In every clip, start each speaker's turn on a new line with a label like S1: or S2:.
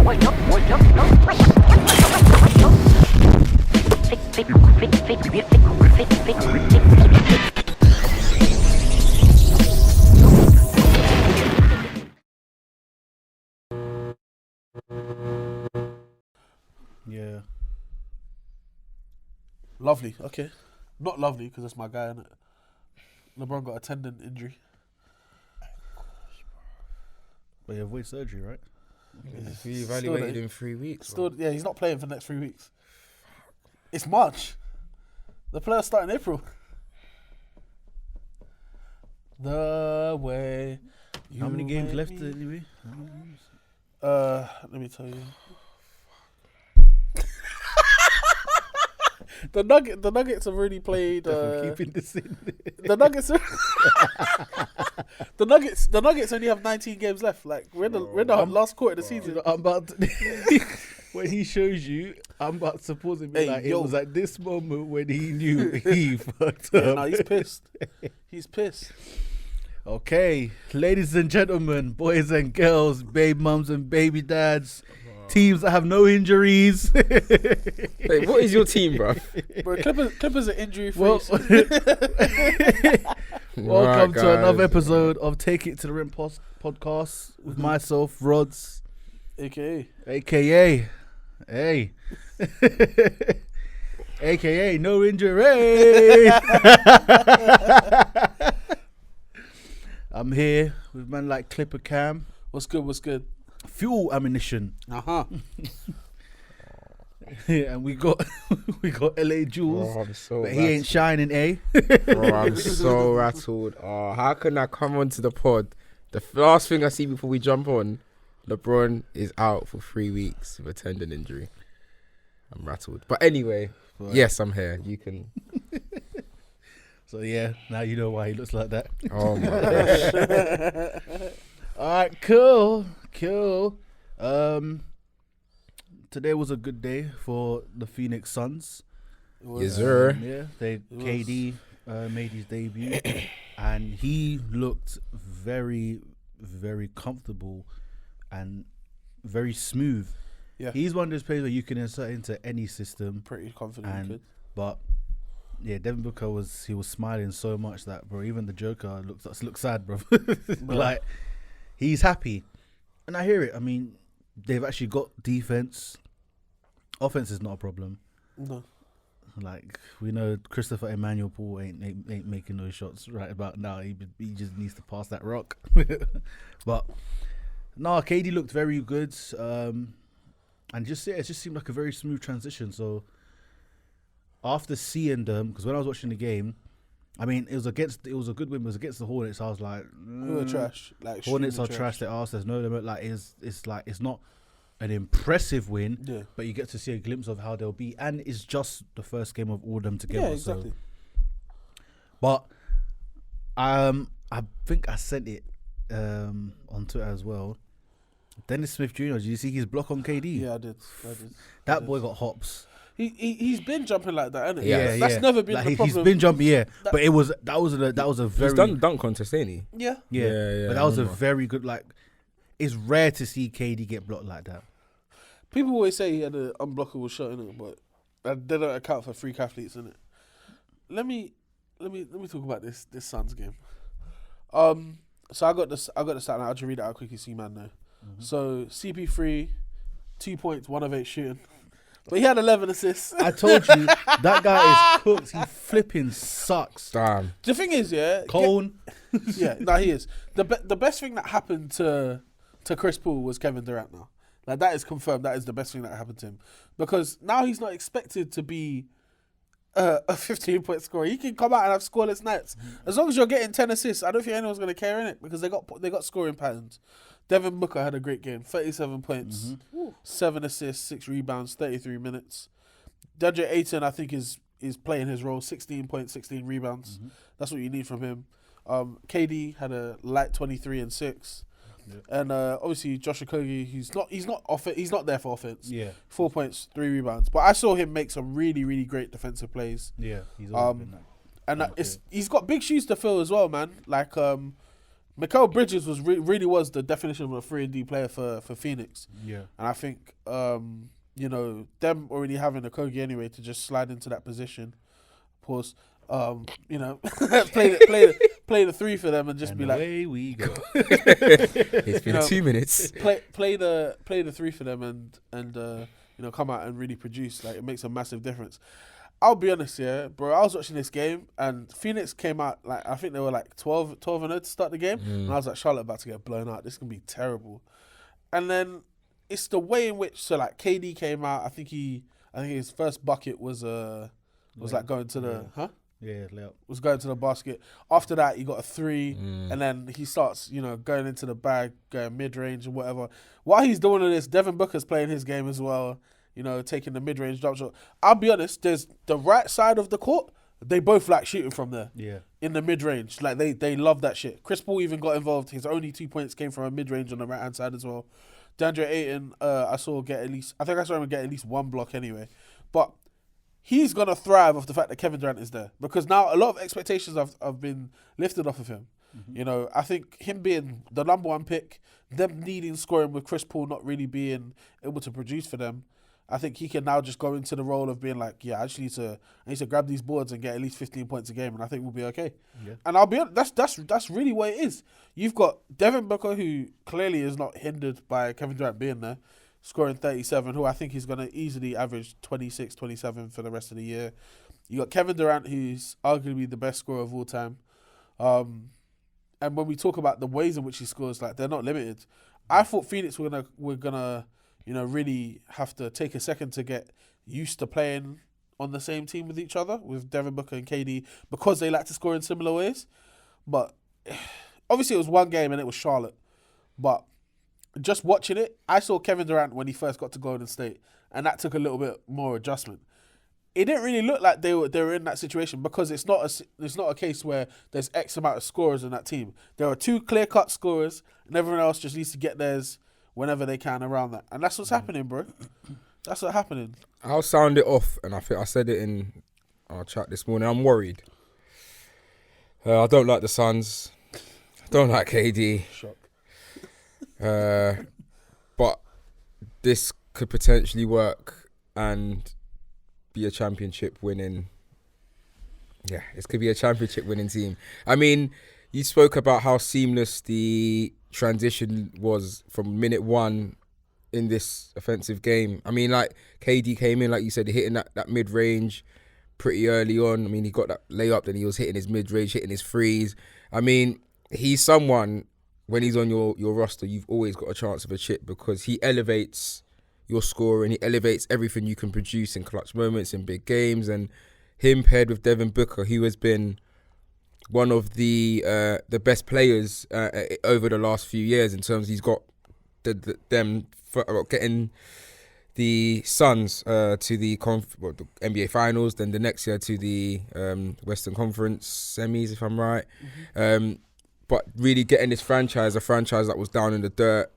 S1: Yeah.
S2: Lovely. Okay. Not lovely because that's my guy, innit? LeBron got a tendon injury.
S1: But you avoid surgery, right?
S3: We evaluated in 3 weeks.
S2: Still, yeah, he's not playing for the next 3 weeks. It's March. The playoffs start in April. The way.
S1: How many games left anyway?
S2: Let me tell you. The Nuggets have already played.
S1: Keeping this in.
S2: The Nuggets. The Nuggets only have 19 games left. Like we're in the last quarter of the season.
S1: I'm about to, when he shows you, I'm about to pause and be it was at this moment when he knew he fucked up.
S2: No, he's pissed. He's pissed.
S1: Okay, ladies and gentlemen, boys and girls, baby mums and baby dads, teams that have no injuries.
S3: Wait, what is your team, bro?
S2: Bro, Clippers are injury free.
S1: Welcome to another episode of Take It to the Rim podcast with myself, Rods,
S2: AKA,
S1: hey, AKA no injury. I'm here with man like Clipper Cam.
S2: What's good?
S1: Fuel ammunition. And we got LA Jules, but he ain't shining, eh?
S3: Bro, I'm so rattled. Oh, how can I come onto the pod? The last thing I see before we jump on, LeBron is out for 3 weeks with a tendon injury. I'm rattled. But anyway, yes, I'm here. You can.
S1: So yeah, now you know why he looks like that.
S3: Oh my gosh.
S1: All right, cool. Today was a good day for the Phoenix Suns.
S3: Yes, sir.
S1: KD made his debut, and he looked very, very comfortable and very smooth.
S2: Yeah,
S1: he's one of those players where you can insert into any system.
S2: Pretty confident.
S1: But yeah, Devin Booker was smiling so much that, bro, even the Joker looks sad, bro. Like he's happy, and I hear it. I mean, they've actually got defense. Offense is not a problem.
S2: No.
S1: Like, we know Christopher Emmanuel Paul ain't making those shots right about now. He just needs to pass that rock. But no, KD looked very good. And it just seemed like a very smooth transition. So after seeing them, because when I was watching the game, I mean, it was a good win. It was against the Hornets. I was like,
S2: we were trash. Like
S1: Hornets are trash. Their arse. There's no limit. Like it's not an impressive win, but you get to see a glimpse of how they'll be, and it's just the first game of all of them together.
S2: Yeah, exactly.
S1: But I think I sent it on Twitter as well. Dennis Smith Jr., did you see his block on KD?
S2: Yeah, I did.
S1: That boy got hops.
S2: He's been jumping like that, hasn't he?
S3: Yeah,
S2: that's never been the problem.
S1: He's been jumping, but that was a very.
S3: He's done dunk contest, ain't he?
S2: Yeah.
S1: But that was a very good, like. It's rare to see KD get blocked like that.
S2: People always say he had an unblockable shot in it, but they don't account for freak athletes in it. Let me talk about this Suns game. So I got the stat now. I'll just read it out quickly so you man know. Mm-hmm. So CP3, 2 points, 1 of 8 shooting. But he had 11 assists.
S1: I told you, that guy is cooked. He flipping sucks.
S3: Damn.
S2: The thing is,
S1: Cone.
S2: He is. The best thing that happened to Chris Paul was Kevin Durant now. Like, that is confirmed. That is the best thing that happened to him. Because now he's not expected to be a 15-point scorer. He can come out and have scoreless nights. As long as you're getting 10 assists, I don't think anyone's going to care in it because they got scoring patterns. Devin Booker had a great game. 37 points, 7 assists, 6 rebounds, 33 minutes. DeAndre Ayton, I think, is playing his role. 16 points, 16 rebounds. That's what you need from him. KD had a light 23 and 6. Yep. And obviously Josh Okogie, he's not there for offense. 4 points, 3 rebounds. But I saw him make some really, really great defensive plays. Yeah, he's always been that. And he's got big shoes to fill as well, man. Like Mikal Bridges was really was the definition of a 3-and-D player for Phoenix.
S1: Yeah.
S2: And I think, you know, them already having a Kogi anyway to just slide into that position, pause, you know, play the three for them and just
S1: And
S2: be like,
S1: away we go.
S3: It's been
S2: You know,
S3: 2 minutes.
S2: play the three for them and you know, come out and really produce. Like, it makes a massive difference. I'll be honest, yeah, bro. I was watching this game and Phoenix came out like, I think they were like 12 and 0 to start the game, and I was like, Charlotte about to get blown out. This is gonna be terrible. And then it's the way in which, so like KD came out. I think his first bucket was like going to the
S1: layup.
S2: was going to the basket. After that, he got a 3, and then he starts, you know, going into the bag, going mid range and whatever. While he's doing all this, Devin Booker's playing his game as well. You know, taking the mid range jump shot. I'll be honest. There's the right side of the court. They both like shooting from there.
S1: Yeah.
S2: In the mid range, like they love that shit. Chris Paul even got involved. His only 2 points came from a mid range on the right hand side as well. DeAndre Ayton, I saw him get at least 1 block anyway. But he's gonna thrive off the fact that Kevin Durant is there, because now a lot of expectations have been lifted off of him. You know, I think him being the number 1 pick, them needing scoring with Chris Paul not really being able to produce for them, I think he can now just go into the role of being like, yeah, I need to grab these boards and get at least 15 points a game, and I think we'll be okay.
S1: Yeah.
S2: And I'll be honest, that's really what it is. You've got Devin Booker, who clearly is not hindered by Kevin Durant being there, scoring 37, who I think is going to easily average 26, 27 for the rest of the year. You got Kevin Durant, who's arguably the best scorer of all time. And when we talk about the ways in which he scores, like, they're not limited. I thought Phoenix were gonna you know, really have to take a second to get used to playing on the same team with each other, with Devin Booker and KD, because they like to score in similar ways. But obviously it was one game and it was Charlotte. But just watching it, I saw Kevin Durant when he first got to Golden State, and that took a little bit more adjustment. It didn't really look like they were in that situation, because it's not a case where there's X amount of scorers in that team. There are 2 clear-cut scorers, and everyone else just needs to get theirs whenever they can around that. And that's what's happening, bro. That's what's happening.
S3: I'll sound it off, and I think I said it in our chat this morning. I'm worried. I don't like the Suns. I don't like KD.
S2: Shock.
S3: But this could potentially work and be a championship winning. Yeah, this could be a championship winning team. I mean, you spoke about how seamless the transition was from minute 1 in this offensive game. I mean, like, KD came in, like you said, hitting that mid-range pretty early on. I mean, he got that layup, then he was hitting his mid-range, hitting his threes. I mean, he's someone, when he's on your roster, you've always got a chance of a chip, because he elevates your score and he elevates everything you can produce in clutch moments, in big games. And him paired with Devin Booker, who has been one of the best players over the last few years, in terms he's got them getting the Suns to the NBA Finals, then the next year to the Western Conference semis, if I'm right. But really getting this franchise, a franchise that was down in the dirt,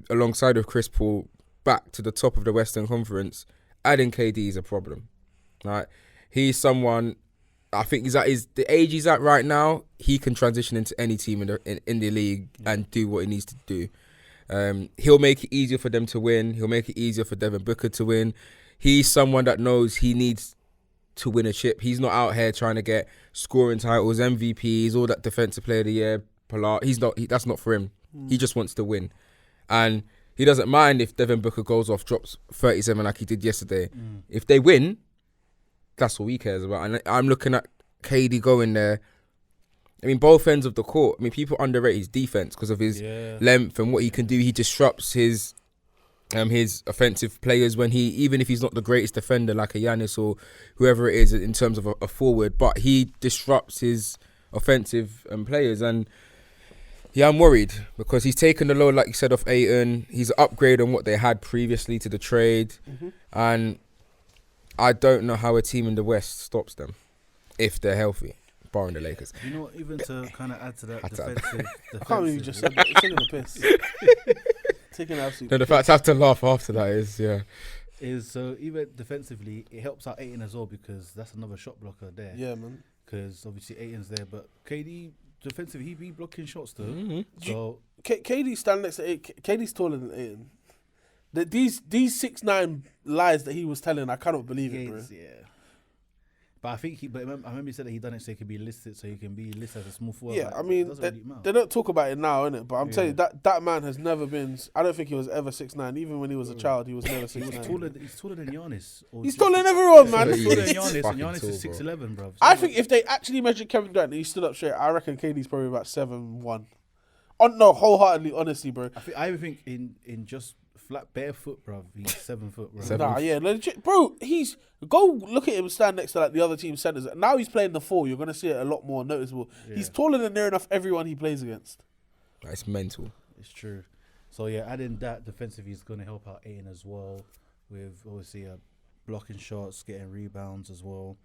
S3: alongside of Chris Paul, back to the top of the Western Conference. Adding KD is a problem. Right? He's someone, I think he's at the age he's at right now, he can transition into any team in the league and do what he needs to do. He'll make it easier for them to win. He'll make it easier for Devin Booker to win. He's someone that knows he needs to win a chip. He's not out here trying to get scoring titles, MVPs, all that defensive player of the year. That's not for him. He just wants to win. And he doesn't mind if Devin Booker goes off, drops 37 like he did yesterday. If they win, that's all he cares about. And I'm looking at KD going there. I mean, both ends of the court. I mean, people underrate his defense because of his length and what he can do. He disrupts his offensive players even if he's not the greatest defender like a Giannis or whoever it is in terms of a forward, but he disrupts his offensive players. And yeah, I'm worried because he's taken the load, like you said, off Ayton. He's an upgrade on what they had previously to the trade. And I don't know how a team in the West stops them if they're healthy, barring the Lakers.
S1: You know, even to kind of add to that defensive.
S2: I can't believe you just said that. You're taking the piss. Taking absolute
S3: No, the fact I have to laugh after that is,
S1: so even defensively, it helps out Ayton as well because that's another shot blocker there.
S2: Yeah, man.
S1: Because obviously Ayton's there, but KD defensive. He be blocking shots though.
S3: Mm-hmm.
S1: So
S2: KD standing next to KD's taller than Aiden. These 6'9" lies that he was telling, I cannot believe it, bro.
S1: yeah. But I think I remember he said that he done it so he can be listed, as a small forward.
S2: Yeah,
S1: like,
S2: I mean,
S1: it doesn't really matter.
S2: they don't talk about it now, innit? But I'm telling you, that man has never been. I don't think he was ever 6'9". Even when he was a child, he was never 6'9".
S1: He's taller than Giannis.
S2: He's taller than everyone, man.
S1: He's taller than
S3: He's
S1: Giannis, and
S3: fucking
S1: Giannis is
S3: tall,
S1: 6'11", bro.
S2: I think if they actually measured Kevin Durant and he stood up straight, I reckon KD's probably about 7'1". No, wholeheartedly, honestly, bro.
S1: I even think in just flat barefoot, bro, he's 7 foot, bro.
S2: Nah, yeah, legit, bro. Go look at him stand next to like the other team centers. Now he's playing the 4. You're gonna see it a lot more noticeable.
S1: Yeah.
S2: He's taller than near enough everyone he plays against.
S3: It's mental.
S1: It's true. So yeah, adding that defensively is going to help out Aiden as well, with obviously blocking shots, getting rebounds as well.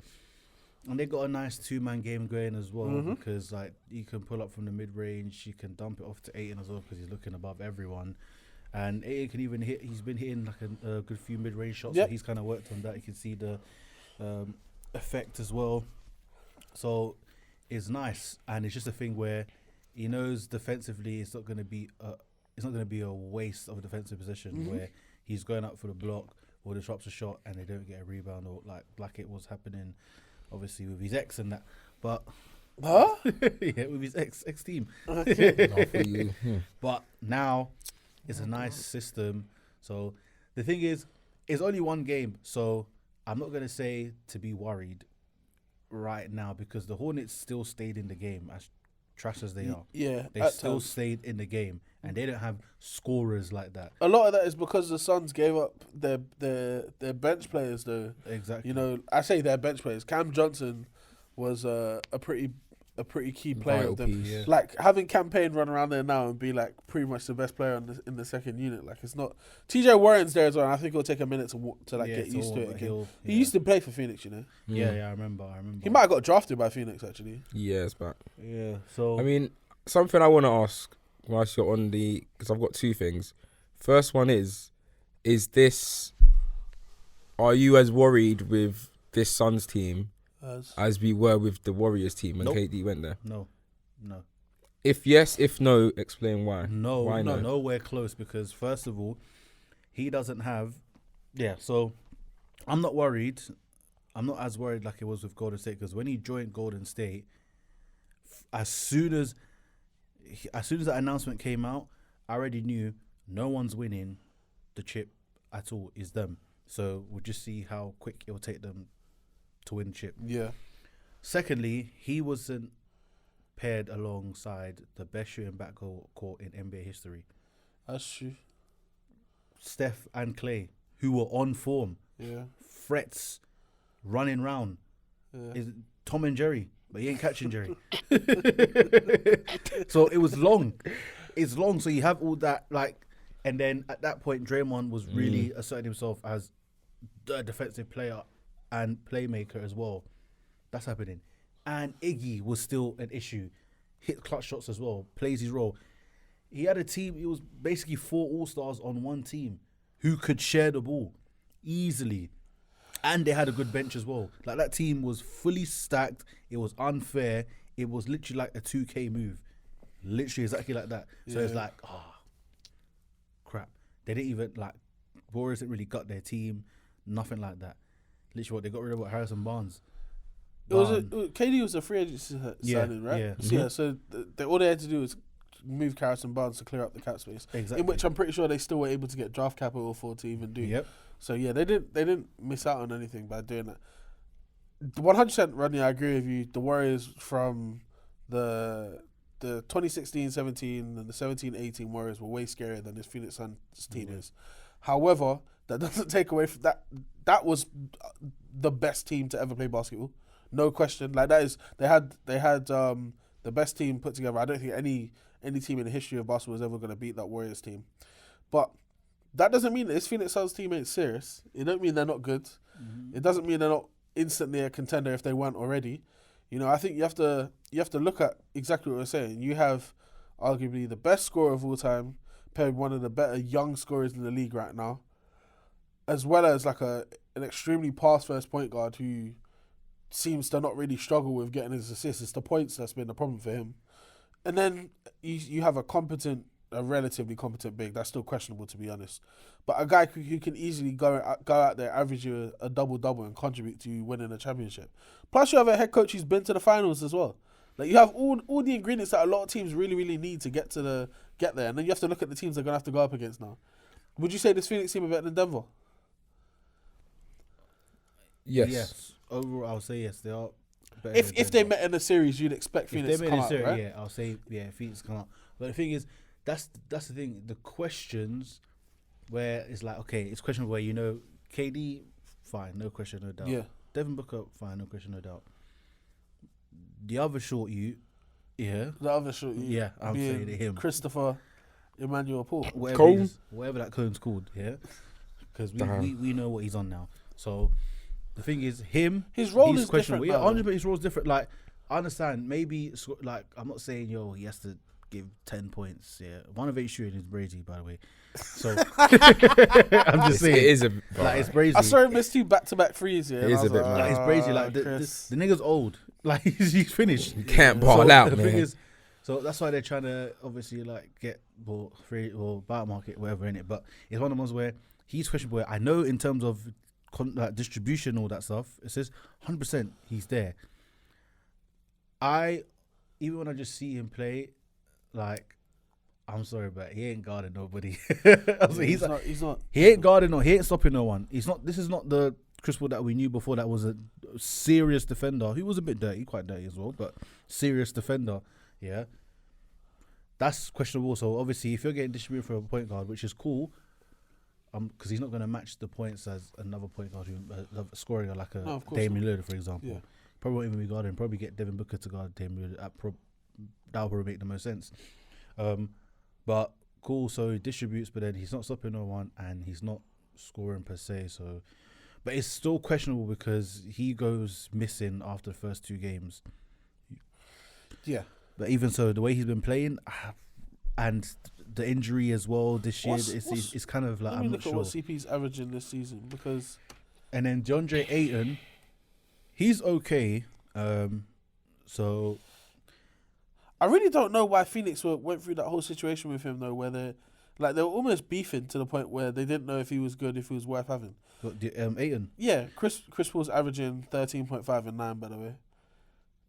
S1: And they got a nice 2-man game going as well, because like you can pull up from the mid range, you can dump it off to Aiden as well because he's looking above everyone. And Aiden can even hit. He's been hitting like a good few mid range shots.
S2: Yep.
S1: So he's kind of worked on that. You can see the effect as well. So it's nice, and it's just a thing where he knows defensively it's not going to be a waste of a defensive position where he's going up for the block or disrupts a shot and they don't get a rebound, or like it was happening obviously with his ex and that. But
S2: Huh?
S1: yeah, with his ex team.
S3: Not for you.
S1: But now it's a nice system. So the thing is, it's only one game, so I'm not gonna say to be worried right now, because the Hornets still stayed in the game, as trash as they are.
S2: Yeah,
S1: They
S2: at
S1: still
S2: times.
S1: stayed in the game, and they don't have scorers like that.
S2: A lot of that is because the Suns gave up their bench players, though.
S1: Exactly.
S2: You know, I say their bench players. Cam Johnson was a pretty key player
S3: Vital
S2: of them.
S3: piece.
S1: Yeah.
S2: Like having Campaign run around there now and be like pretty much the best player in the second unit. Like it's not. TJ Warren's there as well. And I think it'll take a minute to get used to it again. He used to play for Phoenix, you know.
S1: Yeah, I remember.
S2: He might have got drafted by Phoenix actually.
S3: Yeah, it's back.
S1: Yeah. So
S3: I mean, something I want to ask whilst you're on because I've got two things. First one is this, are you as worried with this Suns team as we were with the Warriors team when
S1: Nope.
S3: KD went there?
S1: no.
S3: If yes, if no, explain why.
S1: No,
S3: Why no?
S1: nowhere close, because first of all, he doesn't have. Yeah, so I'm not worried. I'm not as worried like it was with Golden State, because when he joined Golden State, as soon as that announcement came out, I already knew no one's winning the chip at all. Is them. So we'll just see how quick it will take them to win the chip.
S2: Yeah.
S1: Secondly, he wasn't paired alongside the best shooting backcourt in NBA history.
S2: That's true.
S1: Steph and Clay, who were on form,
S2: Yeah.
S1: threats, running round.
S2: Yeah.
S1: Is Tom and Jerry, but he ain't catching Jerry. So it was long. It's long, so you have all that, like, and then at that point, Draymond was really asserting himself as the defensive player and playmaker as well. That's happening. And Iggy was still an issue. Hit clutch shots as well. Plays his role. He had a team. It was basically 4 All-Stars on one team who could share the ball easily. And they had a good bench as well. Like, that team was fully stacked. It was unfair. It was literally like a 2K move. Literally exactly like that. So it's like, crap. They didn't even, like, Warriors didn't really gut their team. Nothing like that. Literally what they got rid of Harrison Barnes.
S2: KD was a free agent signing, right?
S1: yeah.
S2: So, so all they had to do was move Harrison Barnes to clear up the cap space.
S1: Exactly.
S2: In which I'm pretty sure they still were able to get draft capital for to even do.
S1: Yep.
S2: So yeah, they didn't miss out on anything by doing that. 100%, Rodney, I agree with you. The Warriors from the 2016-17 and the 17-18 Warriors were way scarier than this Phoenix Suns team is. However, that doesn't take away from that. That was the best team to ever play basketball, no question. Like that is they had the best team put together. I don't think any team in the history of basketball is ever going to beat that Warriors team. But that doesn't mean that this Phoenix Suns team ain't serious. It don't mean they're not good. It doesn't mean they're not instantly a contender if they weren't already. You know, I think you have to look at exactly what we're saying. You have arguably the best scorer of all time, paired with one of the better young scorers in the league right now, as well as like an extremely pass-first point guard who seems to not really struggle with getting his assists. It's the points that's been the problem for him. And then you have a relatively competent big. That's still questionable, to be honest. But a guy who can easily go out there, average you a double-double and contribute to you winning a championship. Plus, you have a head coach who's been to the finals as well. Like, you have all the ingredients that a lot of teams really, really need to get there. And then you have to look at the teams they're going to have to go up against now. Would you say this Phoenix team are better than Denver?
S3: Yes.
S1: Overall, I'll say yes. They are.
S2: If they met in a series, you'd expect Phoenix to come out, right?
S1: Yeah, I'll say Phoenix come out. But the thing is, that's the thing. The questions where it's like, okay, it's questions where KD, fine, no question, no doubt.
S2: Yeah.
S1: Devin Booker, fine, no question, no doubt. The other short
S2: The other short
S1: I'm saying to him,
S2: Christopher Emmanuel Paul,
S1: whatever that clone's called, because we know what he's on now. So the thing is,
S2: his role
S1: is
S2: is
S1: questionable.
S2: different.
S1: 100%. His role is different. Like, I understand. Maybe like, I'm not saying he has to give 10 points. Yeah, 1 of 8 shooting is brazy, by the way. So I'm just saying
S3: it is
S1: it's brazy.
S2: I saw him miss 2 back-to-back threes. Yeah,
S3: it is a bit.
S1: Like, it's brazy. Like the nigga's old. Like he's finished.
S3: You can't ball out,
S1: the
S3: man.
S1: Thing is, so that's why they're trying to obviously like get ball free or buy market, whatever in it. But it's one of the ones where he's questionable. I know in terms of like distribution, all that stuff. It says 100% he's there. Even when I just see him play, like, I'm sorry, but he ain't guarding nobody. He's not. He ain't guarding he ain't stopping no one. He's not. This is not the Chris Paul that we knew before. That was a serious defender. He was a bit dirty, quite dirty as well, but serious defender. Yeah, that's questionable. So obviously, if you're getting distributed for a point guard, which is cool, because he's not going to match the points as another point guard who scoring like a Damian Lillard, for example. Yeah. Probably won't even be guarding. Probably get Devin Booker to guard Damian Lillard. That would probably make the most sense. But cool. So he distributes, but then he's not stopping no one, and he's not scoring per se. So, but it's still questionable because he goes missing after the first 2 games.
S2: Yeah.
S1: But even so, the way he's been playing, and the injury as well this year, it's kind of like, I'm not sure.
S2: Look at what CP's averaging this season, because.
S1: And then DeAndre Ayton, he's okay. So.
S2: I really don't know why Phoenix went through that whole situation with him though, where they were almost beefing to the point where they didn't know if he was good, if he was worth having.
S1: What, Ayton?
S2: Yeah, Chris Paul's averaging 13.5 and 9, by the way.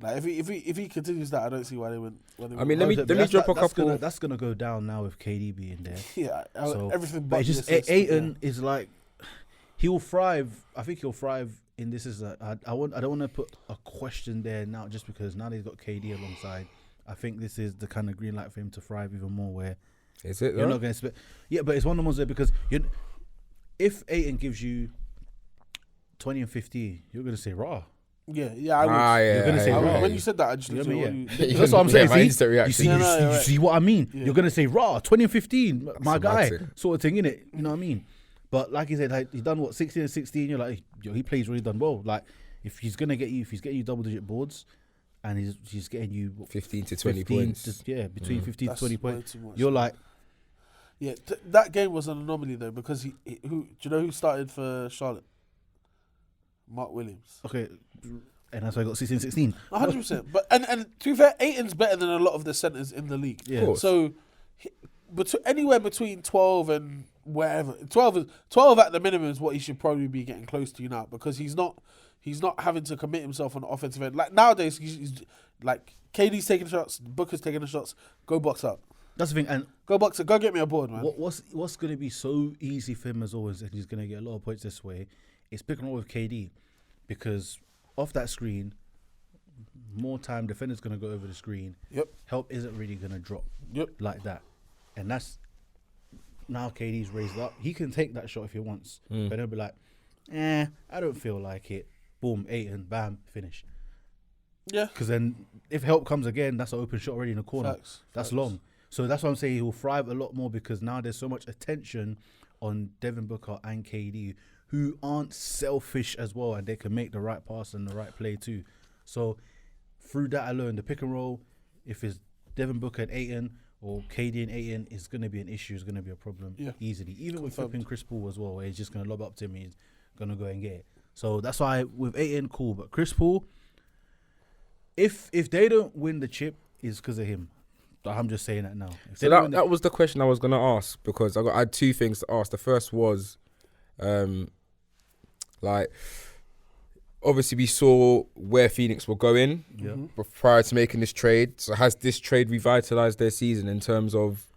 S2: Like if he continues that, I don't see why they went.
S3: I mean, let me drop a couple.
S1: That's gonna go down now with KD being there.
S2: Yeah,
S1: so,
S2: everything.
S1: But it's just Ayton is like, he'll thrive. I think he'll thrive in this. I don't want to put a question there now, just because now they've got KD alongside. I think this is the kind of green light for him to thrive even more. Where
S3: is it?
S1: You're not going to yeah, but it's one of the ones there because if Ayton gives you 20 and 50, you're going to say raw.
S2: Yeah, I would.
S1: You're going to say raw.
S2: When you said that, I just
S1: that's what I'm saying. You see what I mean?
S2: Yeah.
S1: You're going to say raw, 20 and 15, my guy, sort of thing, innit? You know what I mean? But like you said, like, he's done what, 16 and 16. You're like, yo, he plays really done well. Like, if he's getting you double-digit boards. And he's getting you
S3: 15 to 20 points.
S1: Between 15 to 20 points. You're like,
S2: that game was an anomaly though, because do you know who started for Charlotte? Mark Williams.
S1: Okay, and that's why I got 16.
S2: 100%. But and to be fair, Ayton's better than a lot of the centers in the league.
S1: Yeah.
S2: So, anywhere between 12 and wherever, 12 at the minimum is what he should probably be getting close to now, because he's not having to commit himself on the offensive end. Like nowadays, he's like, KD's taking shots, Booker's taking the shots. Go box up.
S1: That's the thing. And
S2: go box up. Go get me a board, man.
S1: What's going to be so easy for him as always, and he's going to get a lot of points this way, is picking up with KD, because off that screen, more time, defender's going to go over the screen.
S2: Yep.
S1: Help isn't really going to drop.
S2: Yep.
S1: Like that, and that's now KD's raised up. He can take that shot if he wants, but he'll be like, I don't feel like it. Boom, Ayton, bam, finish.
S2: Yeah.
S1: Because then if help comes again, that's an open shot already in the corner. That's long. So that's why I'm saying he will thrive a lot more, because now there's so much attention on Devin Booker and KD, who aren't selfish as well, and they can make the right pass and the right play too. So through that alone, the pick and roll, if it's Devin Booker and Ayton or KD and Ayton, is going to be an issue, it's going to be a problem easily. Even with flipping Chris Paul as well, where he's just going to lob up to him, he's going to go and get it. So that's why with Ayton, cool. But Chris Paul, if they don't win the chip, it's because of him. I'm just saying that now. If
S3: So
S1: they don't win
S3: that was the question I was gonna ask, because I had two things to ask. The first was, like, obviously we saw where Phoenix were going
S1: Yeah.
S3: prior to making this trade. So has this trade revitalized their season in terms of,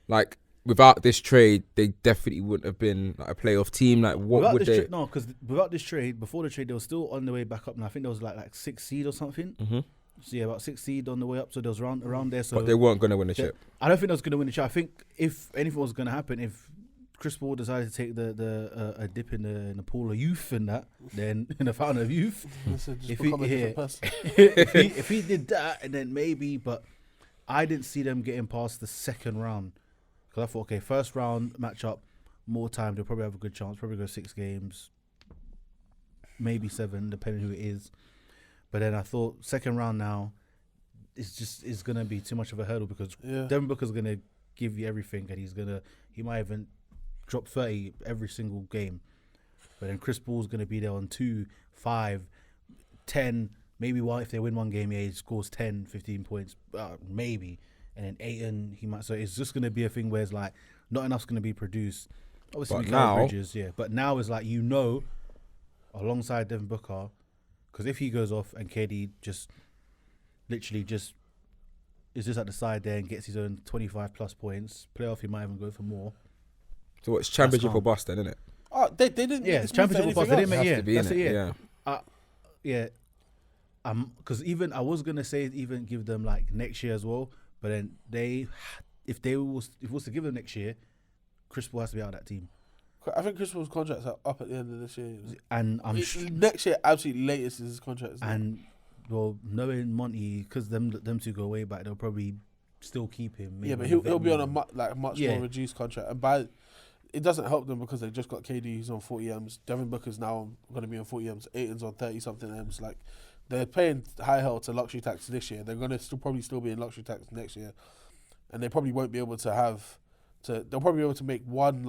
S3: like, without this trade, they definitely wouldn't have been like a playoff team. Like, what
S1: without
S3: would
S1: this
S3: they?
S1: no, because without this trade, before the trade, they were still on the way back up. Now I think there was like 6th seed or something.
S3: Mm-hmm.
S1: So yeah, about 6th seed on the way up. So there was around there. So
S3: But they weren't gonna win the
S1: they-
S3: chip.
S1: I don't think they was going to win the chip. I think if anything was going to happen, if Chris Paul decided to take a dip in the pool of youth and that, then in the fountain of youth,
S2: Listen, just
S1: If
S2: become
S1: he-
S2: a
S1: yeah.
S2: different person.
S1: if he did that, and then maybe, but I didn't see them getting past the second round, because I thought, okay, first round matchup, more time, they'll probably have a good chance, probably go 6 games, maybe 7, depending who it is. But then I thought second round now, it's gonna be too much of a hurdle, because
S2: Yeah.
S1: Devin Booker's gonna give you everything, and he might even drop 30 every single game. But then Chris Paul's gonna be there on 2, 5, 10, maybe one. If they win one game, yeah, he scores 10, 15 points, maybe. And then Ayton, he might. So it's just gonna be a thing where it's like not enough's gonna be produced. Obviously,
S3: But
S1: Mikal
S3: now-
S1: Bridges, yeah. But now it's like, alongside Devin Booker, because if he goes off and KD just literally just is just at the side there and gets his own 25 plus points, playoff, he might even go for more.
S3: So it's championship
S1: calm.
S3: or bust then, isn't it?
S2: Oh, they didn't.
S1: Yeah,
S2: it's
S1: championship or bust. They didn't make,
S3: Has
S1: yeah,
S3: to be,
S1: that's
S3: innit?
S1: it, yeah. Yeah, because even I was gonna say even give them like next year as well, but then if it was to give them next year, Chris Paul has to be out of that team,
S2: I think Chris Paul's contracts are up at the end of this year.
S1: and
S2: Next year, absolutely latest is his contract. isn't it?
S1: and well, knowing Monty, because them two go way back, they'll probably still keep him.
S2: Yeah,
S1: maybe
S2: but
S1: on
S2: he'll be on a
S1: vet
S2: much
S1: Yeah.
S2: more reduced contract, and it doesn't help them because they just got KD who's on 40 M's. Devin Booker's now going to be on 40 M's. Ayton's on 30 something M's. Like, they're paying high hell to luxury tax this year. They're going to probably still be in luxury tax next year, and they probably won't be able to have to. They'll probably be able to make one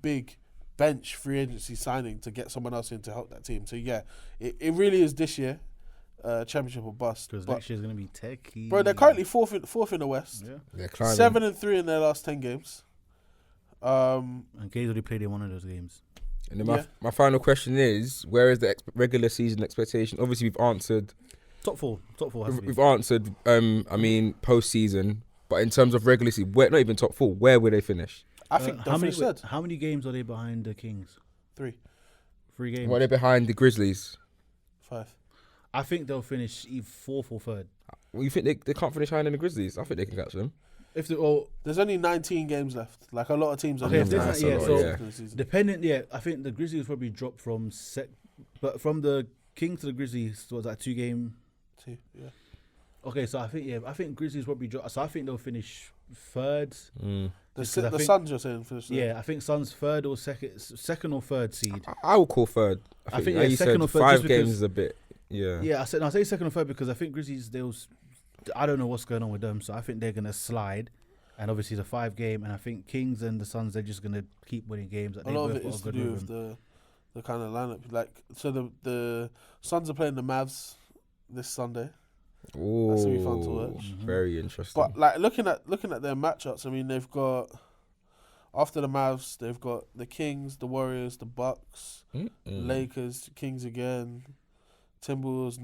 S2: big bench free agency signing to get someone else in to help that team. So yeah, it really is this year, championship or bust.
S1: because
S2: But,
S1: next year's gonna be techie.
S2: bro, they're currently fourth in the West.
S1: Yeah,
S3: They're climbing.
S2: 7-3 in their last 10 games.
S1: and KD already played in one of those games.
S3: And then
S2: Yeah.
S3: my final question is, where is the regular season expectation? Obviously, we've answered.
S1: Top four has to be.
S3: We've answered. I mean, postseason. But in terms of regular season, not even top 4. Where will they finish?
S2: I think they'll finish third.
S1: How many games are they behind the Kings?
S2: 3,
S1: 3 games.
S3: Well, they're behind the Grizzlies.
S2: 5.
S1: I think they'll finish either 4th or 3rd.
S3: Well, you think they can't finish higher than the Grizzlies? I think they can catch them.
S1: If they all
S2: There's only 19 games left. Like, a lot of teams are
S1: Okay, if
S2: losing
S1: there's
S3: That's
S1: not-
S3: a
S1: yeah,
S3: lot,
S1: so
S3: yeah.
S2: this season.
S1: dependent, yeah, I think the Grizzlies probably dropped from but from the Kings to the Grizzlies, so was that 2 game?
S2: 2, yeah.
S1: Okay, so I think Grizzlies probably drop. So I think they'll finish 3rd.
S3: Mm.
S1: Just 'cause I
S2: The
S1: think-
S2: Suns, you're saying, finish third.
S1: Yeah, I think Suns 3rd or 2nd or 3rd seed.
S3: I will call 3rd.
S1: I think,
S3: like
S1: yeah,
S3: you
S1: second
S3: said,
S1: or third,
S3: 5
S1: just
S3: games
S1: because-
S3: is a bit. Yeah.
S1: Yeah, I say 2nd or 3rd because I think Grizzlies I don't know what's going on with them, so I think they're gonna slide. And obviously the 5 game, and I think Kings and the Suns, they're just gonna keep winning games. That
S2: A
S1: they
S2: lot of
S1: both
S2: it
S1: got
S2: is
S1: a
S2: to
S1: good
S2: do
S1: rhythm.
S2: with the kind of lineup. Like, so the Suns are playing the Mavs this Sunday.
S3: Ooh,
S2: That's gonna be fun to watch.
S3: Very interesting.
S2: But like looking at their matchups, I mean, they've got after the Mavs, they've got the Kings, the Warriors, the Bucks, Lakers, Kings again, Timberwolves,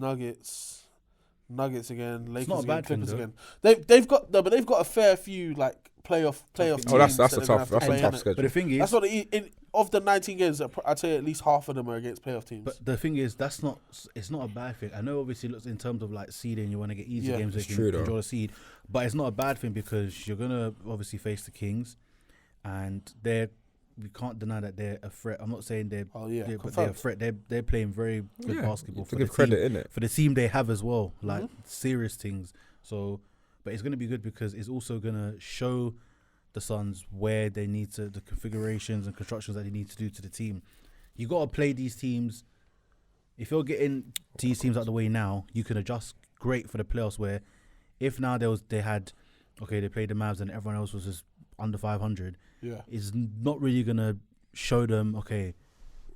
S2: Nuggets again, Lakers
S1: not a
S2: again,
S1: bad thing,
S2: Clippers
S1: though.
S2: again. They've got a fair few like playoff teams.
S3: Oh, that's
S2: that
S3: a
S2: they're gonna
S3: tough
S2: have to
S3: that's a
S2: play,
S3: tough
S2: innit?
S3: schedule.
S1: But the thing is,
S2: That's what of the 19 games, I'd say at least half of them are against playoff teams.
S1: but the thing is, it's not a bad thing. I know obviously it looks in terms of like seeding, you want to get easy
S2: Yeah,
S1: games so
S3: it's
S1: you
S3: true,
S1: can
S3: though.
S1: control the seed, but it's not a bad thing because you're gonna obviously face the Kings, and we can't deny that they're a threat. I'm not saying they're,
S2: oh yeah,
S1: but they're a
S2: confirmed.
S1: threat. They're playing very good
S3: Yeah,
S1: basketball
S3: to
S1: for
S3: give
S1: the team,
S3: credit, innit?
S1: for the team they have as well, like
S2: Mm-hmm.
S1: serious things. So, but it's gonna be good because it's also gonna show the Suns where they need to, the configurations and constructions that they need to do to the team. You got to play these teams. If you're getting these teams out of the way now, you can adjust great for the playoffs. Where if now they played the Mavs and everyone else was just under 500,
S2: Yeah,
S1: it's not really gonna show them, okay,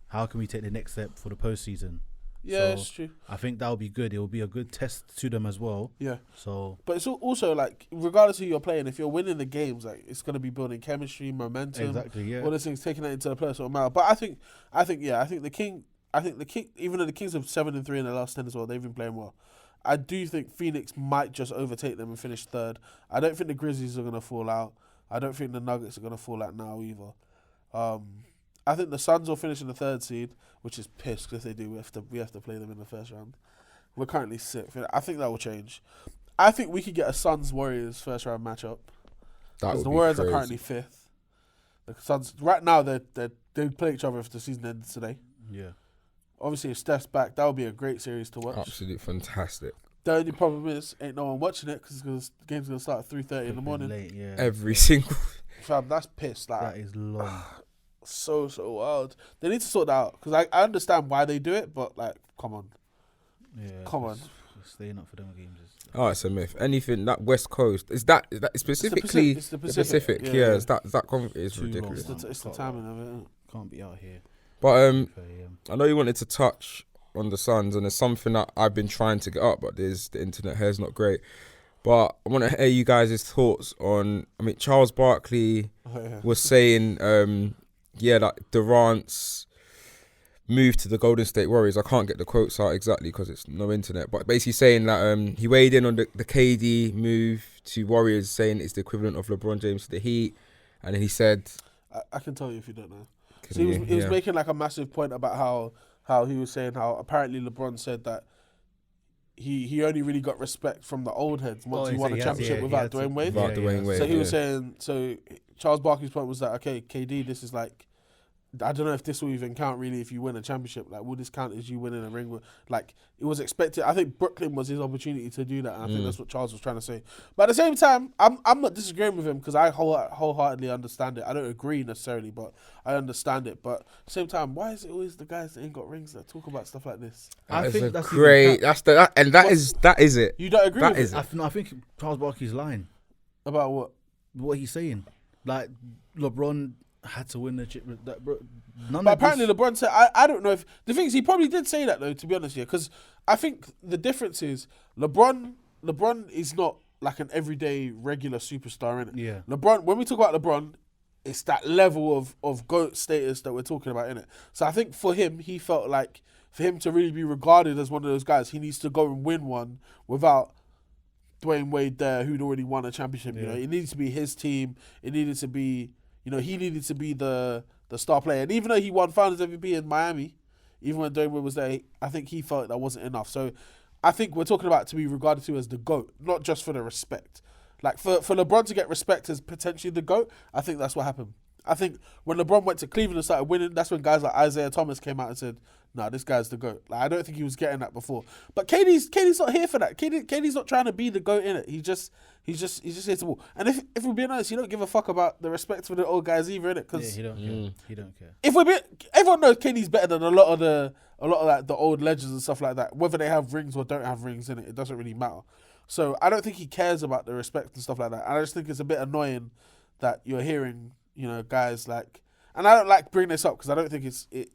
S1: how can we take the next step for the postseason?
S2: Yeah,
S1: So
S2: it's true.
S1: I think that will be good. It will be a good test to them as well.
S2: Yeah.
S1: So
S2: But it's also like, regardless of who you're playing, if you're winning the games, like it's gonna be building chemistry, momentum,
S1: exactly, yeah.
S2: all those things, taking that into the personal matter. But I think the King, even though the Kings have 7-3 in the last 10 as well, they've been playing well. I do think Phoenix might just overtake them and finish third. I don't think the Grizzlies are gonna fall out. I don't think the Nuggets are gonna fall out now either. I think the Suns will finish in the 3rd seed, which is pissed because if they do, we have to play them in the first round. We're currently 6th. I think that will change. I think we could get a Suns Warriors first round matchup because the Warriors are currently 5th. The Suns right now they play each other if the season ends today.
S1: Yeah.
S2: Obviously, if Steph's back, that would be a great series to watch.
S3: Absolutely fantastic.
S2: The only problem is ain't no one watching it because the game's gonna start at 3:30 in the morning.
S1: Late, yeah.
S3: Every single.
S2: Fam, that's pissed. Like,
S1: that is long.
S2: so wild. They need to sort that out because I understand why they do it, but like, come on.
S1: Yeah.
S2: Come on.
S1: Staying up for them games.
S3: Oh, it's a myth. Anything that West Coast is that specifically
S2: It's the
S3: the
S2: Pacific.
S3: Pacific.
S2: Yeah.
S3: Is that is
S1: Too
S3: ridiculous.
S1: long.
S2: It's the timing of it. Isn't it?
S1: Can't be out here.
S3: But
S1: 3 a.m.
S3: I know you wanted to touch on the Suns, and there's something that I've been trying to get up, but the internet here is not great. But I want to hear you guys' thoughts on. I mean, Charles Barkley was saying, that Durant's move to the Golden State Warriors. I can't get the quotes out exactly because it's no internet, but basically saying that he weighed in on the KD move to Warriors, saying it's the equivalent of LeBron James to the Heat, and then he said,
S2: I can tell you if you don't know. So he was making like a massive point about how he was saying how apparently LeBron said that he only really got respect from the old heads once he won a championship without Dwayne Wade.
S3: Without Dwayne Wade.
S2: So he was saying, Charles Barkley's point was that, okay, KD, this is like, I don't know if this will even count really if you win a championship. Like, will this count as you winning a ring? Like, it was expected. I think Brooklyn was his opportunity to do that, and I think that's what Charles was trying to say. But at the same time, I'm not disagreeing with him because I wholeheartedly understand it. I don't agree necessarily, but I understand it. But at the same time, why is it always the guys that ain't got rings that talk about stuff like this?
S1: I think that's
S3: great. That is it.
S2: You don't agree
S3: That
S2: with
S3: is
S2: it?
S1: I think Charles Barkley's lying.
S2: About what?
S1: What he's saying, like LeBron had to win the chip. That bro,
S2: But apparently LeBron said, I don't know if the thing is he probably did say that though, to be honest here, because I think the difference is LeBron is not like an everyday regular superstar, innit?
S1: Yeah.
S2: LeBron, when we talk about LeBron, it's that level of GOAT status that we're talking about, innit? So I think for him, he felt like for him to really be regarded as one of those guys, he needs to go and win one without Dwayne Wade there, who'd already won a championship.
S1: Yeah.
S2: You know, it needed to be his team. It needed to be, he needed to be the star player. And even though he won Finals MVP in Miami, even when Dwayne Wade was there, I think he felt that wasn't enough. So I think we're talking about to be regarded to as the GOAT, not just for the respect. Like for LeBron to get respect as potentially the GOAT, I think that's what happened. I think when LeBron went to Cleveland and started winning, that's when guys like Isaiah Thomas came out and said, "Nah, this guy's the GOAT." Like, I don't think he was getting that before. But KD's not here for that. KD's not trying to be the GOAT in it. He's just here to ball. And if we're being honest, you don't give a fuck about the respect for the old guys either, innit? Because
S1: he don't care. He don't care.
S2: if everyone knows KD's better than a lot of like the old legends and stuff like that. Whether they have rings or don't have rings in it doesn't really matter. So I don't think he cares about the respect and stuff like that. And I just think it's a bit annoying that you're hearing, guys like, and I don't like bringing this up because I don't think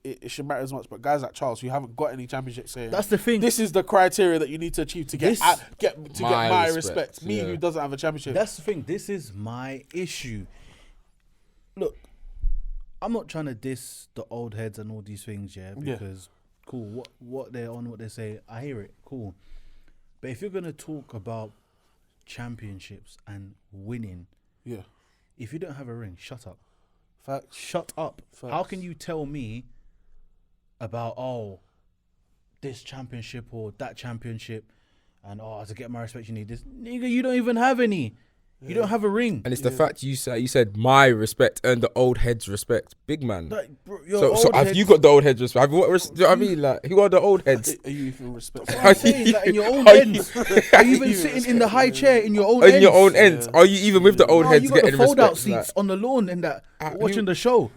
S2: it should matter as much. But guys like Charles who haven't got any championships saying
S1: That's the thing.
S2: this is the criteria that you need to achieve to get my respect. Me who doesn't have a championship.
S1: That's the thing. This is my issue. Look, I'm not trying to diss the old heads and all these things, because cool. What they're on, what they say, I hear it. Cool. But if you're gonna talk about championships and winning, if you don't have a ring, shut up.
S2: Facts.
S1: Shut up.
S2: Facts.
S1: How can you tell me about this championship or that championship, and to get my respect you need this? Nigga, you don't even have any. You don't have a ring.
S3: And it's the fact you said my respect earned the old heads respect, big man.
S1: Like, bro,
S3: So have you got the old heads respect? Do you know what I mean? Like, who are the old heads?
S2: Are you even respectful?
S1: I'm saying, like, in your own ends. Are you even sitting in the high chair in your own ends?
S3: In your own ends. Are you even with the old heads
S1: you got
S3: getting
S1: the fold-out
S3: respect?
S1: seats on the lawn and that watching the show,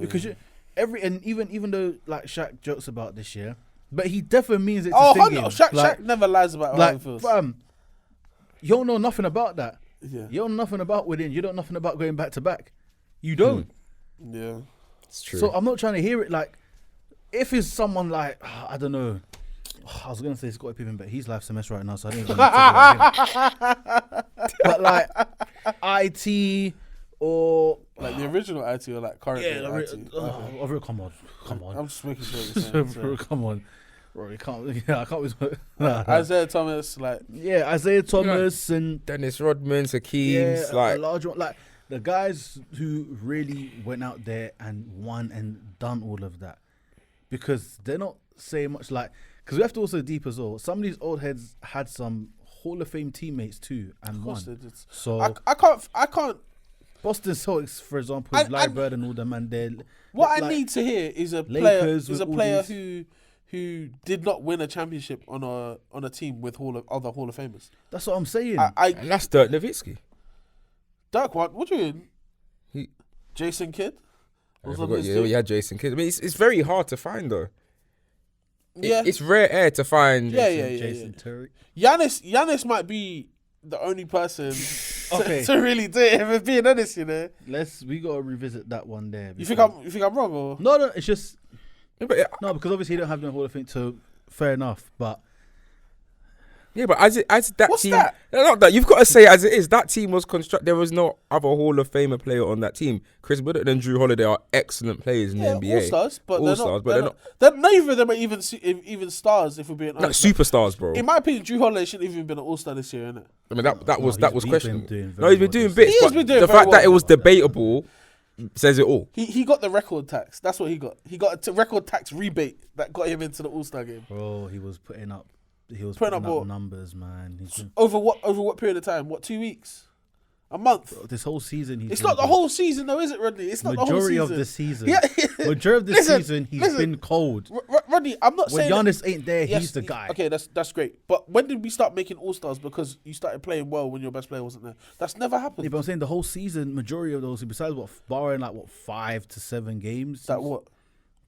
S1: because even though like Shaq jokes about this year, but he definitely means it.
S2: Shaq never lies about how he feels.
S1: You don't know nothing about that.
S2: Yeah.
S1: You don't know nothing about winning. You don't know nothing about going back to back. You don't.
S2: Yeah.
S3: It's true.
S1: So I'm not trying to hear it. Like, if it's someone like I don't know, I was gonna say Scottie Pippen, but he's life's a mess right now, so I didn't even talk about him. But like IT or
S2: Like the original IT or like current
S1: yeah,
S2: IT? Okay.
S1: come on,
S2: I'm just making sure you're saying.
S1: come on, bro. You can't. Yeah, I can't.
S2: Isaiah Thomas, like
S1: Yeah, Isaiah Thomas and
S3: Dennis Rodman, Hakeem,
S1: yeah,
S3: like
S1: a large one, like the guys who really went out there and won and done all of that, because they're not saying much. Like, because we have to also deep as well. Some of these old heads had some Hall of Fame teammates too and
S2: of course
S1: won.
S2: they did.
S1: So
S2: I can't.
S1: Boston Celtics, for example, with Larry Bird and all them, and they're
S2: What
S1: like,
S2: I need to hear is a
S1: Lakers
S2: player,
S1: with all
S2: who did not win a championship on a team with other Hall of Famers.
S1: That's what I'm saying.
S3: and that's Dirk Nowitzki.
S2: Dirk, what do you mean?
S3: He-
S2: Jason Kidd?
S3: I
S2: Was on
S3: forgot,
S2: this
S3: yeah,
S2: team?
S3: yeah, Jason Kidd. I mean, it's very hard to find though.
S2: Yeah.
S3: It's rare air to find.
S2: Yeah.
S1: Jason Terry.
S2: Giannis might be the only person
S1: Okay.
S2: to really do it. If we're being honest, you know.
S1: We gotta revisit that one there.
S2: You think I'm wrong or?
S1: No, it's just
S3: But, yeah,
S1: no, because obviously you don't have no Hall of Fame, so fair enough. But
S3: yeah, but as that
S2: What's
S3: team,
S2: that?
S3: No, not that you've got to say it as it is. That team was constructed. There was no other Hall of Famer player on that team. Chris Woodard and Drew Holiday are excellent players in the NBA.
S2: All stars, but
S3: All-stars,
S2: they're not. Neither of them are even stars. If we're being
S3: Like
S2: honest,
S3: superstars, bro.
S2: in my opinion, Drew Holiday shouldn't even been an All Star this year, innit?
S3: I mean that was
S1: he's been
S3: questionable.
S1: doing
S3: No, he's been
S1: very
S3: doing
S1: well
S3: bits.
S2: He has
S3: but
S2: been doing
S3: the
S2: very
S3: fact that
S2: well.
S3: it was debatable says it all.
S2: He got the record tax. That's what he got. He got a record tax rebate that got him into the All Star game.
S1: bro, he was putting up
S2: Putting up what?
S1: numbers, man. He's been,
S2: Over what period of time? What, 2 weeks? A month?
S1: this whole season,
S2: It's not the whole season though, is it, Rodney? It's not the whole
S1: majority
S2: season.
S1: of the season.
S2: Yeah.
S1: Majority of the
S2: Listen,
S1: season, he's
S2: listen.
S1: been cold.
S2: Rodney, I'm not
S1: When
S2: saying that-
S1: Giannis ain't there,
S2: Yes,
S1: he's the guy.
S2: Okay, that's great. But when did we start making All Stars because you started playing well when your best player wasn't there? That's never happened.
S1: Yeah, but I'm saying the whole season, majority of those, besides barring 5 to 7 games,
S2: That what?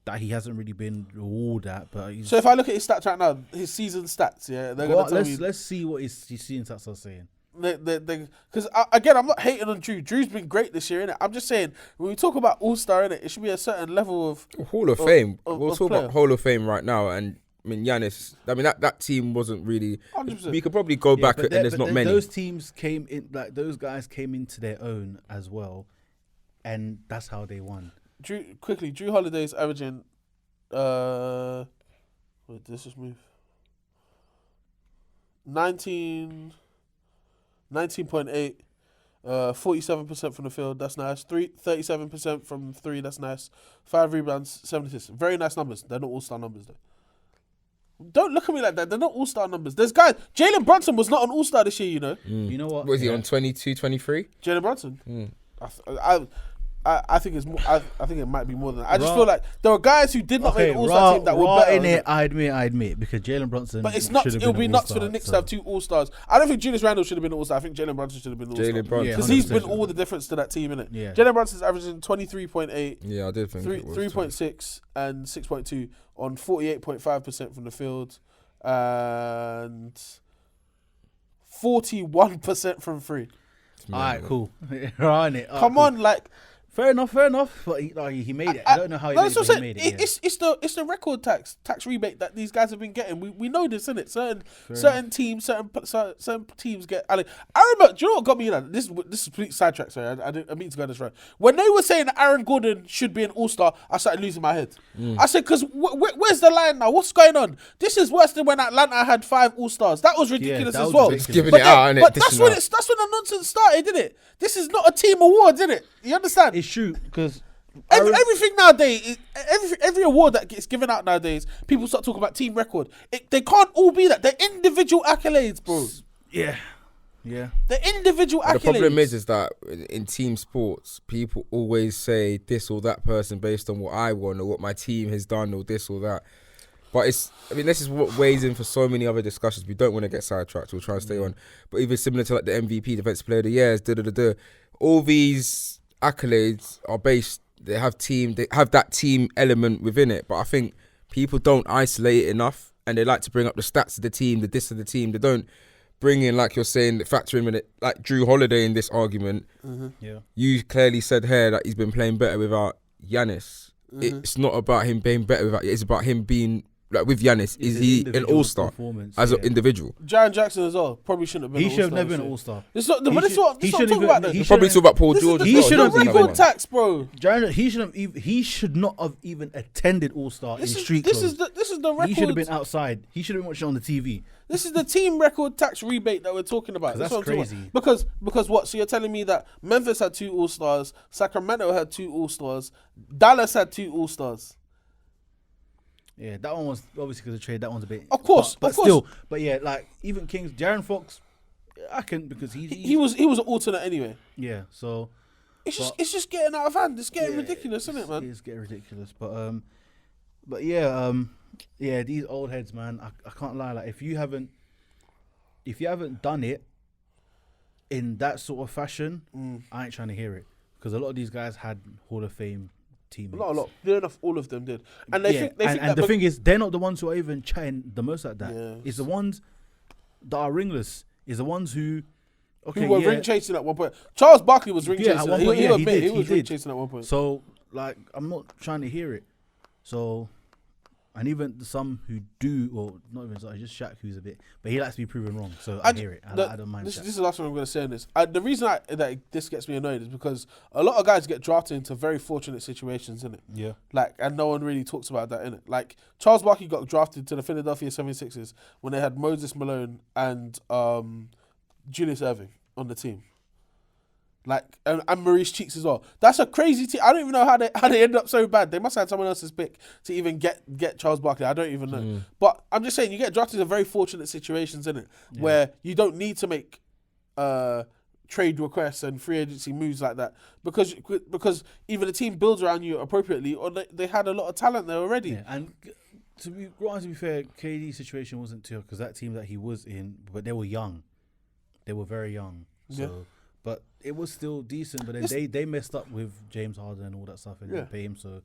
S1: that he hasn't really been all that. But he's,
S2: So if I look at his stats right now, his season stats, yeah, they're
S1: Well,
S2: gonna tell me.
S1: let's see what his seeing stats are saying.
S2: Because again, I'm not hating on Drew. Drew's been great this year, innit? I'm just saying when we talk about All Star, innit, it should be a certain level of.
S3: Hall of Fame.
S2: of
S3: We'll talk
S2: player.
S3: about Hall of Fame right now, and I mean Giannis. I mean that team wasn't really.
S2: 100%.
S3: We could probably go back,
S1: but
S3: and there's not many.
S1: Those teams came in, like those guys came into their own as well, and that's how they won.
S2: Drew Holiday's averaging. Wait, this just move. 19.8, 47% from the field, that's nice. 37% from 3, that's nice. 5 rebounds, 7 assists. Very nice numbers. They're not all-star numbers though. Don't look at me like that. They're not all-star numbers. There's guys. Jalen Brunson was not an all-star this year, you know.
S1: You know what?
S3: Was he on 22, 23?
S2: Jalen Brunson.
S3: Mm.
S2: I think it's more. I think it might be more than that. I just feel like there were guys who did not make
S1: Okay,
S2: an all-star team that were better.
S1: in it. I admit, because Jalen Brunson.
S2: But it's nuts.
S1: should have
S2: It would
S1: been
S2: be
S1: an
S2: nuts for the
S1: all-star,
S2: Knicks
S1: so-
S2: to have 2 all-stars. I don't think Julius Randle should have been an all-star. I think Jalen Brunson should have been an all-star.
S3: Jalen Brunson.
S1: Yeah,
S2: Because he's been
S1: 100%.
S2: all the difference to that team, innit?
S1: Yeah.
S2: Jalen Brunson's averaging 23.8,
S3: Yeah, I did think it was
S2: 3.6 and 6.2 on 48.5% from the field and 41% from 3.
S1: All right, cool. Right, it.
S2: Come on, like
S1: Fair enough. But he made it. I don't know how he
S2: no,
S1: made it,
S2: that's
S1: but
S2: what
S1: he
S2: I'm
S1: made
S2: saying.
S1: it. Yeah.
S2: It's the record tax rebate that these guys have been getting. We know this, innit? Certain teams get. I remember. Do you know what got me? This is complete sidetrack. Sorry, I mean to go this right. When they were saying that Aaron Gordon should be an all-star, I started losing my head. I said, because where's the line now? What's going on? This is worse than when Atlanta had 5 all-stars. That was ridiculous
S1: that
S2: as
S1: was
S2: well.
S1: ridiculous.
S3: It's giving
S2: But
S3: it out, innit?
S2: But
S3: This
S2: that's
S3: is
S2: when
S3: not-
S2: that's when the nonsense started, didn't it? This is not a team award, did it? You understand?
S1: It's true because
S2: Everything nowadays, every award that gets given out nowadays, people start talking about team record. They can't all be that. They're individual accolades, bro.
S1: yeah.
S2: They're individual
S3: But
S2: accolades.
S3: the problem is that in team sports, people always say this or that person based on what I won or what my team has done or this or that. But this is what weighs in for so many other discussions. We don't want to get sidetracked. We'll try and stay on. But even similar to like the MVP, Defensive Player of the Year, all these accolades are based. They have that team element within it. But I think people don't isolate it enough, and they like to bring up the stats of the team, the this of the team. They don't bring in, like you're saying, factor in it, like Drew Holiday in this argument.
S1: Yeah.
S3: You clearly said here that he's been playing better without Giannis. It's not about him being better without. It's about him being like with Giannis, is he an all-star as an individual?
S2: Jaren Jackson as well probably shouldn't have been.
S1: He should have never been an all-star.
S2: This is what I'm talking about. Then.
S3: He probably talk about Paul George.
S2: He should have
S3: even
S2: record tax, bro.
S1: He should not have even attended all-star in street
S2: This
S1: clothes.
S2: is the record.
S1: He should have been outside. He should have been watching on the TV.
S2: This is the team record tax rebate that we're talking about.
S1: That's
S2: what I'm talking
S1: crazy.
S2: about. Because what? So you're telling me that Memphis had 2 all-stars, Sacramento had 2 all-stars, Dallas had 2 all-stars.
S1: Yeah, that one was obviously because of trade. That one's a bit,
S2: Of course,
S1: but
S2: of course.
S1: still, but yeah, like even Kings, Jaren Fox, I can because
S2: He was an alternate anyway.
S1: yeah. So
S2: It's just getting out of hand. It's getting ridiculous, isn't it, man?
S1: It's getting ridiculous, but yeah, yeah, these old heads, man. I can't lie. Like if you haven't done it in that sort of fashion, I ain't trying to hear it because a lot of these guys had Hall of Fame teammates.
S2: Not a lot. Near enough, all of them did. And they think
S1: and the thing is, they're not the ones who are even chatting the most like that.
S2: Yeah.
S1: It's the ones that are ringless. It's the ones who
S2: were ring chasing at one point. Charles Barkley was ring chasing.
S1: At one point,
S2: He was ring chasing at one point.
S1: So like, I'm not trying to hear it. So, and even some who do, or not even sorry, just Shaq who's a bit, but he likes to be proven wrong. So I hear it. I don't mind.
S2: This is the last one I'm going to say on this. The reason that this gets me annoyed is because a lot of guys get drafted into very fortunate situations, innit?
S1: Yeah.
S2: Like, and no one really talks about that, innit? Like, Charles Barkley got drafted to the Philadelphia 76ers when they had Moses Malone and Julius Erving on the team. Like, and Maurice Cheeks as well. That's a crazy team. I don't even know how they ended up so bad. They must have had someone else's pick to even get Charles Barkley. I don't even know. But I'm just saying, you get drafted in very fortunate situations, innit? Yeah. Where you don't need to make trade requests and free agency moves like that because either the team builds around you appropriately or they had a lot of talent there already.
S1: Yeah, and to be fair, KD's situation wasn't too because that team that he was in, but they were young. They were very young. So. Yeah. But it was still decent. But then they messed up with James Harden and all that stuff and didn't pay him. So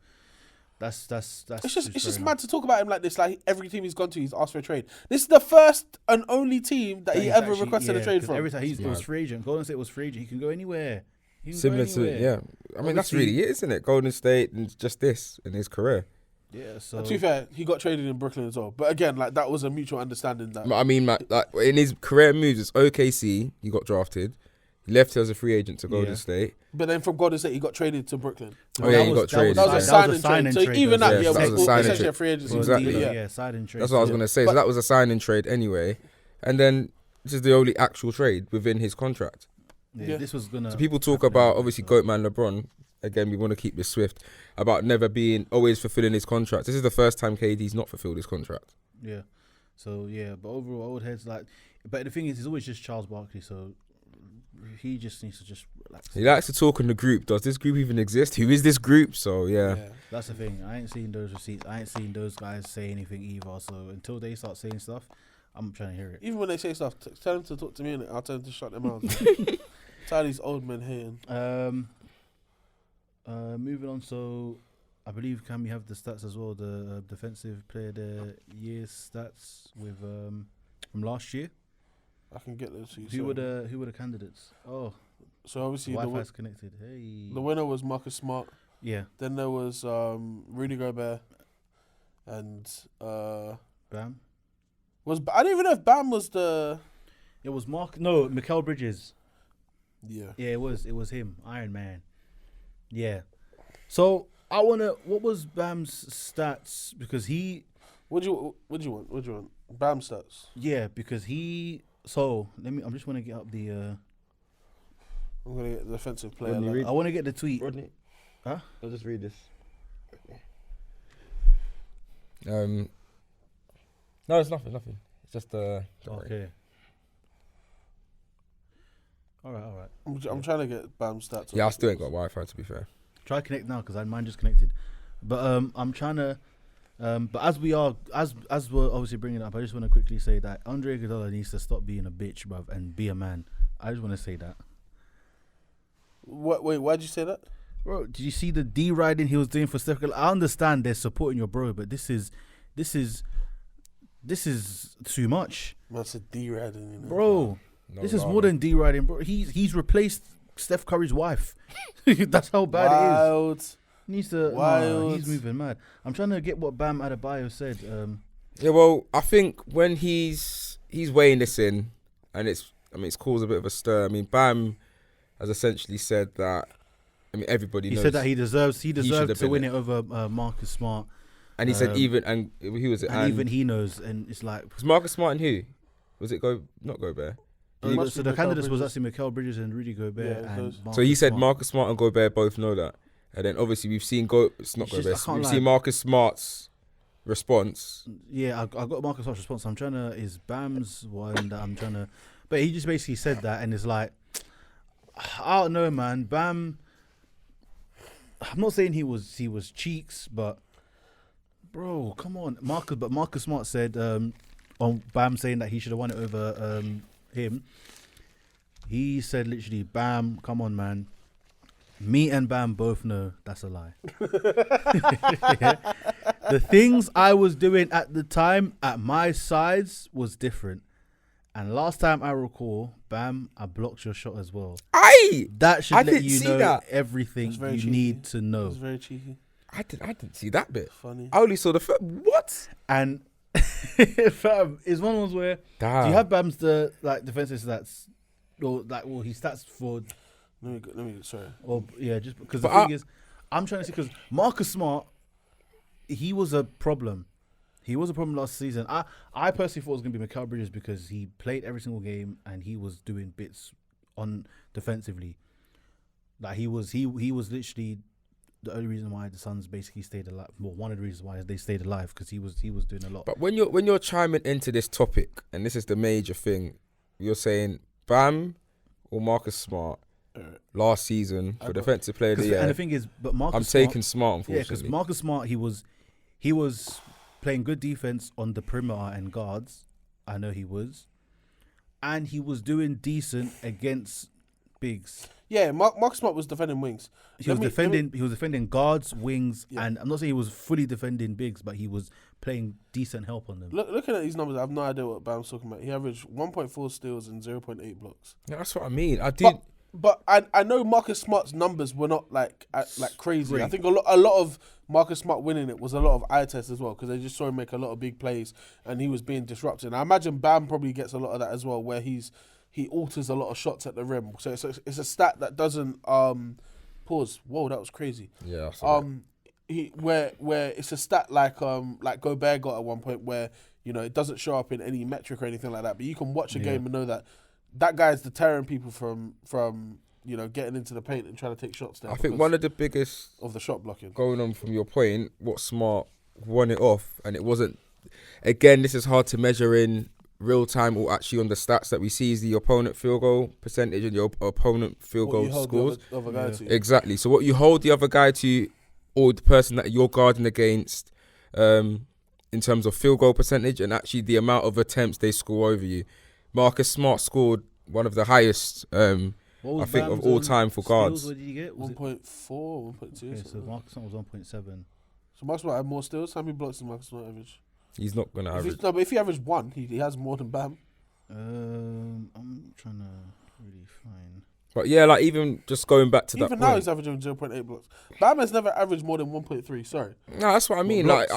S1: that's.
S2: It's just mad to talk about him like this. Like every team he's gone to, he's asked for a trade. This is the first and only team that he ever requested a trade from.
S1: Every time he was free agent. Golden State was free agent. He can go anywhere.
S3: Similar to I mean that's really it, isn't it? Golden State and just this in his career.
S2: Yeah. So to be fair, he got traded in Brooklyn as well. But again, like that was a mutual understanding that.
S3: I mean, like in his career moves, it's OKC. He got drafted. He left as a free agent to Golden State.
S2: But then from Golden State, he got traded to Brooklyn.
S3: Oh, yeah, he got traded.
S2: That was a signing trade. So even that,
S3: that was a signing trade.
S2: A free agency.
S3: Exactly.
S1: Yeah, signing trade.
S3: That's what I was going to say. So that was a signing trade anyway. And then this is the only actual trade within his contract.
S1: Yeah. This was going to...
S3: So people talk about, obviously, Goatman LeBron. Again, we want to keep this swift. About never always fulfilling his contract. This is the first time KD's not fulfilled his contract.
S1: Yeah. So, yeah. But overall, old heads like... But the thing is, it's always just Charles Barkley, so... He just needs to just relax.
S3: He likes to talk in the group. Does this group even exist? Who is this group? So yeah.
S1: That's the thing. I ain't seen those receipts. I ain't seen those guys say anything either. So until they start saying stuff, I'm trying to hear it.
S2: Even when they say stuff, tell them to talk to me and I'll tell them to shut their mouths. Tired of these old men hating.
S1: Moving on. So I believe can we have the stats as well? The defensive player of the year stats with from last year.
S2: I can get those to you.
S1: Who were the candidates? Oh,
S2: so obviously
S1: Wi-Fi's connected. Hey,
S2: the winner was Marcus Smart.
S1: Yeah.
S2: Then there was Rudy Gobert, and
S1: Bam.
S2: I don't even know if Bam was the.
S1: It was Mikal Bridges.
S2: Yeah.
S1: Yeah, it was him, Iron Man. Yeah. So what was Bam's stats? Because he.
S2: What do you want? Bam stats.
S1: Yeah, because he. So I'm just want to get up the.
S2: I'm gonna get the defensive player.
S1: I want to get the tweet.
S3: Rodney.
S1: Huh?
S3: I'll just read this. No, it's nothing. It's just
S1: okay. All right.
S2: I'm trying to get Bam stats.
S3: Yeah, I still ain't got Wi-Fi to be fair.
S1: Try connect now because mine just connected. But I'm trying to. But as we're obviously bringing it up, I just want to quickly say that Andre Iguodala needs to stop being a bitch, bruv, and be a man. I just want to say that.
S2: Wait, why'd you say that?
S1: Bro, did you see the D-riding he was doing for Steph Curry? I understand they're supporting your bro, but this is too much.
S2: That's a D-riding, you know?
S1: Bro. This is more than D-riding, bro. He's replaced Steph Curry's wife. That's how bad it is. He's moving mad. I'm trying to get what Bam Adebayo said.
S3: Yeah, well, I think when he's weighing this in, and it's caused a bit of a stir. I mean, Bam has essentially said that. I mean, everybody
S1: He
S3: knows.
S1: said that he deserved
S3: have
S1: to
S3: been
S1: win it over Marcus Smart.
S3: And he said and who was it?
S1: And even he knows, and it's like
S3: was Marcus Smart and who? Was it not Gobert?
S1: so the candidates was actually Mikal Bridges and Rudy Gobert.
S2: Yeah,
S1: and
S3: so he said
S1: Smart.
S3: Marcus Smart and Gobert both know that, and then obviously we've seen it's not
S1: It's just,
S3: Gobert.
S1: I can't
S3: We've
S1: lie.
S3: seen Marcus Smart's response.
S1: Yeah, I got Marcus Smart's response. I'm trying to is Bam's one that I'm trying to, but he just basically said that, and it's like I don't know, man. Bam. I'm not saying he was cheeks, but bro, come on, Marcus Smart said on Bam saying that he should have won it over him. He said literally, Bam, come on, man. Me and Bam both know that's a lie. Yeah. The things I was doing at the time at my sides was different. And last time I recall, Bam, I blocked your shot as well. That should let you know everything you
S2: cheeky.
S1: Need to know.
S2: It's very cheeky.
S3: I didn't see that bit.
S2: Funny.
S3: I only saw the what?
S1: And fam, it's one of those where do you have Bam's defensive stats or his stats for?
S2: Let me sorry.
S1: Or yeah, just because the thing is, I'm trying to see because Marcus Smart, he was a problem. He was a problem last season. I personally thought it was going to be Mikal Bridges because he played every single game and he was doing bits on defensively. Like he was literally the only reason why the Suns basically stayed alive. Well, one of the reasons why they stayed alive because he was doing a lot.
S3: But when you're chiming into this topic, and this is the major thing, you're saying Bam or Marcus Smart last season for defensive player of the year.
S1: And the thing is, but Marcus
S3: taking Smart, unfortunately.
S1: Yeah, because Marcus Smart, he was playing good defense on the perimeter and guards. I know he was. And he was doing decent against bigs.
S2: Yeah, Marcus Smart was defending wings.
S1: He was defending guards, wings, and I'm not saying he was fully defending bigs, but he was playing decent help on them.
S2: Looking at these numbers, I have no idea what Bam's talking about. He averaged 1.4 steals and 0.8 blocks.
S3: Yeah, that's what I mean.
S2: But I know Marcus Smart's numbers were not like crazy.
S1: Great.
S2: I think a lot of Marcus Smart winning it was a lot of eye test as well because they just saw him make a lot of big plays and he was being disrupted. And I imagine Bam probably gets a lot of that as well, where he alters a lot of shots at the rim. So it's a stat that doesn't pause. Whoa, that was crazy.
S3: Yeah.
S2: Where it's a stat like Gobert got at one point where it doesn't show up in any metric or anything like that, but you can watch a game and know that guy's deterring people from getting into the paint and trying to take shots there.
S3: I think one of the biggest
S2: of the shot blocking
S3: going on from your point, what Smart won it off, and it wasn't. Again, this is hard to measure in real time or actually on the stats that we see is the opponent field goal percentage and your opponent field goal scores.
S2: The other guy to.
S3: Exactly. So what you hold the other guy to, or the person that you're guarding against, in terms of field goal percentage and actually the amount of attempts they score over you. Marcus Smart scored one of the highest, I think, of all time for guards.
S1: What did you get?
S2: 1.4, 1.2.
S1: Okay, so Marcus Smart was 1.7.
S2: So Marcus Smart had more steals. How many blocks did Marcus Smart average?
S3: He's not going to average.
S2: But if he averaged one, he has more than Bam.
S1: I'm trying to really find.
S3: But yeah, like even just going back to that
S2: Even now
S3: point.
S2: he's averaging 0.8 blocks. Bam has never averaged more than 1.3. Sorry.
S3: No, that's what I mean.
S2: Blocks.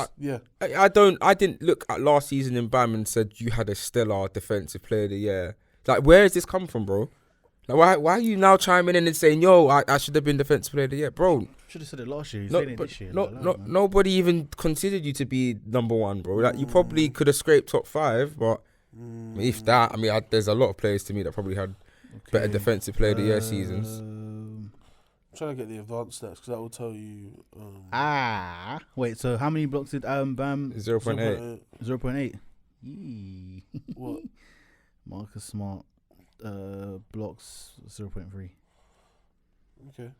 S3: I didn't look at last season in Bam and said you had a stellar defensive player of the year. Like, where has this come from, bro? Like, why are you now chiming in and saying, yo, I should have been defensive player of the year, bro?
S1: Should have said it last year. He's saying it this year.
S3: Nobody even considered you to be number one, bro. Like, you probably could have scraped top 5, but if that, there's a lot of players to me that probably had better defensive player of the year seasons.
S2: I'm trying to get the advanced stats because that will tell you.
S1: Wait, so how many blocks did Bam?
S3: 0.8.
S1: 0.8.
S2: What?
S1: Marcus Smart blocks 0.3.
S2: Okay.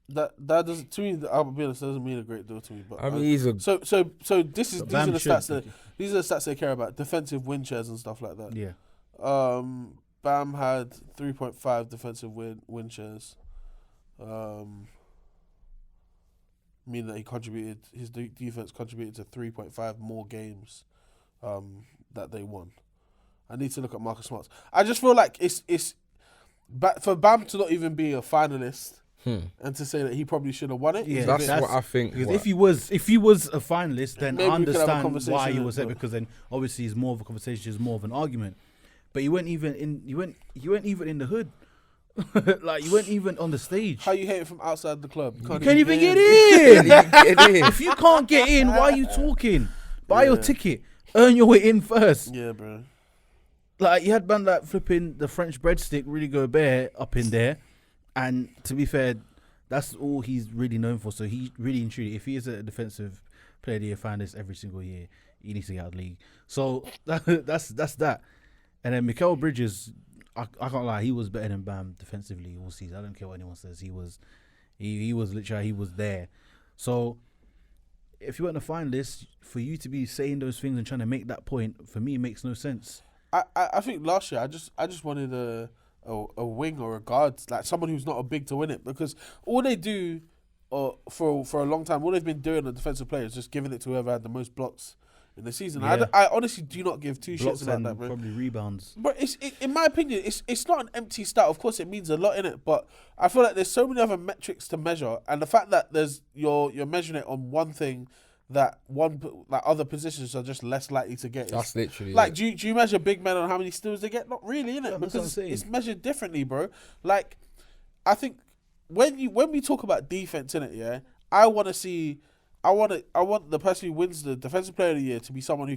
S2: That doesn't, to me, I'll be honest, doesn't mean a great deal to me. But
S3: he's a
S2: so this is these are the stats these are the stats they care about, defensive win shares and stuff like that.
S1: Yeah.
S2: Bam had 3.5 defensive win shares. Meaning that his defense contributed to 3.5 more games that they won. I need to look at Marcus Smart. I just feel like it's for Bam to not even be a finalist and to say that he probably should have won it.
S1: Yeah,
S3: That's what I think.
S1: Because
S3: what-
S1: if he was a finalist, then
S2: Maybe
S1: I
S2: we could have a
S1: understand
S2: conversation
S1: why he
S2: then,
S1: was there,
S2: but-
S1: because then obviously it's more of a conversation, it's more of an argument. But you weren't even in the hood. Like, you weren't even on the stage.
S2: How you hate it from outside the club?
S1: You can't even get in.
S3: Get in.
S1: If you can't get in, why are you talking? Buy your ticket. Earn your way in first.
S2: Yeah, bro.
S1: Like, you had band like flipping the French breadstick, Rudy Gobert up in there. And to be fair, that's all he's really known for. So he really and truly, if he is a defensive player of the year finalist every single year, he needs to get out of the league. So that's that. And then Mikal Bridges, I can't lie, he was better than Bam defensively all season. I don't care what anyone says. He was literally, he was there. So if you weren't a finalist, for you to be saying those things and trying to make that point, for me, it makes no sense.
S2: I think last year I just wanted a wing or a guard, like someone who's not a big to win it, because all they do for a long time, all they've been doing on defensive players, just giving it to whoever had the most blocks in the season.
S1: Yeah.
S2: I honestly do not give two
S1: Blocks
S2: shits about
S1: and
S2: that, bro.
S1: probably rebounds.
S2: But in my opinion, it's not an empty stat. Of course, it means a lot in it, but I feel like there's so many other metrics to measure, and the fact that you're measuring it on one thing that other positions are just less likely to get.
S3: That's literally
S2: like,
S3: it.
S2: do you measure big men on how many steals they get? Not really, innit?
S1: Yeah, that's what I'm
S2: Because
S1: saying.
S2: it's measured differently, bro. Like, I think when we talk about defense, innit, yeah, I want the person who wins the defensive player of the year to be someone who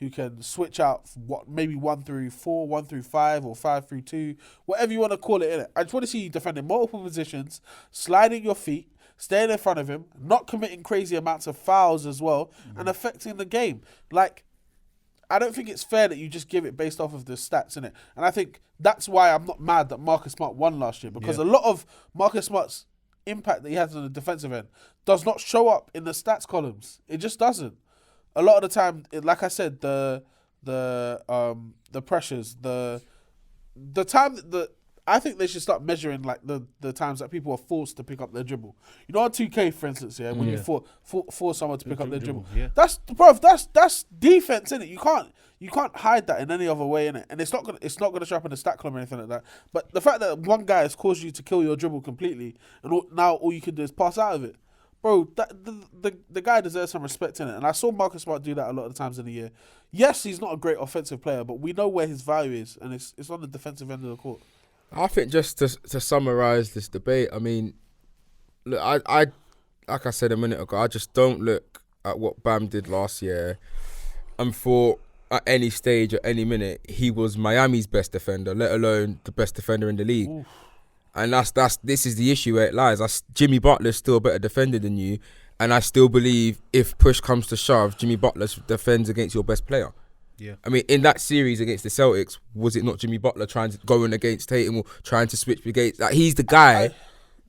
S2: can switch out maybe 1 through 4, 1 through 5, or 5 through 2, whatever you want to call it, innit? I just want to see you defending multiple positions, sliding your feet, staying in front of him, not committing crazy amounts of fouls as well, and affecting the game. Like, I don't think it's fair that you just give it based off of the stats, innit? And I think that's why I'm not mad that Marcus Smart won last year, because a lot of Marcus Smart's impact that he has on the defensive end does not show up in the stats columns. It just doesn't. A lot of the time, like I said, the pressures, the time that I think they should start measuring, like, the times that people are forced to pick up their dribble. You know, on 2K, for instance, when you force someone to pick up their dribble.
S1: Yeah.
S2: That's defense, innit? You can't hide that in any other way, innit? And it's not gonna show up in the stat column or anything like that. But the fact that one guy has caused you to kill your dribble completely, and now all you can do is pass out of it, bro. The guy deserves some respect in it. And I saw Marcus Smart do that a lot of the times in the year. Yes, he's not a great offensive player, but we know where his value is, and it's on the defensive end of the court.
S3: I think just to summarize this debate, I mean, look, I like I said a minute ago, I just don't look at what Bam did last year and thought at any stage, at any minute, he was Miami's best defender, let alone the best defender in the league. Oof. And this is the issue where it lies. Jimmy Butler's still a better defender than you, and I still believe if push comes to shove, Jimmy Butler defends against your best player.
S1: Yeah.
S3: I mean, in that series against the Celtics, was it not Jimmy Butler going against Tatum or trying to switch brigades? Like, he's the guy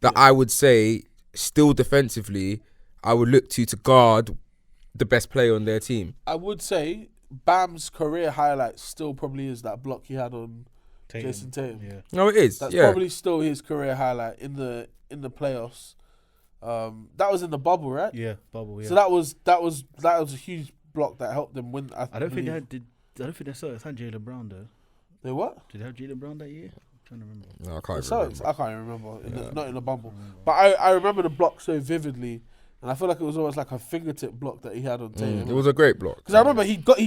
S3: that I would say, still defensively, I would look to guard the best player on their team.
S2: I would say Bam's career highlight still probably is that block he had on Jason Tatum.
S1: Yeah.
S3: No, it is.
S2: That's probably still his career highlight in the playoffs. That was in the bubble, right?
S1: Yeah, bubble. Yeah.
S2: So that was a huge block that helped them win. I don't think
S1: they Celtics had Jaylen Brown though.
S2: They what?
S1: Did they have Jaylen Brown that year? I'm trying to remember.
S3: No, I can't remember.
S2: I can't remember. Not in the bubble. But I remember the block so vividly, and I feel like it was almost like a fingertip block that he had on Tatum.
S3: It was a great block.
S2: Because I remember he got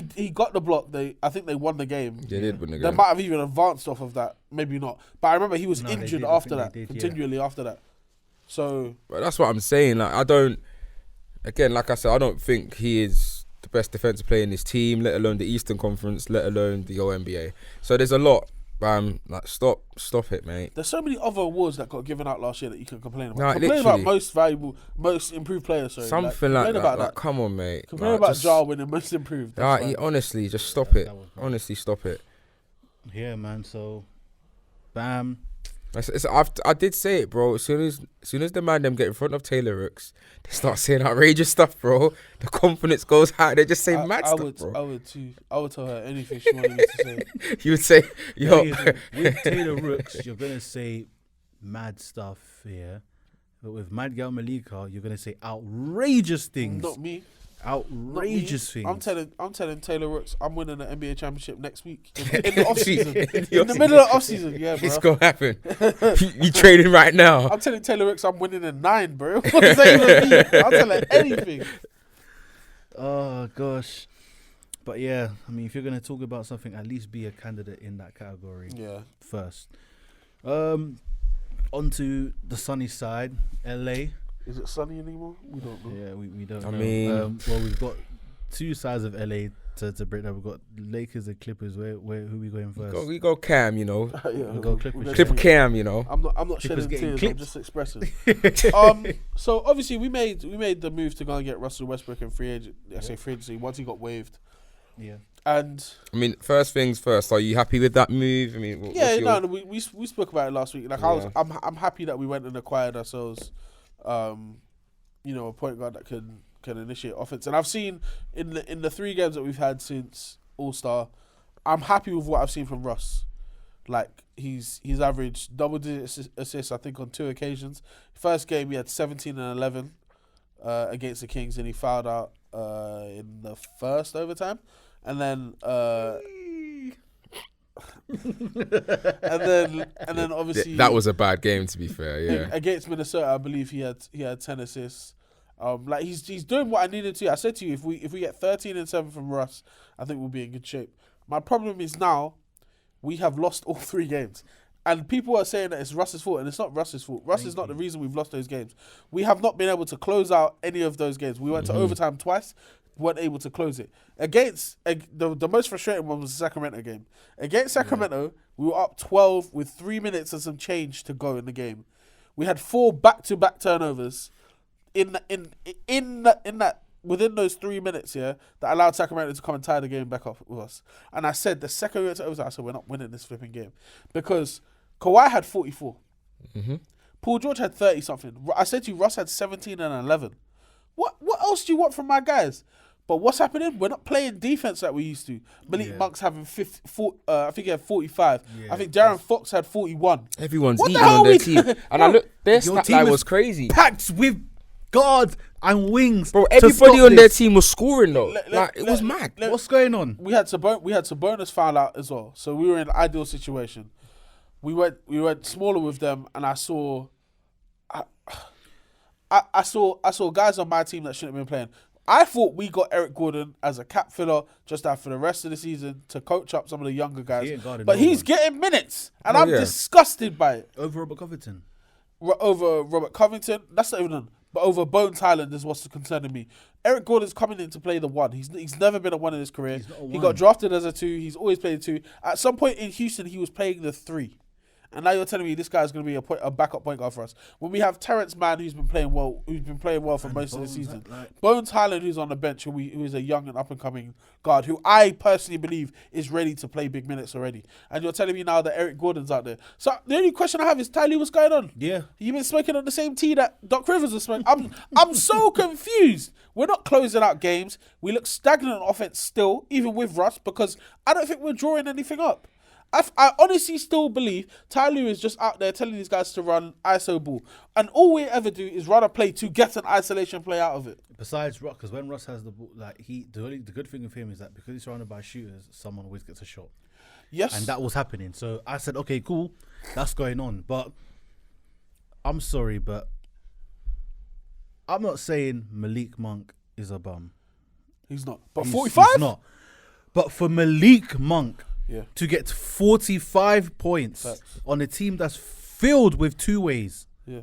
S2: the block. I think they won the game.
S3: They did win the game.
S2: They might have even advanced off of that. Maybe not. But I remember he was injured after that. Continually after that. So.
S3: But that's what I'm saying. Like, I don't think he is the best defensive player in his team, let alone the Eastern Conference, let alone the NBA. So there's a lot. Like, stop it, mate.
S2: There's so many other awards that got given out last year that you can complain about.
S3: Nah,
S2: complain about most valuable, most improved player. Sorry,
S3: something like that.
S2: About
S3: like, come on, mate.
S2: Complain about Ja winning most improved.
S3: Honestly, just stop it. Honestly, stop it.
S1: Yeah, man. So, Bam.
S3: I did say it, bro. As soon as the man them get in front of Taylor Rooks, they start saying outrageous stuff, bro. The confidence goes high. They just say mad stuff, bro.
S2: I would too. I would tell her anything she wanted me to say.
S3: You would say, yo.
S1: With Taylor Rooks, you're gonna say mad stuff here, but with Mad Gal Malika, you're gonna say outrageous things.
S2: Not me.
S1: outrageous things.
S2: I'm telling Taylor Rooks, I'm winning the NBA championship next week in the off season. In the middle of off season, yeah, bro.
S3: It's gonna happen. You trading right now.
S2: I'm telling Taylor Rooks I'm winning in 9, bro. What does that even mean? I'm telling anything.
S1: Oh gosh. But yeah, I mean, if you're gonna talk about something, at least be a candidate in that category.
S2: Yeah.
S1: First. Onto the sunny side, LA.
S2: Is it sunny anymore? We don't know.
S1: Yeah, we don't
S3: I
S1: know.
S3: mean-
S1: well, we've got two sides of LA to break down. We've got Lakers and Clippers. Who we going first?
S3: We go Cam, you know.
S2: Yeah,
S1: We go Clippers.
S2: we're
S3: Clipper
S2: gonna-
S3: Cam, you know.
S2: I'm not
S1: Clippers
S2: shedding
S1: getting
S2: tears.
S1: clipped.
S2: I'm just expressing. So obviously we made the move to go and get Russell Westbrook in free agent. I say free agency once he got waived.
S1: Yeah.
S2: And
S3: I mean, first things first. Are you happy with that move? I mean,
S2: yeah, no, we spoke about it last week. Like
S3: Yeah.
S2: I'm happy that we went and acquired ourselves, a point guard that can initiate offense. And I've seen in the 3 games that we've had since All-Star, I'm happy with what I've seen from Russ. Like he's averaged double-digit assists, I think, on 2 occasions. First game he had 17 and 11 against the Kings, and he fouled out in the first overtime, and then. and then obviously
S3: that was a bad game, to be fair. Yeah.
S2: against Minnesota, I believe he had 10 assists. Like he's doing what I needed to. I said to you, if we get 13 and 7 from Russ, I think we'll be in good shape. My problem is now we have lost all 3 games. And people are saying that it's Russ's fault, and it's not Russ's fault. Russ is not the reason we've lost those games. We have not been able to close out any of those games. We went to overtime twice, weren't able to close it. Against the most frustrating one was the Sacramento game. Against Sacramento, we were up 12 with 3 minutes and some change to go in the game. We had 4 back-to-back turnovers in that within those 3 minutes, that allowed Sacramento to come and tie the game back up with us. And I said the second we went to overtime, I said we're not winning this flipping game because Kawhi had 44. Paul George had 30 something. I said to you, Russ had 17 and 11. What else do you want from my guys? But what's happening? We're not playing defense like we used to. Malik Monk's having 54. I think he had 45.
S1: Yeah.
S2: I think Darren Fox had 41.
S3: Everyone's
S2: What the
S3: eating
S2: hell
S3: on
S2: are
S3: their
S2: we-
S3: team, and I look. Their
S1: Your
S3: stat
S1: team
S3: line
S1: is
S3: was crazy,
S1: Packed with guards and wings.
S3: bro.
S1: to
S3: Everybody
S1: stop
S3: on their
S1: this.
S3: team was scoring though.
S2: Let-
S3: It was mad.
S1: What's going on?
S2: We had Sabonis foul out as well, so we were in an ideal situation. We went smaller with them, and I saw guys on my team that shouldn't have been playing. I thought we got Eric Gordon as a cap filler just out for the rest of the season to coach up some of the younger guys,
S1: He ain't guarding
S2: but
S1: no
S2: he's
S1: one.
S2: getting minutes, and
S3: Oh,
S2: I'm
S3: yeah.
S2: disgusted by it.
S1: Over Robert Covington.
S2: Over Robert Covington, that's not even none. But over Bones Highland is what's concerning me. Eric Gordon's coming in to play the 1. He's never been a 1 in his career.
S1: He's not a
S2: He
S1: 1.
S2: got drafted as a 2. He's always played a 2. At some point in Houston, he was playing the 3. And now you're telling me this guy's going to be a backup point guard for us. When we have Terrence Mann, who's been playing well for most of the
S1: Bones,
S2: season.
S1: like-
S2: Bones Highland, who's on the bench, who is a young and up-and-coming guard, who I personally believe is ready to play big minutes already. And you're telling me now that Eric Gordon's out there. So the only question I have is, Tylee, what's going on?
S1: Yeah.
S2: You've been smoking on the same tea that Doc Rivers was smoking. I'm so confused. We're not closing out games. We look stagnant on offense still, even with Russ, because I don't think we're drawing anything up. I honestly still believe Ty Lue is just out there telling these guys to run ISO ball. And all we ever do is run a play to get an isolation play out of it.
S1: Besides Russ, because when Russ has the ball, like the good thing with him is that because he's surrounded by shooters, someone always gets a shot.
S2: Yes.
S1: And that was happening. So I said, okay, cool, that's going on. But I'm sorry, but I'm not saying Malik Monk is a bum.
S2: He's not. But
S1: He's
S2: 45?
S1: not. But for Malik Monk
S2: Yeah.
S1: to get 45 points
S2: Facts.
S1: on a team that's filled with two-ways,
S2: Yeah.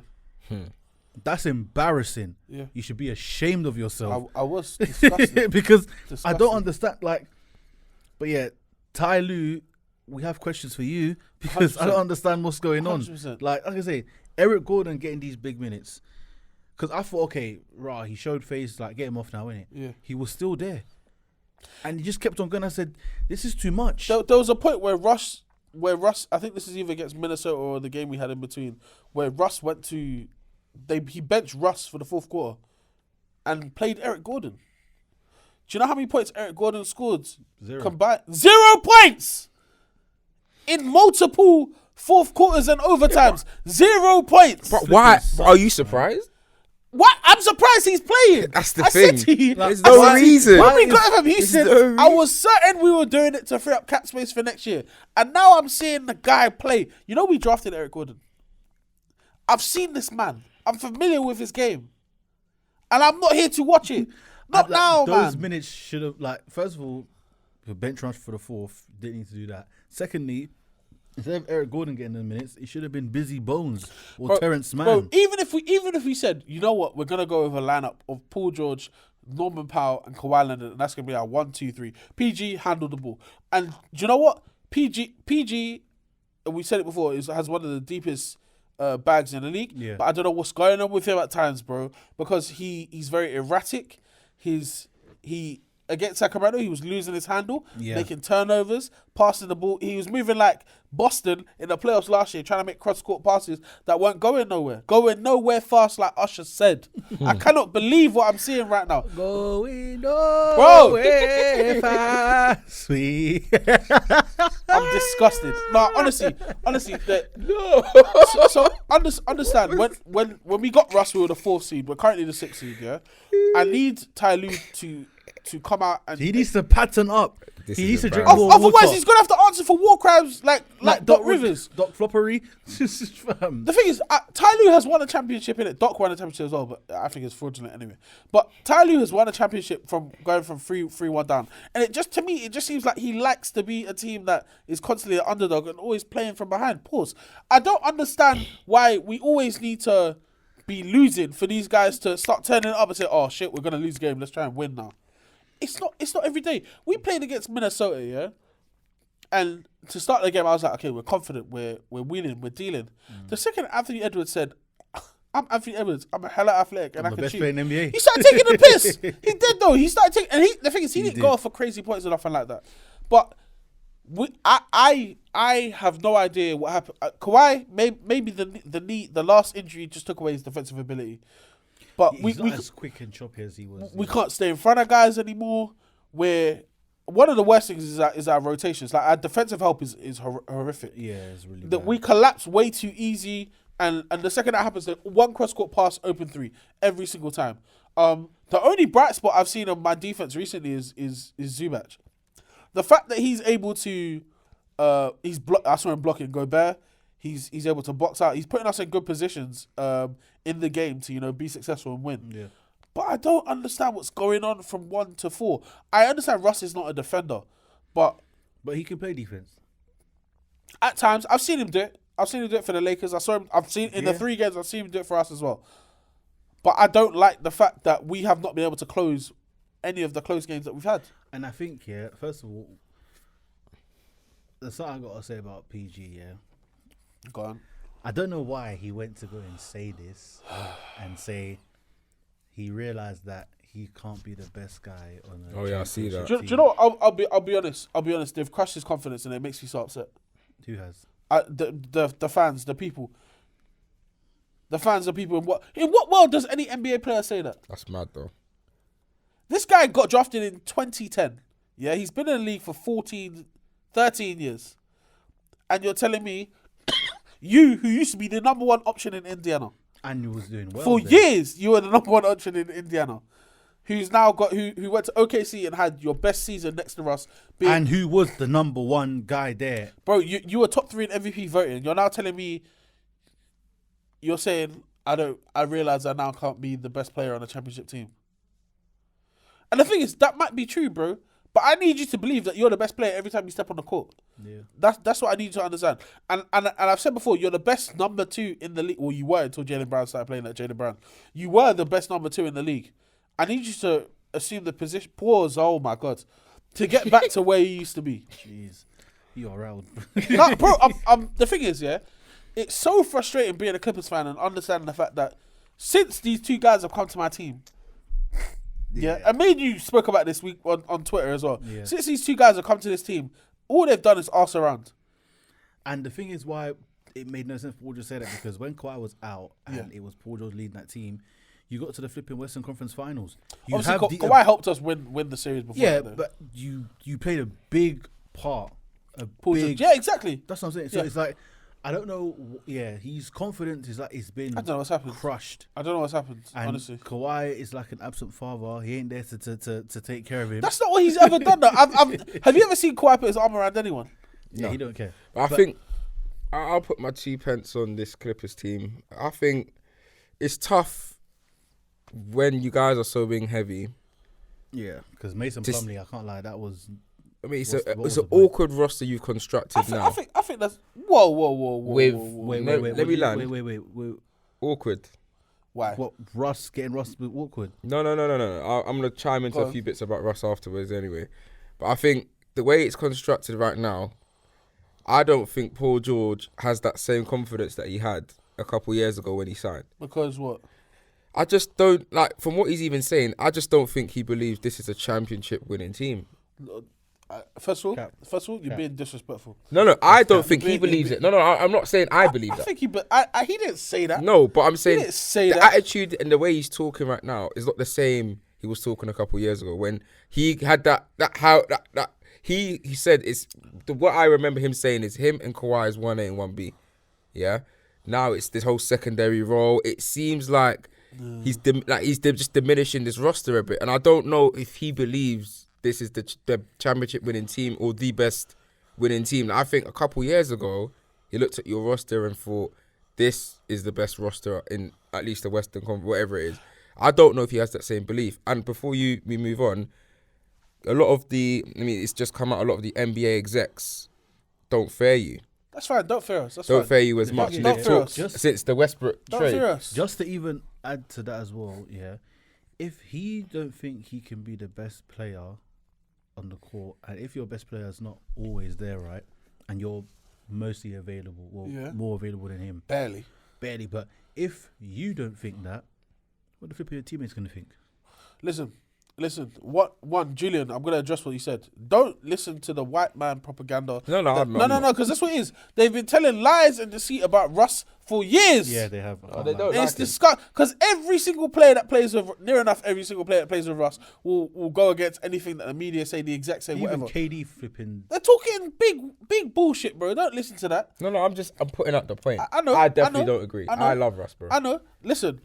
S1: that's embarrassing.
S2: Yeah.
S1: You should be ashamed of yourself.
S2: I was disgusted.
S1: Because I
S2: Disgusting.
S1: don't understand, but yeah, Ty Lue, we have questions for you because I
S2: 100%.
S1: don't understand what's going on.
S2: 100%.
S1: Like I say, Eric Gordon getting these big minutes, because I thought, okay, he showed face, like get him off now, innit?
S2: Yeah.
S1: He was still there, and he just kept on going. I said, this is too much.
S2: There was a point where Russ, I think this is either against Minnesota or the game we had in between, where Russ went to, he benched Russ for the fourth quarter and played Eric Gordon. Do you know how many points Eric Gordon scored?
S1: 0.
S2: Combined 0 points in multiple fourth quarters and overtimes. 0 points.
S3: But why are you surprised?
S2: What? I'm surprised he's playing.
S3: That's the
S2: I
S3: thing.
S2: said to you,
S3: There's no reason.
S2: when we got him, he said,
S3: no
S2: I was certain we were doing it to free up cap space for next year. And now I'm seeing the guy play. You know, we drafted Eric Gordon. I've seen this man. I'm familiar with his game. And I'm not here to watch it. Not now, man.
S1: Those minutes should have, like, first of all, the bench rush for the fourth, didn't need to do that. Secondly, instead of Eric Gordon getting the minutes, it should have been Busy Bones or Terrence Mann.
S2: Bro, even if we said, you know what, we're gonna go with a lineup of Paul George, Norman Powell, and Kawhi Leonard, and that's gonna be our 1-2-3. PG handled the ball, and do you know what? PG, we said it before, has one of the deepest bags in the league.
S1: Yeah.
S2: But I don't know what's going on with him at times, bro, because he's very erratic. He against Sacramento, he was losing his handle, making turnovers, passing the ball. He was moving like Boston in the playoffs last year, trying to make cross-court passes that weren't going nowhere fast, like Usher said. I cannot believe what I'm seeing right now.
S1: Going nowhere fast, sweet.
S2: I'm disgusted. No, honestly, understand when we got Russ, we were the 4th seed. We're currently the 6th seed. Yeah, I need Ty Lue to come out and
S1: he needs to pattern up. He needs to drink
S3: embarrassing.
S1: more
S2: Otherwise,
S1: water.
S2: he's gonna have to answer for war crimes like Doc Rivers.
S1: Doc Floppery.
S2: The thing is, Ty Lue has won a championship in it. Doc won a championship as well, but I think it's fraudulent anyway. But Ty Lue has won a championship from going from 3-1 down, and to me, it just seems like he likes to be a team that is constantly an underdog and always playing from behind. Pause. I don't understand why we always need to be losing for these guys to start turning up and say, "Oh shit, we're gonna lose the game. Let's try and win now." It's not every day. We played against Minnesota, yeah? And to start the game, I was like, okay, we're confident, we're winning, we're dealing. The second Anthony Edwards said, I'm Anthony Edwards, I'm a hella athletic and I
S1: the
S2: can
S1: best
S2: shoot.
S1: player in the NBA.
S2: He started taking the piss. He did though. He started taking, and the thing is, he didn't go off for crazy points or nothing like that. But I have no idea what happened. Kawhi, maybe the last injury just took away his defensive ability. But
S1: He's not as quick and choppy as he was.
S2: We can't stay in front of guys anymore. Where one of the worst things is our rotations. Like our defensive help is horrific.
S1: Yeah, it's really
S2: That
S1: bad.
S2: we collapse way too easy, and the second that happens, one cross court pass, open 3 every single time. The only bright spot I've seen on my defense recently is Zubac. The fact that he's able to, I saw him blocking Gobert. He's able to box out. He's putting us in good positions in the game to be successful and win.
S1: Yeah.
S2: But I don't understand what's going on from 1 to 4. I understand Russ is not a defender, but
S1: he can play defense.
S2: at times I've seen him do it. I've seen him do it for the Lakers. I've seen in the 3 games. I've seen him do it for us as well. But I don't like the fact that we have not been able to close any of the close games that we've had.
S1: And I think, first of all, there's something I got to say about PG,
S2: Go on.
S1: I don't know why he went to go and say this and say he realized that he can't be the best guy on the.
S3: Oh, yeah, I see that.
S2: Do you know what? I'll be honest. They've crushed his confidence and it makes me so upset.
S1: Who has?
S2: The fans, the people. The fans, the people. In what world does any NBA player say that?
S3: That's mad though.
S2: This guy got drafted in 2010. Yeah, he's been in the league for 13 years. And you're telling me you, who used to be the number 1 option in Indiana.
S1: And he was doing well.
S2: For
S1: then.
S2: years, you were the number 1 option in Indiana. Who's now got who went to OKC and had your best season next to us.
S1: And who was the number 1 guy there?
S2: Bro, you were top 3 in MVP voting. You're now telling me you're saying I realize I now can't be the best player on a championship team. And the thing is, that might be true, bro. But I need you to believe that you're the best player every time you step on the court.
S1: Yeah.
S2: That's what I need you to understand. And I've said before, you're the best number 2 in the league. Well, you were until Jaylen Brown started playing like Jaylen Brown. You were the best number 2 in the league. I need you to assume the position. Pause. Oh my God. To get back to where you used to be.
S1: Jeez, you're around.
S2: No, bro. The thing is, it's so frustrating being a Clippers fan and understanding the fact that since these 2 guys have come to my team. Yeah, and me and you spoke about this week on Twitter as well.
S1: Yeah.
S2: Since these 2 guys have come to this team, all they've done is arse around.
S1: And the thing is why it made no sense for Paul George to say that, because when Kawhi was out and it was Paul George leading that team, you got to the flipping Western Conference Finals. You
S2: Obviously, Kawhi helped us win the series before.
S1: Yeah, but you played a big part.
S2: Yeah, exactly.
S1: That's what I'm saying. So it's like, I don't know. Yeah, his confidence is like it's been
S2: I don't know what's happened.
S1: crushed.
S2: I don't know what's happened,
S1: And
S2: honestly.
S1: Kawhi is like an absent father. He ain't there to take care of him.
S2: That's not what he's ever done, though. Have you ever seen Kawhi put his arm around anyone?
S1: Yeah, he don't care.
S3: I think I'll put my 2 pence on this Clippers team. I think it's tough when you guys are so wing heavy.
S1: Yeah, because Mason
S3: Just-
S1: Plumlee, I can't lie, that was.
S3: I mean, it's
S1: What was
S3: an
S1: the point?
S3: awkward roster you've constructed
S2: I
S3: now.
S2: think that's whoa.
S3: With-
S1: Wait,
S3: Let me land.
S1: Wait.
S3: Awkward.
S2: Why?
S1: What getting Russ with awkward?
S3: No. I'm gonna chime into
S2: Go
S3: a
S2: on.
S3: few bits about Russ afterwards anyway. But I think the way it's constructed right now, I don't think Paul George has that same confidence that he had a couple years ago when he signed.
S2: Because what?
S3: I just don't like from what he's even saying. I just don't think he believes this is a championship winning team.
S2: First of all,
S1: Cap.
S2: you're
S1: Cap.
S2: being disrespectful.
S3: No, I don't
S2: cap.
S3: think he
S2: He-
S3: believes
S2: he-
S3: it. No, I'm not saying I believe
S2: I
S3: that.
S2: think he didn't say that.
S3: No, but I'm
S2: He
S3: saying
S2: didn't say
S3: the
S2: that.
S3: attitude and the way he's talking right now is not the same he was talking a couple years ago when he had that he said it's what I remember him saying is him and Kawhi is 1A and 1B. Yeah. Now it's this whole secondary role. It seems like he's just diminishing this roster a bit, and I don't know if he believes this is the championship winning team or the best winning team. I think a couple years ago he looked at your roster and thought this is the best roster in at least the Western Conference, whatever it is. I don't know if he has that same belief. And before we move on, it's just come out, a lot of the NBA execs don't fear you.
S2: That's fine. Don't fear us. That's
S3: Don't
S2: fine.
S3: fear you as much.
S1: Don't
S3: And they've
S2: fear
S3: talked
S2: us.
S3: since the Westbrook
S2: Don't
S3: trade.
S2: fear us.
S1: Just to even add to that as well, yeah. If he don't think he can be the best player on the court, and if your best player is not always there, right, and you're mostly available, more available than him,
S2: Barely.
S1: barely. But if you don't think that, what the flip of your teammates gonna think?
S2: Listen. Julian, I'm gonna address what you said. Don't listen to the white man propaganda.
S3: No, I'm not.
S2: No, because that's what it is. They've been telling lies and deceit about Russ for years.
S1: Yeah, they have.
S3: they don't.
S2: It's
S3: like him.
S2: disgusting because every single player that plays with, near enough every single player that plays with Russ will go against anything that the media say, the execs say,
S1: Even
S2: whatever.
S1: KD flipping.
S2: They're talking big bullshit, bro. Don't listen to that.
S3: No, I'm putting up the point.
S2: I know.
S3: I definitely
S2: I know,
S3: don't agree.
S2: I know.
S3: I love Russ, bro.
S2: I know. Listen,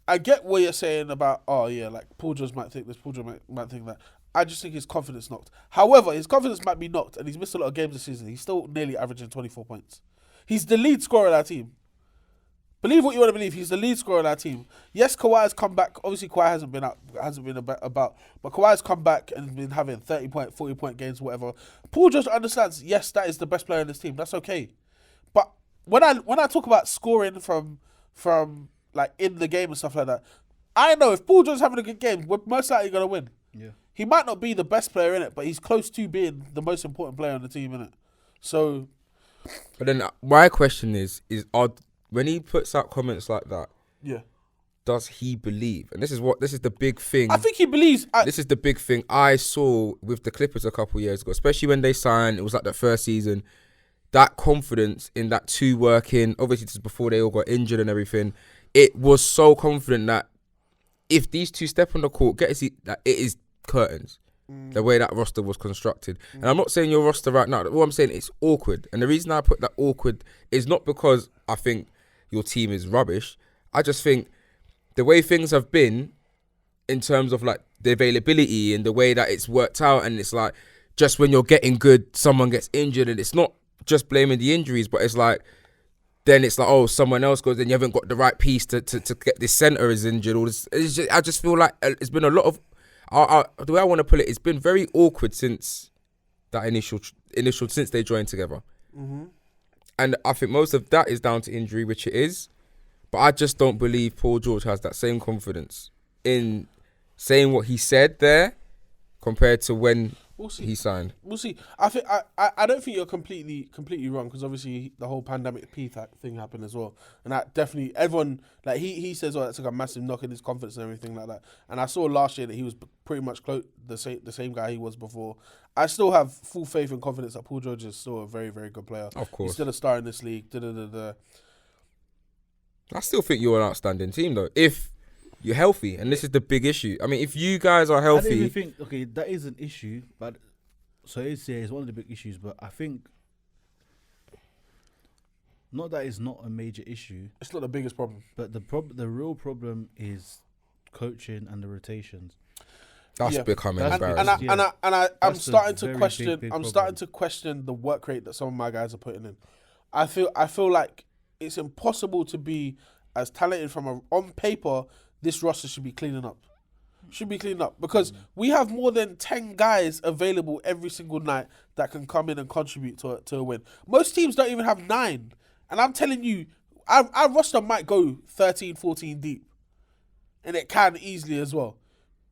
S2: I get what you're saying about, like Paul George might think this, Paul George might think that. I just think his confidence knocked. However, his confidence might be knocked, and he's missed a lot of games this season. He's still nearly averaging 24 points. He's the lead scorer of that team. Believe what you want to believe. He's the lead scorer of that team. Yes, Kawhi has come back. Obviously, Kawhi hasn't been about, but Kawhi has come back and been having 30-point, 40-point games, whatever. Paul George understands. Yes, that is the best player in this team. That's okay. But when I talk about scoring from like in the game and stuff like that, I know if Paul George is having a good game, we're most likely gonna win.
S1: Yeah.
S2: He might not be the best player in it, but he's close to being the most important player on the team in it. So,
S3: But then my question is when he puts out comments like that,
S2: yeah,
S3: does he believe? And this is the big thing.
S2: I think he believes.
S3: This is the big thing I saw with the Clippers a couple years ago, especially when they signed. It was like the first season. That confidence in that two working, obviously just before they all got injured and everything, it was so confident that if these two step on the court, get to see that it is curtains. The way that roster was constructed. And I'm not saying your roster right now. All I'm saying is awkward. And the reason I put that awkward is not because I think your team is rubbish. I just think the way things have been in terms of like the availability and the way that it's worked out, and it's like just when you're getting good, someone gets injured, and it's not just blaming the injuries, but it's like then it's like, oh, someone else goes, then you haven't got the right piece to get this center is injured. All this, I just feel like it's been a lot of the way I want to put it, it's been very awkward since that initial since they joined together.
S2: Mm-hmm.
S3: And I think most of that is down to injury, which it is. But I just don't believe Paul George has that same confidence in saying what he said there compared to when he signed.
S2: We'll see. I don't think you're completely wrong, because obviously the whole pandemic thing happened as well, and that definitely everyone, like he says, that's like a massive knock in his confidence and everything like that. And I saw last year that he was pretty much the same guy he was before. I still have full faith and confidence that Paul George is still a very, very good player.
S3: Of course,
S2: he's still a star in this league.
S3: I still think you're an outstanding team though, if you're healthy, and this is the big issue. I mean, if you guys are
S1: I don't
S3: healthy,
S1: even think, okay, that is an issue, but so it's one of the big issues. But I think Not that it's not a major issue,
S2: It's not the biggest problem.
S1: but the real problem is coaching and the rotations.
S3: That's
S2: Yeah.
S3: becoming
S1: That's-
S3: embarrassing.
S2: I'm
S1: That's a
S2: starting to
S1: very
S2: question.
S1: big
S2: I'm
S1: problem.
S2: starting to question the work rate that some of my guys are putting in. I feel like it's impossible to be as talented on paper. This roster should be cleaning up. Because we have more than 10 guys available every single night that can come in and contribute to a win. Most teams don't even have 9. And I'm telling you, our roster might go 13, 14 deep. And it can easily as well.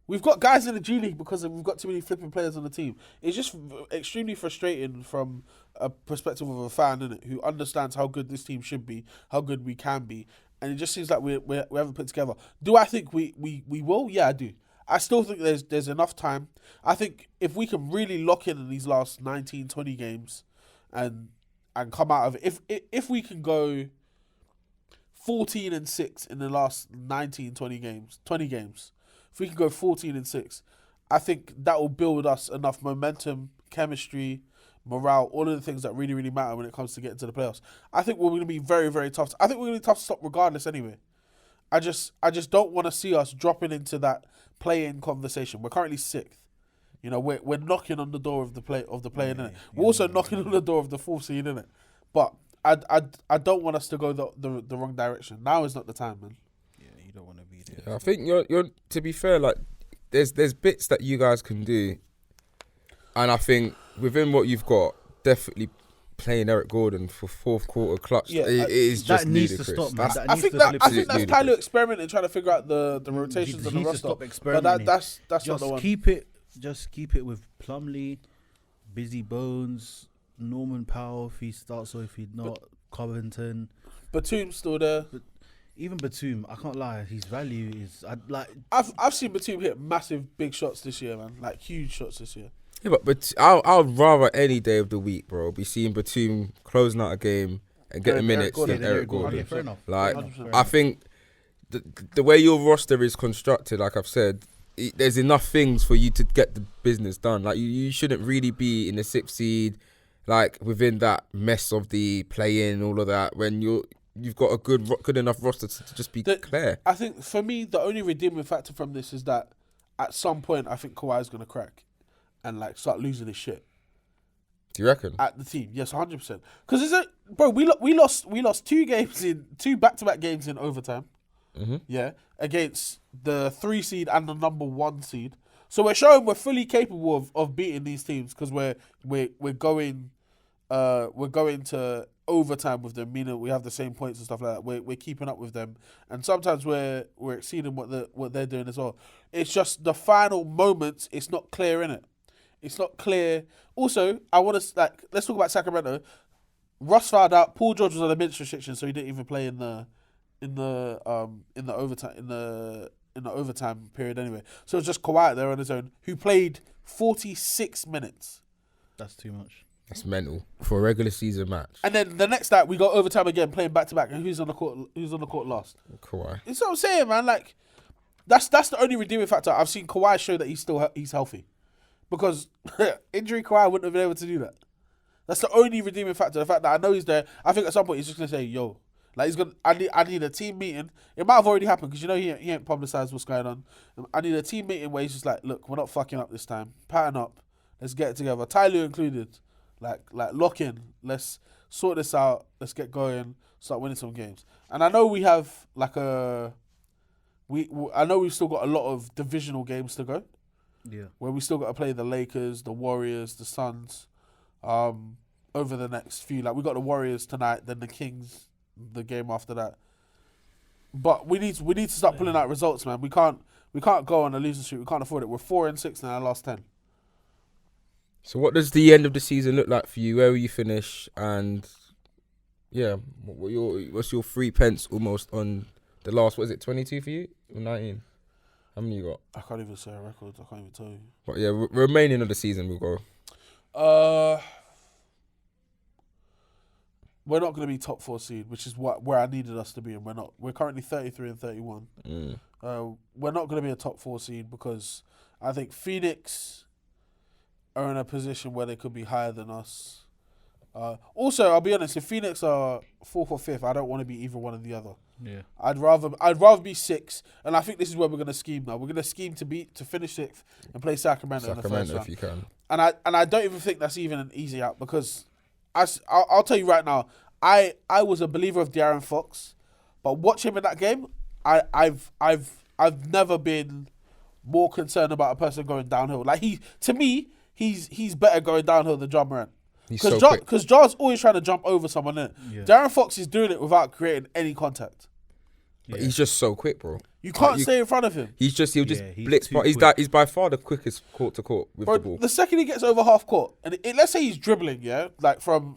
S2: We've got guys in the G League because we've got too many flipping players on the team. It's just extremely frustrating from a perspective of a fan, innit, who understands how good this team should be, how good we can be. And it just seems like we haven't put together. Do I think we will? Yeah, I do. I still think there's enough time. I think if we can really lock in these last 19, 20 games and come out of it, if we can go 14-6 in the last 19, 20 games, if we can go 14-6, I think that will build us enough momentum, chemistry, morale, all of the things that really, really matter when it comes to getting to the playoffs. I think we're going to be very, very tough. I think we're going to be tough to stop regardless anyway. I just don't want to see us dropping into that play-in conversation. We're currently 6th. You know, we're knocking on the door of the play-in, innit? We're also knocking on the door of the 4th seed, innit? But I don't want us to go the wrong direction. Now is not the time, man.
S1: Yeah, you don't want to be there.
S3: Yeah, I think you're to be fair, like there's bits that you guys can do, and I think within what you've got, definitely playing Eric Gordon for fourth quarter clutch.
S2: Yeah,
S3: it is
S1: that
S3: just
S1: needs to
S3: ludicrous.
S1: stop, man.
S3: That's-
S1: That
S2: I
S1: needs
S2: think
S1: to
S2: that
S1: flip
S2: I
S1: it.
S2: think that's
S3: ludicrous.
S2: Tyler experimenting, trying to figure out the rotations
S1: He
S2: of the
S1: needs to
S2: roster.
S1: stop
S2: But
S1: experimenting.
S2: that's not
S1: Just
S2: the one.
S1: keep it with Plumlee, Busy Bones, Norman Powell if he starts or if he not, Covington.
S2: Batum's still there.
S1: Even Batum, I can't lie, his value is
S2: I've seen Batum hit massive big shots this year, man. Like huge shots this year.
S3: Yeah, but I'd rather any day of the week, bro, be seeing Batum closing out a game and getting
S2: Eric
S3: minutes
S2: Gordon.
S3: than Eric Gordon.
S1: Yeah, fair enough.
S3: Like,
S1: Fair enough, fair
S3: I
S1: enough.
S3: think the way your roster is constructed, like I've said, there's enough things for you to get the business done. Like you shouldn't really be in the 6th seed, like within that mess of the play-in, all of that. When you've got a good enough roster to just be clear.
S2: I think for me, the only redeeming factor from this is that at some point, I think Kawhi's gonna crack and like start losing his shit
S3: Do you reckon?
S2: at the team. Yes, 100%. Because bro, we lost 2 back-to-back games in overtime.
S3: Mm-hmm.
S2: Yeah, against the 3 seed and the number 1 seed. So we're showing we're fully capable of beating these teams because we're going to overtime with them, meaning we have the same points and stuff like that. We're keeping up with them, and sometimes we're exceeding what they're doing as well. It's just the final moments. It's not clear in it. It's not clear. Also, I want to let's talk about Sacramento. Russ fouled out. Paul George was on a bench restriction, so he didn't even play in the overtime period anyway. So it was just Kawhi there on his own, who played 46 minutes.
S1: That's too much.
S3: That's mental for a regular season match.
S2: And then the next night we got overtime again, playing back to back. And who's on the court last?
S3: Kawhi.
S2: It's what I'm saying, man. Like that's the only redeeming factor. I've seen Kawhi show that he's healthy, because injury Kawhi wouldn't have been able to do that. That's the only redeeming factor. The fact that I know he's there. I think at some point he's just gonna say, "Yo." Like he's gonna. I need a team meeting. It might have already happened because he ain't publicized what's going on. I need a team meeting where he's just like, look, we're not fucking up this time. Pattern up. Let's get it together. Tyler included. Like lock in. Let's sort this out. Let's get going. Start winning some games. And I know we have I know we've still got a lot of divisional games to go.
S1: Yeah.
S2: Where we still got to play the Lakers, the Warriors, the Suns. Over the next few, like we got the Warriors tonight, then the Kings. The game after that, but we need to start pulling out results, man. We can't go on a losing streak. We can't afford it. We're 4-6 now, our last 10.
S3: So what does the end of the season look like for you? Where will you finish? And yeah, what's your 3 pence almost on the last? What is it, 22 for you or 19? How many you got?
S2: I can't even say a record. I can't even tell you.
S3: But yeah, remaining of the season we'll go.
S2: We're not going to be top 4 seed, which is where I needed us to be, and we're not. We're currently 33 and 31. We're not going to be a top 4 seed because I think Phoenix are in a position where they could be higher than us. Also, I'll be honest. If Phoenix are 4th or 5th, I don't want to be either one or the other.
S1: Yeah.
S2: I'd rather be 6, and I think this is where we're gonna scheme now. We're gonna scheme to finish 6th and play Sacramento in the first round.
S3: if you can.
S2: And I don't even think that's even an easy out because I'll tell you right now, I was a believer of De'Aaron Fox, but watch him in that game. I've never been more concerned about a person going downhill. Like to me, he's better going downhill than Ja Morant.
S3: He's so quick.
S2: Because Ja's always trying to jump over someone. Innit?
S1: Yeah.
S2: De'Aaron Fox is doing it without creating any contact.
S3: But he's just so quick, bro.
S2: You can't stay in front of him.
S3: He'll just
S1: he's
S3: blitz.
S1: too
S3: But
S1: quick.
S3: he's by far the quickest court to court with
S2: Bro,
S3: the ball.
S2: the second he gets over half court, and let's say he's dribbling, yeah, like from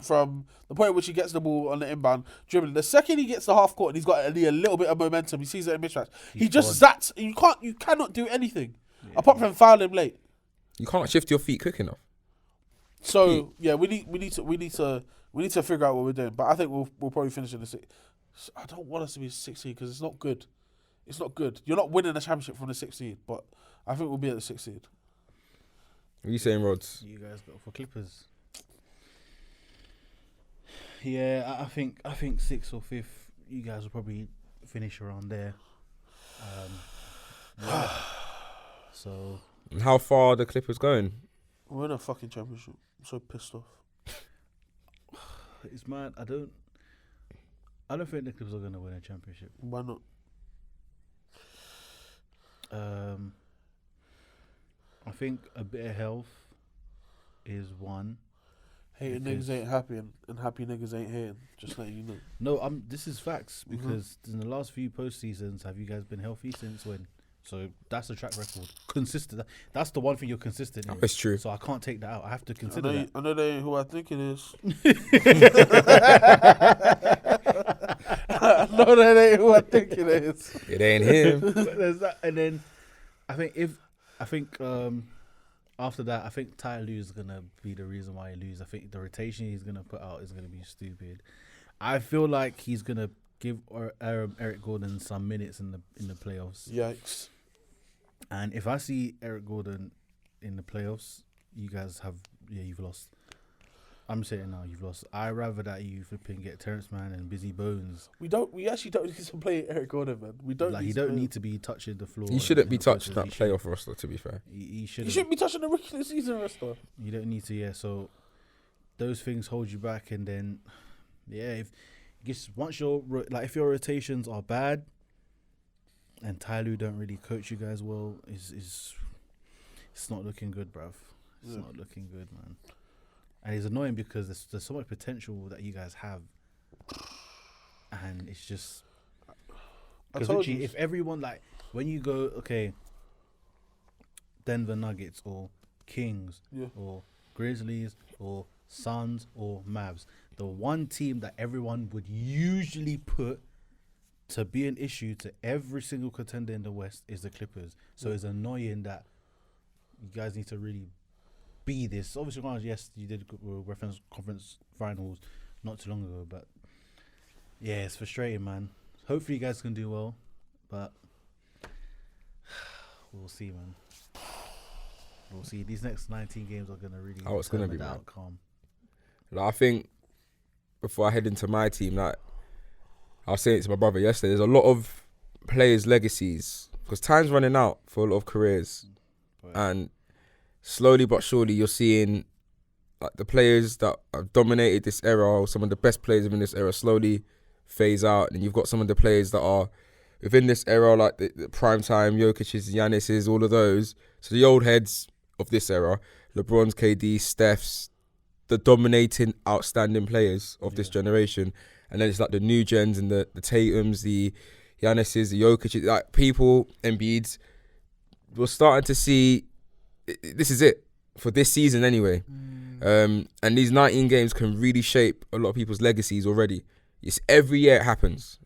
S2: the point at which he gets the ball on the inbound, dribbling. The second he gets to half court and he's got a little bit of momentum, he sees it in mismatch. He just zats. You cannot do anything apart from foul him late.
S3: You can't shift your feet quick enough.
S2: So yeah, we need to figure out what we're doing. But I think we'll probably finish in the 6th. I don't want us to be 6th because it's not good. It's not good. You're not winning a championship from the 6th seed, but I think we'll be at the 6th seed.
S3: What are you saying, Rods?
S1: You guys go for Clippers. Yeah, I think 6th or 5th. You guys will probably finish around there. Yeah. So.
S3: And how far are the Clippers going?
S2: We're in a fucking championship. I'm so pissed off.
S1: It's mad. I don't think the Clippers are going to win a championship.
S2: Why not?
S1: I think a bit of health is one.
S2: Hating niggas ain't happy and happy niggas ain't hating. Just letting you know.
S1: No, this is facts because in the last few postseasons, have you guys been healthy since when? So that's a track record. Consistent. That's the one thing you're consistent in.
S3: It's true.
S1: So I can't take that out. I have to consider that.
S2: I know they ain't who I think it is. I know that ain't who I think it is.
S3: It ain't him.
S1: But there's that, and then I think after that, I think Ty Lue is gonna be the reason why he loses. I think the rotation he's gonna put out is gonna be stupid. I feel like he's gonna give Eric Gordon some minutes in the playoffs.
S2: Yikes!
S1: And if I see Eric Gordon in the playoffs, you guys you've lost. I'm saying now you've lost. I'd rather that you flipping get Terrence Mann and Busy Bones.
S2: We actually don't need to play Eric Gordon, man. We don't.
S1: Like, he don't need to be touching the floor.
S3: He shouldn't be
S1: in the
S3: touching
S1: places.
S3: that playoff roster, to be fair.
S1: He
S2: You
S1: shouldn't.
S2: shouldn't be touching the regular season roster.
S1: You don't need to, yeah. So those things hold you back, and then once if your rotations are bad, and Ty Lue don't really coach you guys well, it's not looking good, bruv. It's not looking good, man. And it's annoying because there's so much potential that you guys have, and it's just because literally, if everyone when you go Denver Nuggets or Kings or Grizzlies or Suns or Mavs, the one team that everyone would usually put to be an issue to every single contender in the West is the Clippers. So it's annoying that you guys need to really be this. Obviously, yes, you did reference conference finals not too long ago, but yeah, it's frustrating, man. Hopefully, you guys can do well, but we'll see, man. We'll see. These next 19 games are gonna really
S3: It's gonna be
S1: the
S3: man.
S1: outcome.
S3: Like, I think before I head into my team, I was saying it to my brother yesterday, there's a lot of players' legacies because time's running out for a lot of careers, and slowly but surely you're seeing the players that have dominated this era, or some of the best players in this era, slowly phase out, and you've got some of the players that are within this era, like the prime time Jokic's, Giannis's, all of those. So the old heads of this era, LeBron's, KD, Steph's, the dominating, outstanding players of this generation. And then it's like the new gens and the Tatums, the Giannis's, the Jokic's, like people, Embiid's. We're starting to see this is it for this season anyway. And these 19 games can really shape a lot of people's legacies already. It's every year it happens,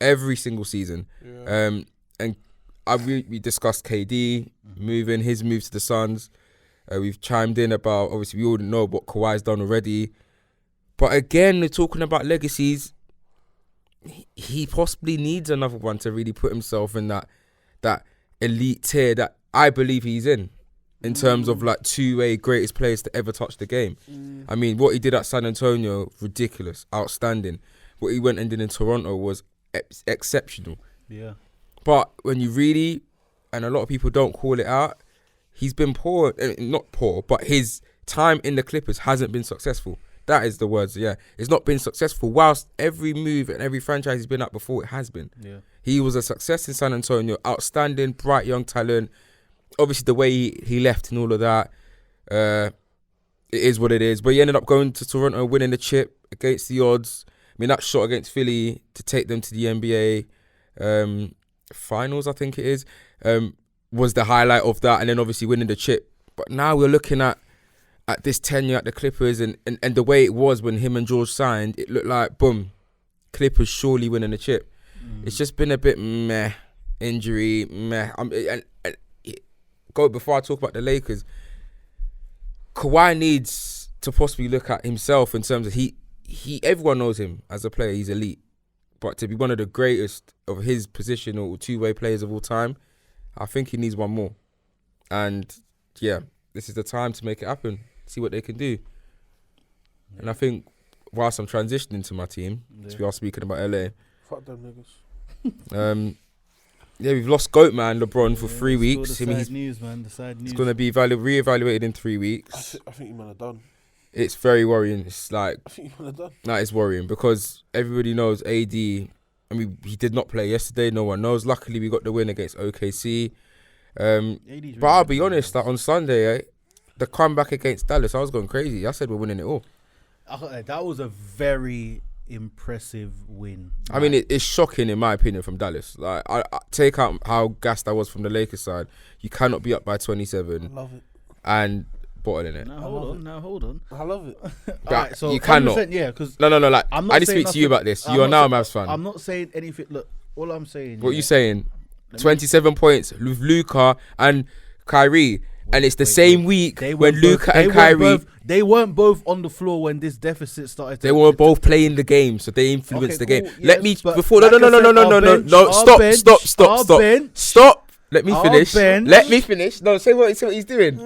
S3: every single season. And we discussed KD moving, his move to the Suns. We've chimed in about, obviously we all know what Kawhi's done already. But again, we're talking about legacies. He possibly needs another one to really put himself in that elite tier that I believe he's in. in terms of like two-way greatest players to ever touch the game. I mean, what he did at San Antonio, ridiculous, outstanding. What he went and did in Toronto was exceptional.
S1: Yeah.
S3: But when you really, and a lot of people don't call it out, he's been poor, not poor, but his time in the Clippers hasn't been successful. That is the words, yeah. It's not been successful. Whilst every move and every franchise he's been at before, it has been.
S1: Yeah.
S3: He was a success in San Antonio, outstanding, bright young talent. Obviously, the way he left and all of that, it is what it is. But he ended up going to Toronto, winning the chip against the odds. I mean, that shot against Philly to take them to the NBA finals, I think it is, was the highlight of that. And then obviously winning the chip. But now we're looking at this tenure at the Clippers and the way it was when him and George signed, it looked like, boom, Clippers surely winning the chip. It's just been a bit meh, injury, meh. Before I talk about the Lakers, Kawhi needs to possibly look at himself in terms of everyone knows him as a player, he's elite. But to be one of the greatest of his position or two-way players of all time, I think he needs one more. And yeah, this is the time to make it happen, see what they can do. Yeah. And I think whilst I'm transitioning to my team, as we are speaking about LA,
S2: fuck them niggas.
S3: Yeah, we've lost GOAT man LeBron for 3 weeks.
S1: The side news, man. The side news.
S3: It's going to be reevaluated in 3 weeks.
S2: I think you man are done.
S3: It's very worrying. It's like,
S2: I think you man are done.
S3: That is worrying because everybody knows AD. I mean, he did not play yesterday. No one knows. Luckily, we got the win against OKC. But I'll be honest, like on Sunday, the comeback against Dallas, I was going crazy. I said we're winning it all.
S1: That was a very impressive win.
S3: I mean, it's shocking in my opinion from Dallas. Like, I take out how gassed I was from the Lakers side. You cannot be up by 27.
S2: I love it.
S3: And bottling it.
S1: Now hold on.
S2: I love it.
S1: Alright, so
S3: you cannot.
S1: Yeah, because
S3: no. Like, I need to speak to you about this. You are now a Mavs fan.
S1: I'm not saying anything. Look, all I'm saying.
S3: What are you saying? 27 points with Luka and Kyrie. And it's the same week when Luka and Kyrie...
S1: They weren't both on the floor when this deficit started.
S3: They were both playing the game, so they influenced the game.
S1: Yes,
S3: Let me... Before...
S1: Like
S3: No. Stop. Let me finish. No, say what he's doing.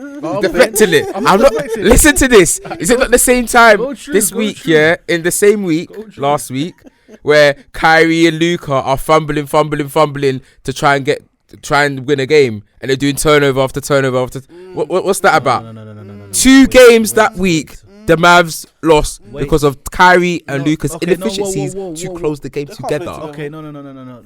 S3: Deflecting it. I'm not... Listen to this. Is it not the same time this week, yeah? In the same week, last week, where Kyrie and Luka are fumbling to try and win a game, and they're doing turnover after turnover after. What's that about?
S1: No.
S3: 2 games that week, the Mavs lost because of Kyrie and Luka's inefficiencies to close the game together.
S1: Okay, no.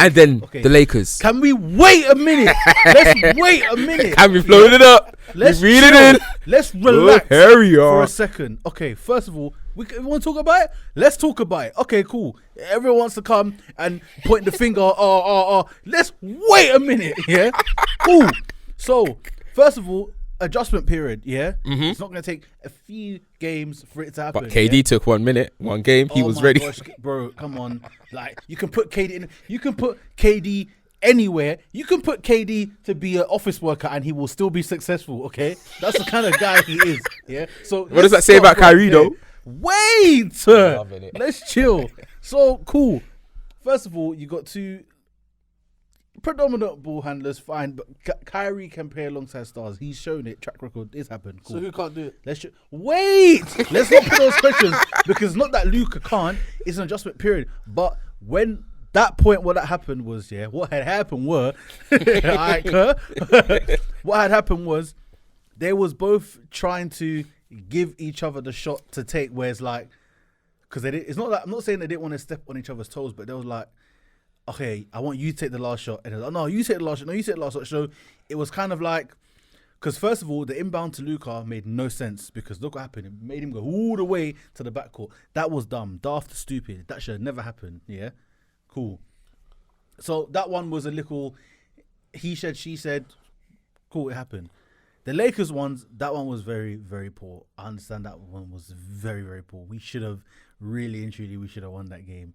S3: And then the Lakers.
S1: Can we wait a minute? Let's wait a minute.
S3: Can we float it up?
S1: Let's
S3: read it in.
S1: Let's relax
S3: for
S1: a second. Okay, first of all, we want to talk about it? Let's talk about it. Okay, cool. Everyone wants to come and point the finger. Let's wait a minute. Yeah, cool. So, first of all, adjustment period. Yeah, It's not going to take a few games for it to happen.
S3: But KD took 1 minute, 1 game. He was ready.
S1: Gosh, bro, come on. Like, you can put KD in. You can put KD anywhere. You can put KD to be an office worker and he will still be successful. Okay, that's the kind of guy he is. Yeah. So
S3: what does that say about Kyrie though?
S1: Wait, let's chill. So cool. First of all, you got 2 predominant ball handlers, fine, but Kyrie can play alongside stars. He's shown it. Track record is happened. Cool.
S2: So who can't do it?
S1: Wait. Let's not put those questions because it's not that Luka can't. It's an adjustment period. But when that point, what that happened was, what had happened were, what had happened was, they was both trying to give each other the shot to take, where it's like, because it's not like, I'm not saying they didn't want to step on each other's toes, but they was like, okay, I want you to take the last shot, and like, no, you take the last shot, no, you take the last shot. So it was kind of like, because first of all, the inbound to Luka made no sense, because look what happened. It made him go all the way to the backcourt. That was dumb, daft, stupid. That should have never happened. Yeah, cool. So that one was a little, he said, she said, cool, it happened. The Lakers ones, that one was very, very poor. I understand that one was very, very poor. We should have really and truly, we should have won that game.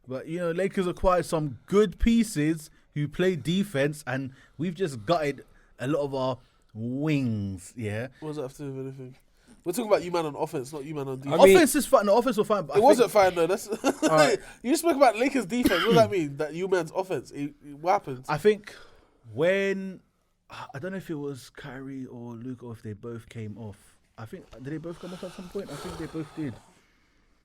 S1: But, Lakers acquired some good pieces who play defense, and we've just gutted a lot of our wings, yeah?
S2: What does that have to do with anything? We're talking about you man on offense, not you man on defense.
S1: Offense is fine. No, offense was fine. But
S2: it wasn't fine, though. That's right. You spoke about Lakers defense. What does that mean? That you man's offense? What happens?
S1: I think when I don't know if it was Kyrie or Luke or if they both came off. I think did they both come off at some point? I think they both did.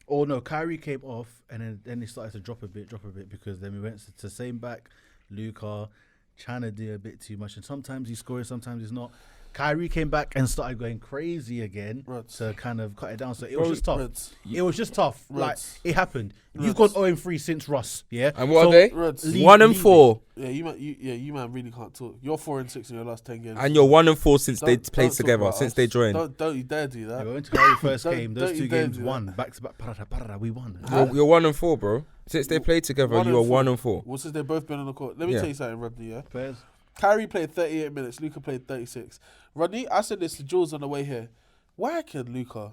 S1: Or no, Kyrie came off and then they started to drop a bit because then we went to same back. Luka trying to do a bit too much, and sometimes he's scoring, sometimes he's not. Kyrie came back and started going crazy again to kind of cut it down. So it was just tough. It was just tough. Like, it happened. You've gone 0-3 since Russ, yeah?
S3: And what are they? 1-4.
S2: Yeah, you man really can't talk. You're 4-6 in your last 10 games.
S3: And you're 1-4 since they played together, since they joined.
S2: Don't you dare do that.
S1: Yeah, we went to Kyrie first game. Those 2 games won. Back to back. Parada, we won.
S3: You're 1-4, bro. Since they played together, you were 1-4.
S2: Well, since they've both been on the court. Let me tell you something, Rodney, yeah?
S1: Players.
S2: Kyrie played 38 minutes. Luka played 36. Rodney, I said this to Jules on the way here. Why can Luka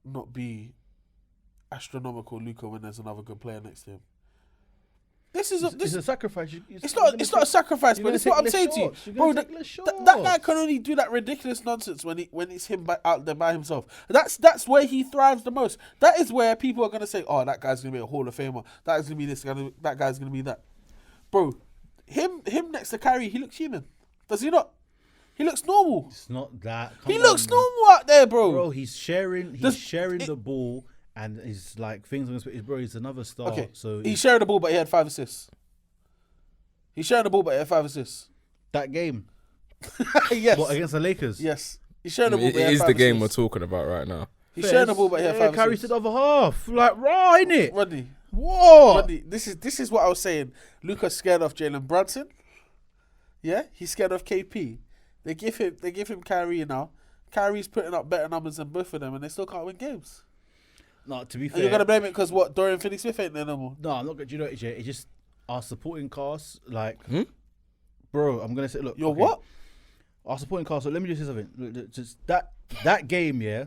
S2: not be astronomical Luka when there's another good player next to him? It's
S1: a sacrifice.
S2: It's not a sacrifice, but it's what I'm saying to you, bro. That guy can only do that ridiculous nonsense when it's him out there by himself. That's where he thrives the most. That is where people are gonna say, "Oh, that guy's gonna be a Hall of Famer. That is gonna be this. That guy's gonna be that." Bro, him next to Kyrie, he looks human. Does he not? He looks normal.
S1: It's not that.
S2: He looks normal out there, bro.
S1: Bro, he's sharing the ball. And it's like things on his bro. He's another star.
S2: Okay.
S1: So
S2: he's sharing the ball, but he had 5 assists. He's sharing the ball, but he had 5 assists.
S1: That game,
S2: yes.
S1: What, against the Lakers?
S2: Yes. He's sharing the ball.
S3: It is the game we're talking about right now.
S2: He's sharing the ball, but he had 5 assists.
S1: Carries to the other half, like raw, innit?
S2: Rodney.
S1: What?
S2: Rodney, this is what I was saying. Luka's scared of Jalen Brunson. Yeah, he's scared of KP. They give him Kyrie now. Kyrie's putting up better numbers than both of them, and they still can't win games.
S1: No, to be fair,
S2: and you're gonna blame it because what? Dorian Finney-Smith ain't there no more.
S1: No, I'm not gonna. Do you know what, AJ? It's just our supporting cast. Like, bro, I'm gonna say, look,
S2: what?
S1: Our supporting cast. So let me just say something. Look, just that game, yeah.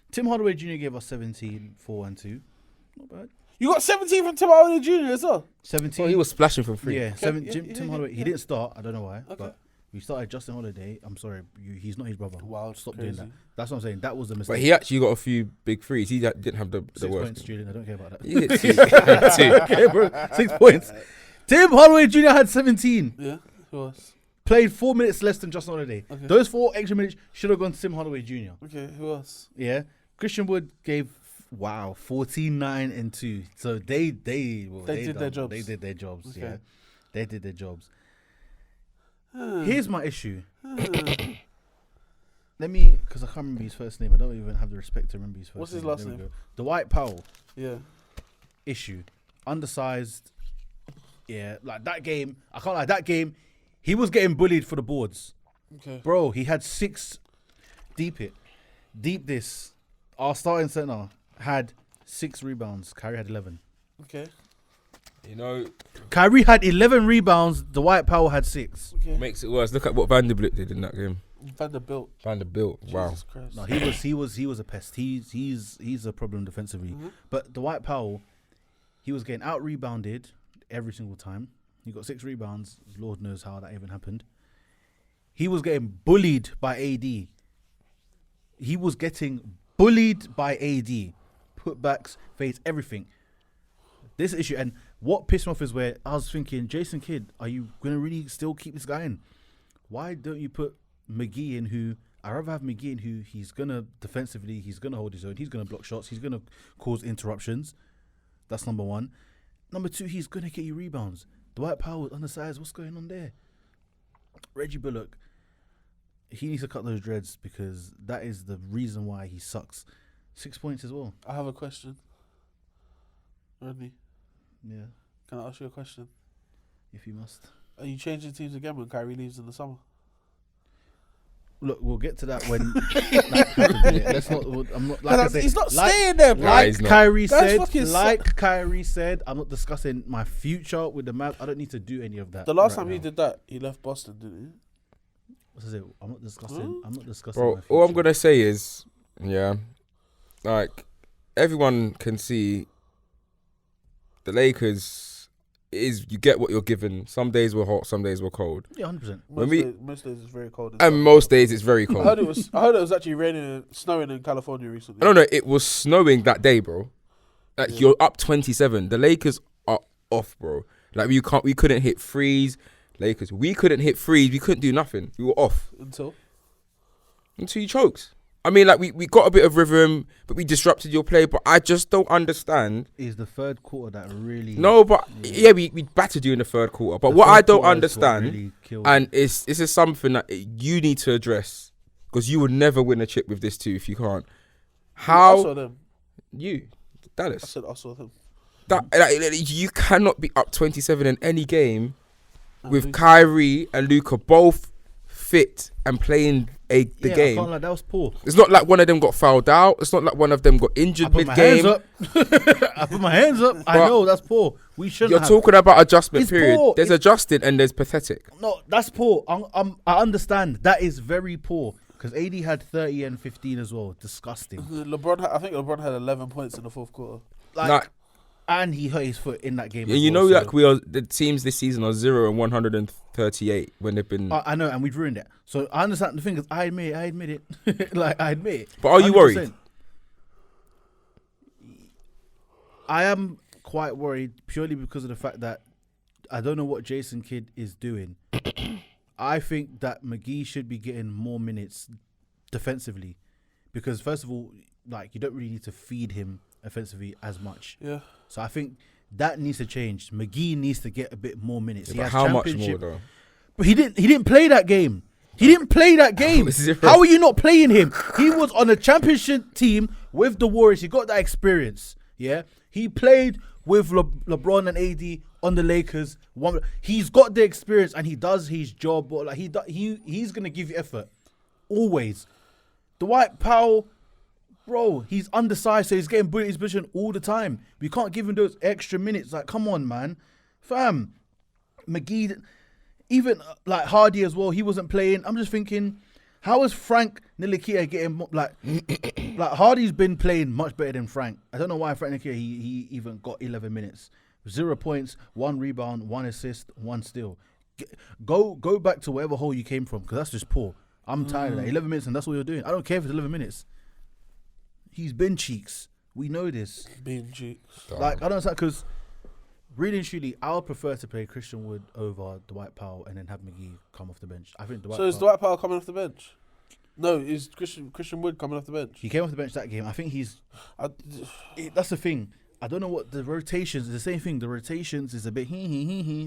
S1: Tim Hardaway Jr. gave us 17, 4 and 2. Not bad.
S2: You got 17 from Tim Hardaway Jr. as well.
S1: 17.
S3: Oh, he was splashing from 3.
S1: Yeah, Tim Hardaway. He didn't start. I don't know why,
S2: okay.
S1: but we started Justin Holiday. I'm sorry, he's not his brother.
S2: Wow,
S1: stop
S2: crazy.
S1: doing that. That's what I'm saying. That was a mistake.
S3: But he actually got a few big threes. He didn't have the
S1: 6
S3: worst.
S1: points, Julian. I don't care about that.
S3: He hit 2.
S1: Okay, bro. 6 points. Tim Hardaway Jr. had 17.
S2: Yeah, who else?
S1: Played 4 minutes less than Justin Holiday.
S2: Okay.
S1: Those 4 extra minutes should have gone to Tim Hardaway Jr.
S2: Okay, who else?
S1: Yeah. Christian Wood gave 14, 9 and 2. So they did their jobs. They did their jobs. Okay. Yeah. They did their jobs. Here's my issue. Let me, because I can't remember his first name. I don't even have the respect to remember his first name.
S2: What's his last name?
S1: Dwight Powell.
S2: Yeah.
S1: Issue. Undersized. Yeah. Like that game. I can't lie. That game, he was getting bullied for the boards.
S2: Okay.
S1: Bro, he had 6. Deep this. Our starting center had 6 rebounds. Kyrie had 11.
S2: Okay.
S3: You know,
S1: Kyrie had 11 rebounds. Dwight Powell had 6.
S2: Okay.
S3: makes it worse. Look at what Vanderbilt did in that game.
S2: Vanderbilt.
S3: Wow.
S2: Jesus Christ.
S1: No, he was a pest. He's a problem defensively.
S2: Mm-hmm.
S1: But Dwight Powell, he was getting out rebounded every single time. He got 6 rebounds. Lord knows how that even happened. He was getting bullied by AD. He was getting bullied by AD. Putbacks, fades, everything. This issue, and what pissed me off is where I was thinking, Jason Kidd, are you going to really still keep this guy in? Why don't you put McGee in, who, I'd rather have McGee in, who he's going to defensively, he's going to hold his own, he's going to block shots, he's going to cause interruptions. That's number 1. Number 2, he's going to get you rebounds. Dwight Powell undersized, what's going on there? Reggie Bullock, he needs to cut those dreads because that is the reason why he sucks. 6 points as well.
S2: I have a question. Rodney,
S1: Yeah,
S2: can I ask you a question?
S1: if you must.
S2: Are you changing teams again when Kyrie leaves in the summer?
S1: Look, we'll get to that when. Let's not. I'm not. Like I said,
S2: he's not staying there, bro.
S1: Like Kyrie
S2: That's
S1: said, I'm not discussing my future with the Mavs. I don't need to do any of that.
S2: The last
S1: right
S2: time he
S1: now.
S2: did that, he left Boston, didn't he?
S1: What's it? I'm not discussing. I'm not discussing.
S3: Bro,
S1: my future.
S3: all I'm gonna say is, yeah, like everyone can see, the Lakers is you get what you're given. Some days we're hot, some days we're cold.
S1: Yeah, 100%.
S2: Most days it's very cold.
S3: And most days it's very
S2: I
S3: cold.
S2: heard it was actually raining and snowing in California recently.
S3: No, it was snowing that day, bro. Like you're up 27. The Lakers are off, bro. Like we couldn't hit threes. Lakers. We couldn't hit threes. We couldn't do nothing. We were off
S2: Until
S3: he chokes. I mean, like, we got a bit of rhythm, but we disrupted your play. But I just don't understand.
S1: Is the third quarter that really?
S3: No, but we battered you in the third quarter. But what I don't understand,
S1: really
S3: and this is something that you need to address, because you would never win a chip with this too if you can't.
S2: I
S3: How
S2: saw them.
S3: you,
S2: I
S3: Dallas?
S2: said I saw them.
S3: You cannot be up 27 in any game with
S2: Luka.
S3: Kyrie and Luka both fit and playing the
S1: I
S3: game.
S1: can't lie, that was poor.
S3: It's not like one of them got fouled out. It's not like one of them got
S1: I
S3: injured
S1: put my
S3: mid-game.
S1: hands up. I put my hands up. I
S3: But
S1: know that's poor. We shouldn't.
S3: You're
S1: have.
S3: talking about adjustment
S1: It's
S3: period.
S1: poor.
S3: There's adjusted and there's pathetic.
S1: No, that's poor. I understand. That is very poor. Because AD had 30 and 15 as well. Disgusting.
S2: I think LeBron had 11 points in the fourth quarter.
S1: Like, and he hurt his foot in that game.
S3: And
S1: as
S3: you
S1: well,
S3: know,
S1: so-
S3: like, we are, the teams this season are 0 and 138 when they've been.
S1: I know, and we've ruined it. So I understand. The thing is, I admit it. Like, I admit it.
S3: But are you
S1: 100%.
S3: worried?
S1: I am quite worried purely because of the fact that I don't know what Jason Kidd is doing. I think that McGee should be getting more minutes defensively, because first of all, like, you don't really need to feed him offensively as much.
S2: Yeah.
S1: So I think that needs to change. McGee needs to get a bit more minutes.
S3: Yeah,
S1: He
S3: but
S1: has
S3: how much more
S1: championship-
S3: though?
S1: But he didn't play that game. He didn't play that game.
S3: Zero.
S1: How are you not playing him? He was on a championship team with the Warriors. He got that experience. Yeah, he played with LeBron and AD on the Lakers. He's got the experience and he does his job. But like he's gonna give you effort always. Dwight Powell, bro, he's undersized, so he's getting bullied in his position all the time. We can't give him those extra minutes. Like, come on, man, fam. McGee. Even like Hardy as well, he wasn't playing. I'm just thinking, how is Frank Ntilikina getting like Hardy's been playing much better than Frank. I don't know why Frank Ntilikina he even got 11 minutes, 0 points, 1 rebound, 1 assist, 1 steal. Go back to whatever hole you came from, because that's just poor. I'm tired of that. 11 minutes and that's what you're doing. I don't care if it's 11 minutes. He's been cheeks. We know this.
S2: Being cheeks.
S1: Like, I don't understand, because really and truly, I would prefer to play Christian Wood over Dwight Powell and then have McGee come off the bench. I think Dwight
S2: So is
S1: Powell,
S2: Dwight Powell coming off the bench? No, is Christian Wood coming off the bench?
S1: he came off the bench that game. I think that's the thing. I don't know what the rotations, the same thing. The rotations is a bit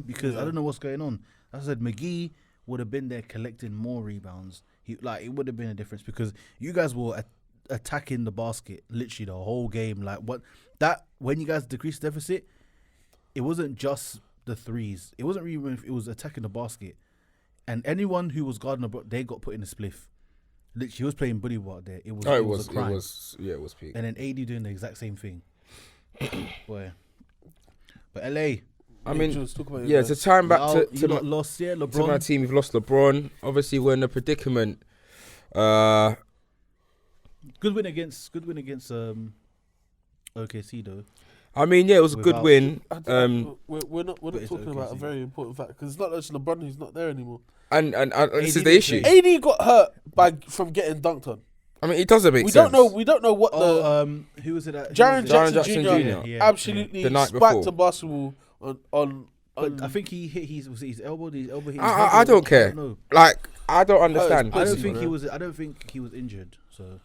S1: because I don't know what's going on. As I said, McGee would have been there collecting more rebounds. It would have been a difference, because you guys were attacking the basket literally the whole game. Like, when you guys decreased the deficit, it wasn't just the threes. It wasn't really, it was attacking the basket. And anyone who was guarding the block, they got put in a spliff. Literally, he was playing bully ball there. It was a crime.
S3: It was peak.
S1: And then AD doing the exact same thing. Boy. But LA.
S3: I mean,
S2: Jules, talk about
S3: yeah,
S2: it,
S3: to time back to
S1: you
S3: my,
S1: lot lost, yeah,
S3: to my
S1: LeBron.
S3: team, we've lost LeBron. Obviously, we're in a predicament.
S1: Good win against OKC though.
S3: I mean, yeah, it was a good
S1: Without-
S3: win.
S2: we're not
S1: but it's
S2: talking about a
S1: OKC.
S2: very important fact, because it's not just LeBron who's not there anymore.
S3: And this is
S1: AD
S3: the issue.
S1: played.
S2: AD got hurt from getting dunked on.
S3: I mean, it doesn't make
S2: We
S3: sense.
S2: don't know what
S1: Who was it?
S2: Jaren
S3: Jackson
S2: Jackson
S3: Jr.
S2: Jr. absolutely
S3: The night
S2: spiked
S3: before.
S2: the basketball on.
S1: But I think he hit his elbow. His elbow hit. His
S3: I don't care.
S1: know.
S3: Like, I don't understand.
S1: I don't
S2: Pussy,
S1: think
S2: man.
S1: he was. I don't think he was injured. So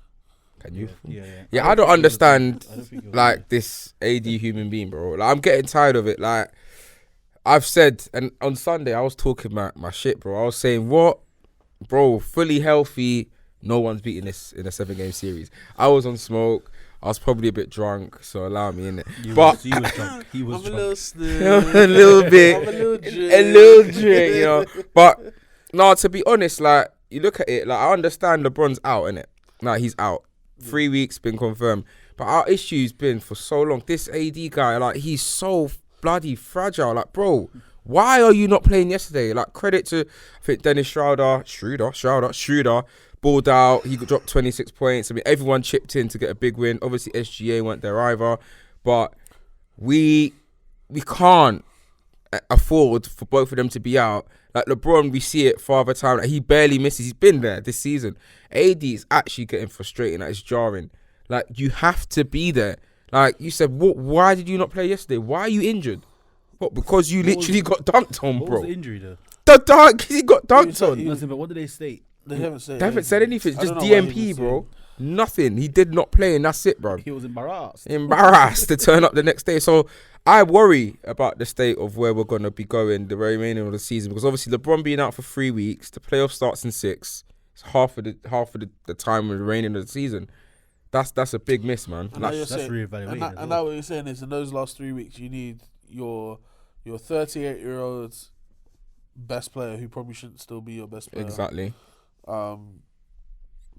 S3: Can you?
S1: yeah.
S3: Yeah, I don't understand,
S1: I don't think he was
S3: like, this AD human being, bro. Like, I'm getting tired of it. Like, I've said, and on Sunday, I was talking my shit, bro. I was saying, what? Bro, fully healthy, no one's beating this in a 7-game series. I was on smoke. I was probably a bit drunk, so allow me in it. But
S1: he was drunk. He was
S2: I'm a
S1: drunk.
S2: little snip.
S3: a little bit,
S2: I'm a little
S3: a little drink, you know. But no, to be honest, like, you look at it, like, I understand LeBron's out, innit? Like, he's out. 3 weeks been confirmed. But our issue's been for so long. This AD guy, like, he's so bloody fragile. Like, bro, why are you not playing yesterday? Like, credit to, I think, Dennis Schroeder, balled out. He dropped 26 points. I mean, everyone chipped in to get a big win. Obviously, SGA weren't there either. But we can't afford for both of them to be out. Like, LeBron, we see it father time. Like, he barely misses. He's been there this season. AD is actually getting frustrating. Like, it's jarring. Like, you have to be there. Like you said, why did you not play yesterday? Why are you injured? What, because you literally got dunked on,
S1: What
S3: bro?
S1: was the injury though?
S3: the dunk. He got dunked on.
S1: Listen, but what did they state?
S2: They haven't said.
S3: They haven't said anything.
S2: I
S3: Just
S2: don't know why he
S3: DMP,
S2: was
S3: bro. Nothing. He did not play, and that's it, bro.
S1: He was embarrassed.
S3: To turn up the next day. So I worry about the state of where we're gonna be going the remaining of the season, because obviously LeBron being out for 3 weeks, the playoff starts in 6. It's half of the time remaining of the season. That's a big miss, man.
S2: And now you're
S1: That's
S2: saying,
S1: reevaluating.
S2: and now what you're saying is in those last 3 weeks, you need your 38-year-old best player who probably shouldn't still be your best player.
S3: Exactly.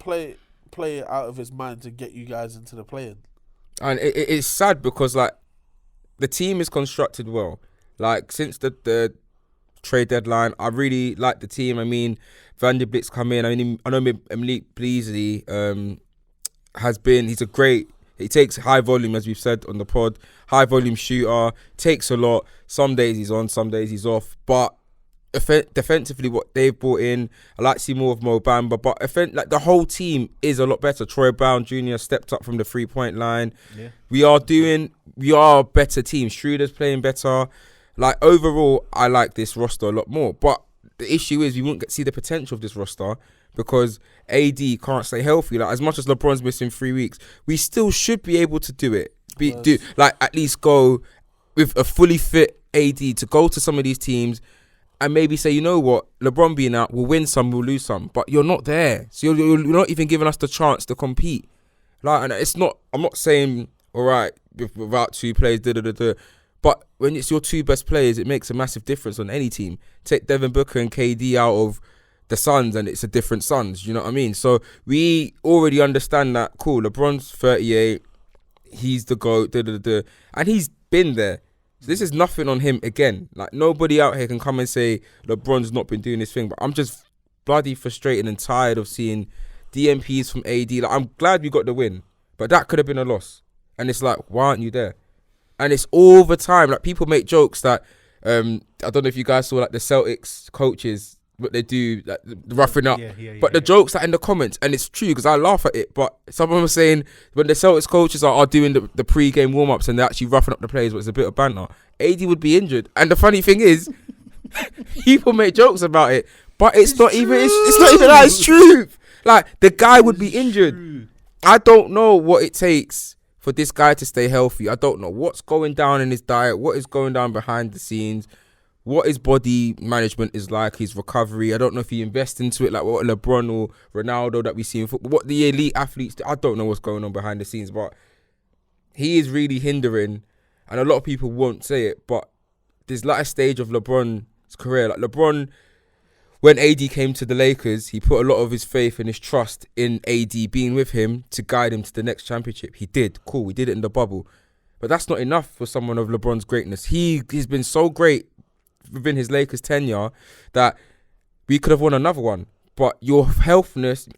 S2: Play it out of his mind to get you guys into the play-in.
S3: And it's sad because like the team is constructed well. Like since the trade deadline, I really like the team. I mean, Vanderbilt's come in. I know Malik Beasley he takes high volume, as we've said on the pod, high volume shooter, takes a lot. Some days he's on, some days he's off. But defensively, what they've brought in, I like to see more of Mo Bamba. But like the whole team is a lot better. Troy Brown Jr. stepped up from the 3-point line.
S1: Yeah.
S3: We are a better team. Schroeder's playing better. Like overall, I like this roster a lot more. But the issue is we won't see the potential of this roster because AD can't stay healthy. Like as much as LeBron's missing 3 weeks, we still should be able to do it. At least go with a fully fit AD to go to some of these teams and maybe say, you know what, LeBron being out, we'll win some, we'll lose some. But you're not there, so you're not even giving us the chance to compete. Like, and it's not. I'm not saying all right without 2 players, but when it's your 2 best players, it makes a massive difference on any team. Take Devin Booker and KD out of the Suns, and it's a different Suns. You know what I mean? So we already understand that. Cool, LeBron's 38. He's the GOAT, and he's been there. So this is nothing on him again. Like nobody out here can come and say LeBron's not been doing this thing. But I'm just bloody frustrated and tired of seeing DMPs from AD. Like I'm glad we got the win, but that could have been a loss. And it's like, why aren't you there? And it's all the time. Like people make jokes that I don't know if you guys saw like the Celtics coaches, what they do, like roughing up. But the jokes are in the comments, and it's true because I laugh at it. But someone was saying when the Celtics coaches are doing the pre-game warm-ups and they're actually roughing up the players, but it's a bit of banter. AD would be injured, and the funny thing is, people make jokes about it, but it's not even that. It's true. Like the guy would be injured. I don't know what it takes for this guy to stay healthy. I don't know what's going down in his diet, what is going down behind the scenes, what his body management is like, his recovery. I don't know if he invests into it like what LeBron or Ronaldo that we see in football, what the elite athletes do. I don't know what's going on behind the scenes, but he is really hindering, and a lot of people won't say it, but there's like a stage of LeBron's career. Like LeBron, when AD came to the Lakers, he put a lot of his faith and his trust in AD being with him to guide him to the next championship. He did. Cool. We did it in the bubble. But that's not enough for someone of LeBron's greatness. He's been so great within his Lakers tenure that we could have won another one. But your healthness,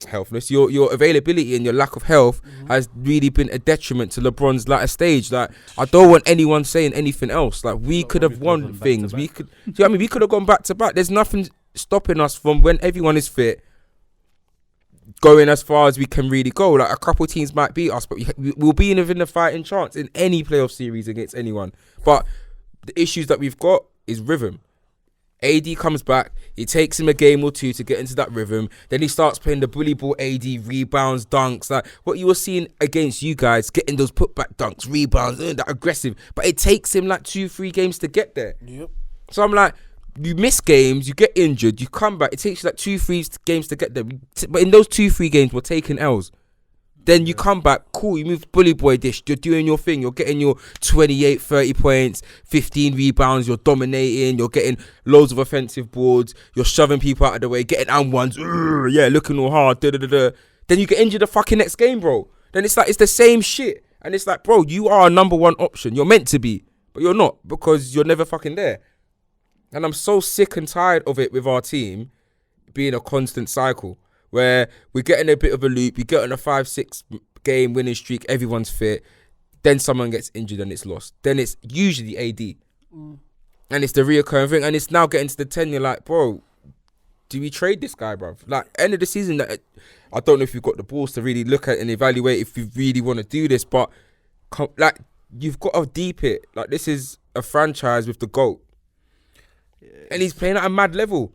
S3: your availability and your lack of health has really been a detriment to LeBron's latter stage. Like, I don't want anyone saying anything else. Like, we could have won things. We could, do you know what I mean? We could have gone back to back. There's nothing stopping us from, when everyone is fit, going as far as we can really go. Like a couple teams might beat us, but we'll be within the fighting chance in any playoff series against anyone. But the issues that we've got is rhythm. AD comes back, it takes him a game or two to get into that rhythm, then he starts playing the bully ball AD, rebounds, dunks, like what you were seeing against you guys, getting those putback dunks, rebounds, that aggressive, but it takes him like 2-3 games to get there.
S2: Yep.
S3: So I'm like, you miss games, you get injured, you come back, it takes you like 2-3 games to get there, but in those 2-3 games we're taking L's. Then you come back, cool, you move bully boy dish, you're doing your thing, you're getting your 28, 30 points, 15 rebounds, you're dominating, you're getting loads of offensive boards, you're shoving people out of the way, getting and ones, looking all hard, Then you get injured the fucking next game, bro. Then it's like, it's the same shit. And it's like, bro, you are a number one option. You're meant to be, but you're not because you're never fucking there. And I'm so sick and tired of it with our team being a constant cycle where we're getting a bit of a loop, we get on a 5-6 game winning streak, everyone's fit, then someone gets injured and it's lost. Then it's usually AD. And it's the reoccurring thing. And it's now getting to the 10, you're like, bro, do we trade this guy, bro? Like, end of the season, I don't know if you've got the balls to really look at and evaluate if you really want to do this, but like, you've got to deep it. Like, this is a franchise with the GOAT. And he's playing at a mad level.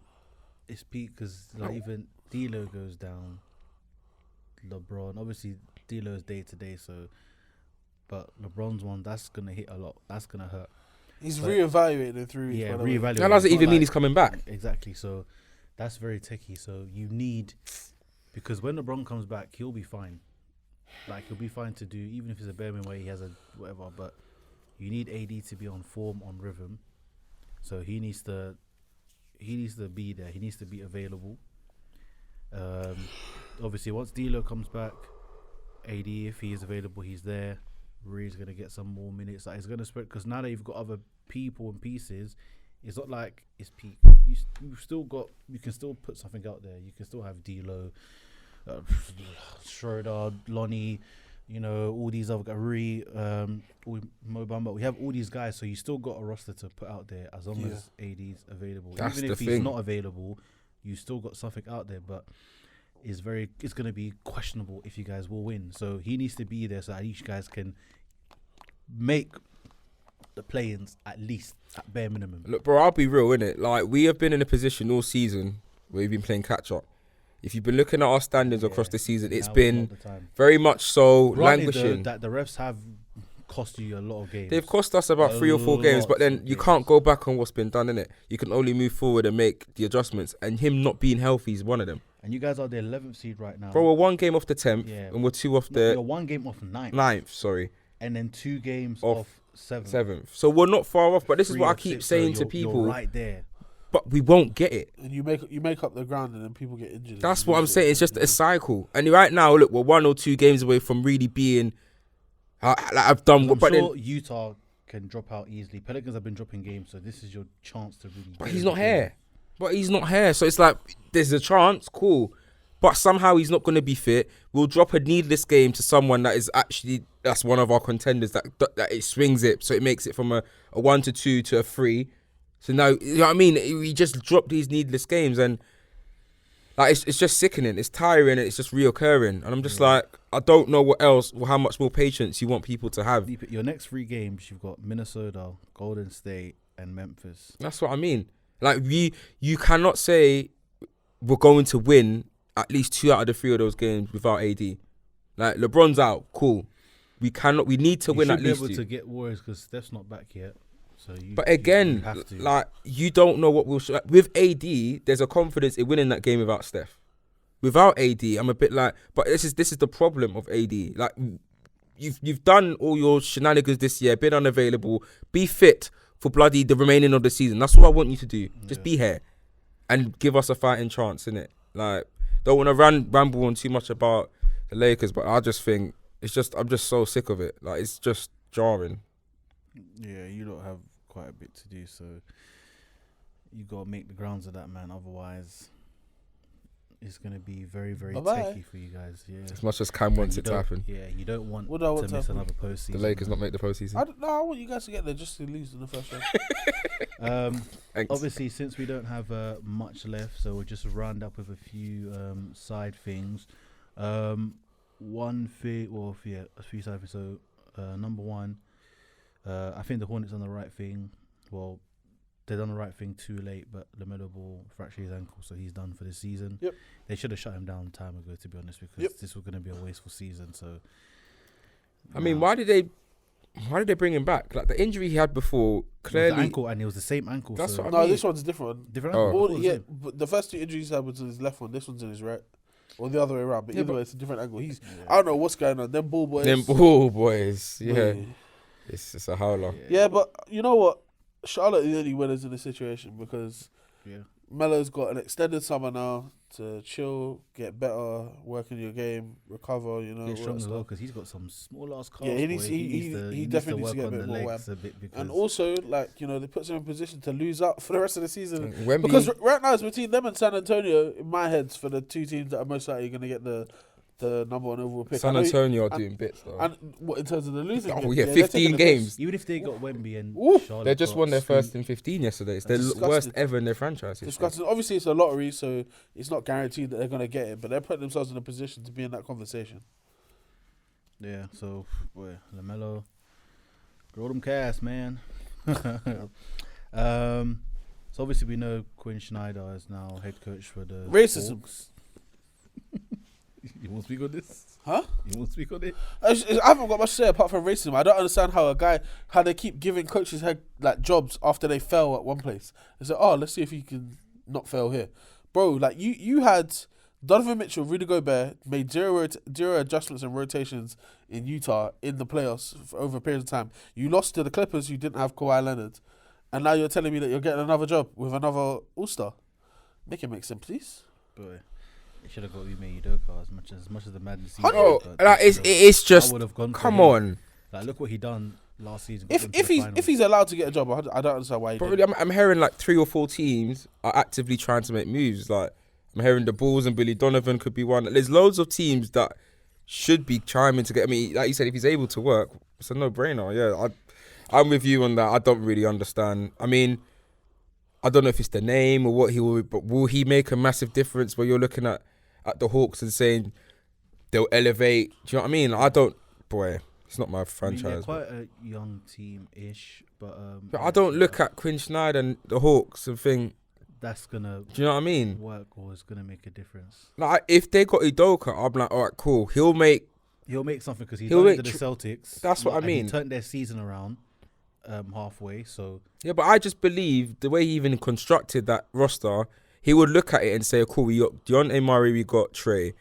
S1: it's peak because like even D'Lo goes down. LeBron, obviously D'Lo's day to day, so but LeBron's one that's gonna hit a lot. That's gonna hurt.
S2: He's
S1: But-
S2: reevaluating in 3 weeks.
S1: Yeah,
S2: by the way.
S1: reevaluate.
S3: That doesn't
S1: It's
S3: even
S1: not
S3: mean
S1: like-
S3: he's coming back.
S1: Exactly. So that's very tricky. So you need because when LeBron comes back, he'll be fine. Like he'll be fine to do even if it's a bare minimum where he has a whatever. But you need AD to be on form, on rhythm. So he needs to be there. He needs to be available. Obviously, once D'Lo comes back, AD if he is available, he's there. Rui's gonna get some more minutes. Like he's gonna spread because now that you've got other people and pieces, it's not like it's peak. You've still got. You can still put something out there. You can still have D'Lo, Schroeder, Lonnie, all these other guys, Rui, Mo Bamba. We have all these guys, so you still got a roster to put out there as long as AD's available.
S3: That's
S1: Even
S3: the
S1: if he's
S3: thing.
S1: not available, you still got something out there, but it's going to be questionable if you guys will win. So he needs to be there so at least you guys can make the play-ins at least at bare minimum.
S3: Look, bro, I'll be real, innit? Like, we have been in a position all season where we've been playing catch-up. If you've been looking at our standings across the season, it's
S1: Now is
S3: been
S1: not the time.
S3: very much so
S1: Granted,
S3: languishing.
S1: though, that the refs have cost you a lot of games.
S3: They've cost us about
S1: A
S3: 3 or 4 games,
S1: lot
S3: but then
S1: of
S3: you
S1: games.
S3: can't go back on what's been done, innit? You can only move forward and make the adjustments. And him not being healthy is one of them.
S1: And you guys are the 11th seed right now.
S3: Bro, we're 1 game off the 10th,
S1: Yeah.
S3: and we're 2 off
S1: No, you're
S3: the
S1: 1 game off 9th.
S3: 9th, sorry,
S1: And then 2 games
S3: Off
S1: off 7th.
S3: 7th. So we're not far off, but this is
S1: 3
S3: what I
S1: or
S3: keep
S1: 6, so
S3: saying to
S1: you're
S3: people,
S1: right there.
S3: but we won't get it.
S2: And you make up the ground, and then people get injured.
S3: That's what I'm saying. It's just a cycle. And right now, look, we're 1 or 2 games away from really being. I've done,
S1: I'm
S3: but
S1: sure
S3: then,
S1: Utah can drop out easily. Pelicans have been dropping games, so this is your chance to really.
S3: but
S1: get
S3: he's
S1: in the
S3: not
S1: game.
S3: here. But he's not here. So it's like there's a chance, cool. But somehow he's not going to be fit. We'll drop a needless game to someone that is actually that's one of our contenders that it swings it, so it makes it from a 1 to 2 to a 3. So now you know what I mean. We just drop these needless games, and like it's just sickening. It's tiring, and it's just reoccurring. And I'm just like, I don't know what else or how much more patience you want people to have.
S1: Your next 3 games, you've got Minnesota, Golden State, and Memphis.
S3: That's what I mean. Like you cannot say we're going to win at least 2 out of the 3 of those games without AD. Like LeBron's out, cool. We need to
S1: You
S3: win
S1: should
S3: at
S1: be
S3: least
S1: able
S3: 2.
S1: to get Warriors because Steph's not back yet. So
S3: But
S1: you
S3: again,
S1: have to.
S3: like you don't know what will with AD. There's a confidence in winning that game without Steph. Without AD, I'm a bit like. But this is the problem of AD. Like you've done all your shenanigans this year, been unavailable. Be fit for bloody the remaining of the season. That's what I want you to do. Just be here and give us a fighting chance, innit? Like don't want to ramble on too much about the Lakers, but I just think I'm just so sick of it. Like it's just jarring.
S1: Yeah, you don't have quite a bit to do, so you got to make the grounds of that, man. Otherwise, it's going to be very, very
S2: Bye-bye.
S1: techy for you guys. Yeah.
S3: As much as Cam wants
S1: You
S3: it to
S1: don't-
S3: happen.
S1: Yeah, you don't want
S2: What do I want
S1: to
S2: to
S1: miss
S2: happen?
S1: another postseason.
S3: The Lakers
S1: man.
S3: not make the postseason.
S2: I want you guys to get there just to lose in the first round.
S3: Thanks.
S1: Obviously, since we don't have much left, so we'll just round up with a few side things. One thing, well, yeah, a few side things. So, number one, I think the Hornets done the right thing. Well, they done the right thing too late, but Lamelo Ball fractured his ankle, so he's done for the season.
S2: Yep.
S1: They should have shut him down time ago, to be honest, because
S2: Yep.
S1: this was going to be a wasteful season. So,
S3: I mean, why did they bring him back? Like the injury he had before,
S1: It was the
S3: clearly.
S1: ankle, and it was the same ankle.
S3: That's
S1: so
S3: what
S2: No,
S3: mean-
S2: this one's different.
S1: different
S3: Oh.
S1: ankle.
S2: All,
S1: I thought it was
S2: yeah,
S1: the same.
S2: but the first 2 injuries he had was in his left one. This one's in his right, or the other way around. But
S3: Yeah,
S2: either
S3: but-
S2: way, it's a different angle. He's
S1: Yeah.
S2: I don't know what's going on. Them ball boys.
S3: Them ball boys, yeah,
S2: Boy.
S3: it's a howler.
S2: Yeah, but you know what? Charlotte are the only winners in this situation because
S1: Yeah.
S2: Melo's got an extended summer now to chill, get better, work in your game, recover. You know,
S1: Get
S2: all
S1: strong
S2: that
S1: as well
S2: stuff.
S1: because he's got some small ass calves.
S2: Yeah, he needs-
S1: boy.
S2: he definitely needs to get a
S1: work
S2: bit
S1: on the
S2: more
S1: legs a bit because
S2: And also, like, you know, they puts him in position to lose out for the rest of the season.
S3: Wemby,
S2: Because right now it's between them and San Antonio, in my head, for the 2 teams that are most likely going to get the number 1 overall pick.
S3: San
S2: I know-
S3: Antonio are
S2: and-
S3: doing bits though.
S2: And what in terms of the losing?
S3: Oh
S2: game,
S3: yeah,
S2: they're
S3: 15
S2: taking the
S3: games.
S2: piss.
S1: even if they got Wemby and
S2: Ooh.
S1: Charlotte,
S3: They just
S1: got
S3: won their
S1: Scoot,
S3: first in 15 yesterday. It's their
S2: That's
S3: worst
S2: disgusting.
S3: ever in their franchise. history.
S2: Disgusting. Obviously, it's a lottery, so it's not guaranteed that they're going to get it, but they're putting themselves in a position to be in that conversation.
S1: Yeah, so boy, Lamelo, grow them cast, man. So obviously we know Quinn Schneider is now head coach for the
S2: Racism.
S1: Hawks. You won't speak on this?
S2: Huh?
S1: You won't speak on it?
S2: I haven't got much to say apart from racism. I don't understand how they keep giving coaches jobs after they fail at one place. They say, oh, let's see if you can not fail here. Bro, like you had Donovan Mitchell, Rudy Gobert made zero adjustments and rotations in Utah in the playoffs for over a period of time. You lost to the Clippers who didn't have Kawhi Leonard. And now you're telling me that you're getting another job with another All-Star. Make it make sense, please.
S1: Boy. They should have got Ime Udoka as much as the Madden season.
S3: Oh, like it's just. Come on.
S1: Like, look what he done last season.
S2: If he's allowed to get a job, I don't understand why he
S3: But
S2: did.
S3: really, I'm hearing like 3 or 4 teams are actively trying to make moves. Like I'm hearing the Bulls and Billy Donovan could be one. There's loads of teams that should be chiming to get. I mean, like you said, if he's able to work, it's a no-brainer. Yeah, I'm with you on that. I don't really understand. I mean, I don't know if it's the name or what he will, but will he make a massive difference where you're looking at the Hawks and saying they'll elevate? Do you know what I mean? I don't. Boy, it's not my franchise.
S1: I mean, they're quite a young team-ish, but
S3: I don't look at Quinn Schneider and the Hawks and think
S1: that's gonna.
S3: Do you know what I mean?
S1: Work or is gonna make a difference.
S3: Like if they got Udoka, I'm like, all right, cool. He'll make something
S1: because he'll make the Celtics.
S3: That's what I mean.
S1: He turned their season around halfway. So
S3: yeah, but I just believe the way he even constructed that roster, he would look at it and say, cool, we got Dejounte Murray, we got Trey.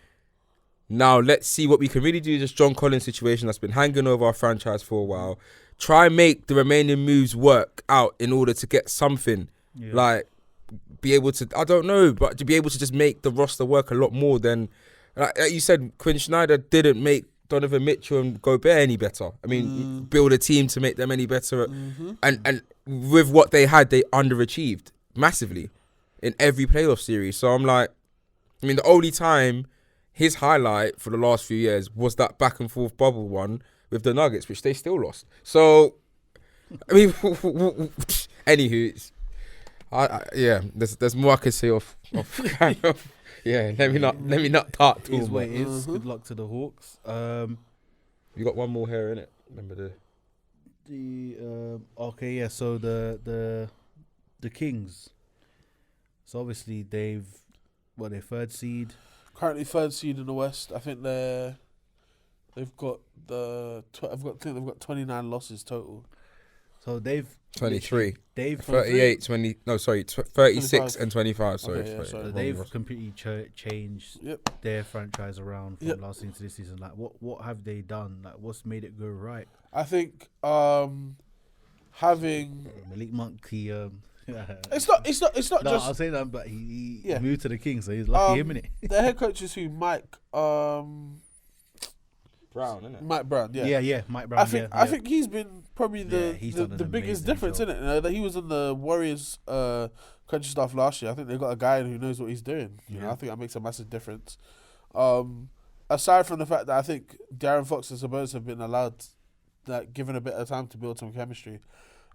S3: Now let's see what we can really do. This John Collins situation that's been hanging over our franchise for a while. Try and make the remaining moves work out in order to get something.
S1: Yeah.
S3: Like be able to, I don't know, but to be able to just make the roster work a lot more than, like you said, Quinn Schneider didn't make Donovan Mitchell and Gobert any better. I mean, build a team to make them any better. And with what they had, they underachieved massively in every playoff series. So I'm like, I mean, the only time his highlight for the last few years was that back and forth bubble one with the Nuggets, which they still lost. So, I mean, anywho, it's, yeah, there's more I can say of kind of. Yeah, let me not talk too
S1: is what
S3: much.
S1: it is. Good luck to the Hawks.
S3: You got one more here, innit? Remember
S1: okay, yeah. So the Kings. So obviously they're third seed.
S2: Currently third seed in the West. I think they've got 29 losses total.
S1: So they've
S3: 23.
S1: They've
S3: 38, 20. No, sorry, 36
S2: 25.
S3: and 25. Sorry,
S2: Okay, yeah, sorry.
S1: So they've completely changed their franchise around from last season to this season. Like, what have they done? Like, what's made it go right?
S2: I think having
S1: Malik Monk,
S2: it's not
S1: no,
S2: just
S1: I'll say that, but he moved to the Kings, so he's lucky him, innit?
S2: the head coach is who Mike
S3: Brown, isn't it?
S2: Mike Brown,
S1: Yeah, Mike Brown.
S2: I think he's been probably the biggest difference
S1: job.
S2: in it. You know, that he was on the Warriors coaching staff last year. I think they got a guy who knows what he's doing. You know, I think that makes a massive difference. Aside from the fact that I think De'Aaron Fox and Sabonis have been allowed, given a bit of time to build some chemistry.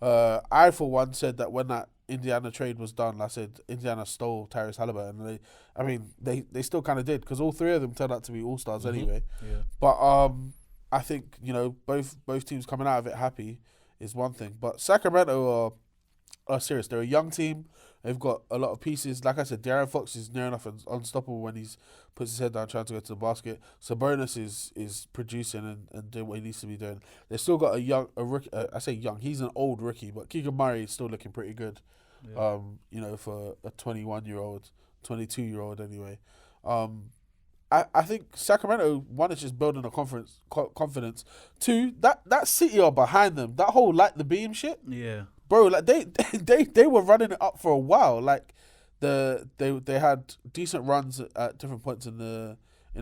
S2: I, for one, said that when that Indiana trade was done, I said Indiana stole Tyrese Halliburton. And they still kind of did, because all three of them turned out to be all-stars anyway.
S1: Yeah.
S2: But I think, you know, both teams coming out of it happy is one thing. But Sacramento are serious. They're a young team. They've got a lot of pieces. Like I said, De'Aaron Fox is near enough unstoppable when he puts his head down trying to go to the basket. Sabonis is producing and doing what he needs to be doing. They've still got a rookie. I say young. He's an old rookie, but Keegan Murray is still looking pretty good.
S1: Yeah.
S2: You know, for a 21-year-old, 22-year-old anyway. I think Sacramento, one, is just building a confidence. Two, that City are behind them. That whole light the beam shit.
S1: Yeah.
S2: Bro, like they were running it up for a while. Like they had decent runs at different points in the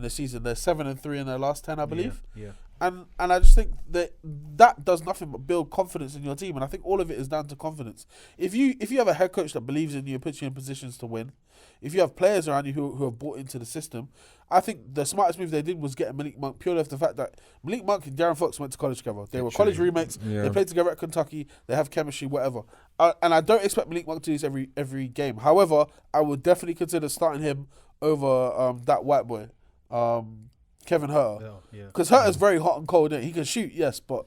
S2: season. They're 7-3 in their last 10, I believe.
S1: Yeah.
S2: And I just think that does nothing but build confidence in your team. And I think all of it is down to confidence. If you have a head coach that believes in you and puts you in positions to win, if you have players around you who have bought into the system, I think the smartest move they did was getting Malik Monk, purely off the fact that Malik Monk and De'Aaron Fox went to college together. They were college roommates.
S3: Yeah.
S2: They played together at Kentucky. They have chemistry, whatever. And I don't expect Malik Monk to do this every game. However, I would definitely consider starting him over that white boy, Kevin Huerter.
S1: Yeah.
S2: Because Huerter's very hot and cold. He can shoot, yes, but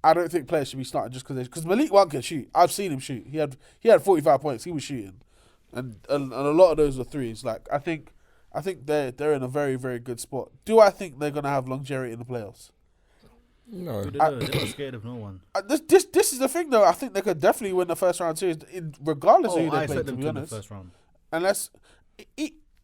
S2: I don't think players should be starting just because Malik Monk can shoot. I've seen him shoot. He had 45 points. He was shooting, and a lot of those were threes. Like I think they're in a very, very good spot. Do I think they're gonna have longevity in the playoffs?
S3: No.
S1: They're not scared of no one.
S2: This is the thing though. I think they could definitely win the first round series, regardless of who
S1: I
S2: they play.
S1: expect
S2: To
S1: them
S2: be
S1: to win the
S2: honest,
S1: first round.
S2: unless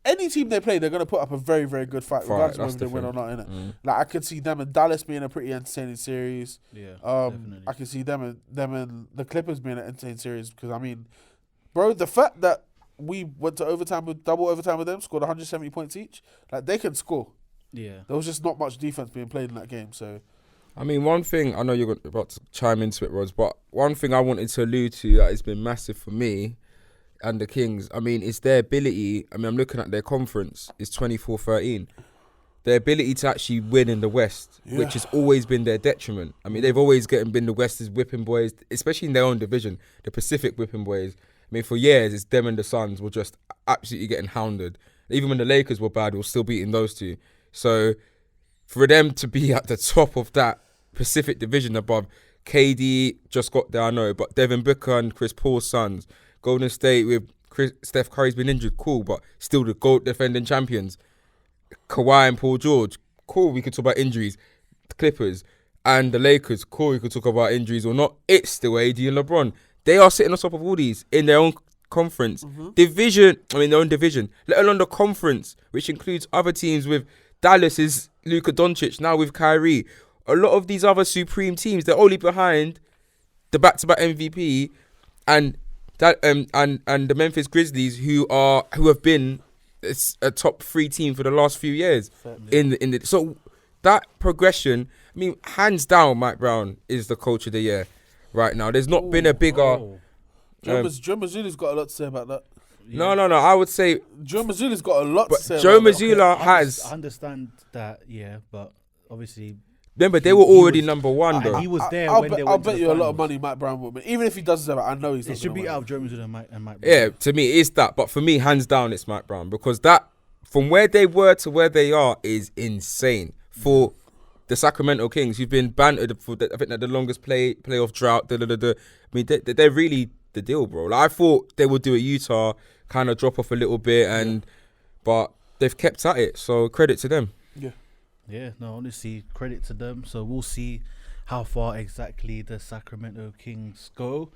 S2: any team they play, they're going to put up a very, very good fight, regardless of whether they win or not. Innit? Like I could see them and Dallas being a pretty entertaining series.
S1: Yeah,
S2: definitely. I can see them and the Clippers being an entertaining series because I mean, bro, the fact that we went to double overtime with them, scored 170 points each, like they can score.
S1: Yeah,
S2: There was just not much defense being played in that game. So
S3: I mean, one thing, I know you're about to chime into it, Roz, but one thing I wanted to allude to that has been massive for me and the Kings, I mean, it's their ability. I mean, I'm looking at their conference, it's 24-13. Their ability to actually win in the West, which has always been their detriment. I mean, they've always been the West's whipping boys, especially in their own division, the Pacific whipping boys. I mean, for years, it's them and the Suns were just absolutely getting hounded. Even when the Lakers were bad, we were still beating those two. So for them to be at the top of that Pacific division above KD, just got there, I know, but Devin Booker and Chris Paul's Suns, Golden State with Steph Curry's been injured, cool, but still the GOAT defending champions. Kawhi and Paul George, cool, we could talk about injuries. The Clippers and the Lakers, cool, we could talk about injuries or not. It's still AD and LeBron. They are sitting on top of all these in their own conference. Their own division, let alone the conference, which includes other teams with Dallas is Luka Doncic, now with Kyrie. A lot of these other supreme teams, they're only behind the back-to-back MVP and the Memphis Grizzlies, who have been a top 3 team for the last few years. So that progression, I mean, hands down, Mike Brown is the coach of the year right now. There's not been a bigger.
S2: Joe Mazzulla's got a lot to say about that.
S3: Yeah. No. I would say
S2: Joe Mazzulla's got a lot to say.
S3: Joe
S2: about
S3: Mazzulla has.
S1: I understand that, yeah, but obviously.
S3: Remember, they were already number one, though.
S1: He was there
S2: I'll
S1: when they went
S2: I'll
S1: to
S2: bet
S1: the
S2: you a lot of
S1: finals.
S2: money Mike Brown will win. Even if he does that, I know he's not.
S1: It should
S2: gonna
S1: be
S2: win.
S1: out of Joe Mazzulla and Mike Brown.
S3: Yeah, to me, it's that. But for me, hands down, it's Mike Brown. Because that, from where they were to where they are, is insane. For the Sacramento Kings, who've been bantered for, I think, the longest playoff drought. I mean, they're really the deal, bro. Like, I thought they would do it Utah, kind of drop off a little bit, but they've kept at it. So credit to them.
S1: Yeah, no, honestly, credit to them. So we'll see how far exactly the Sacramento Kings go.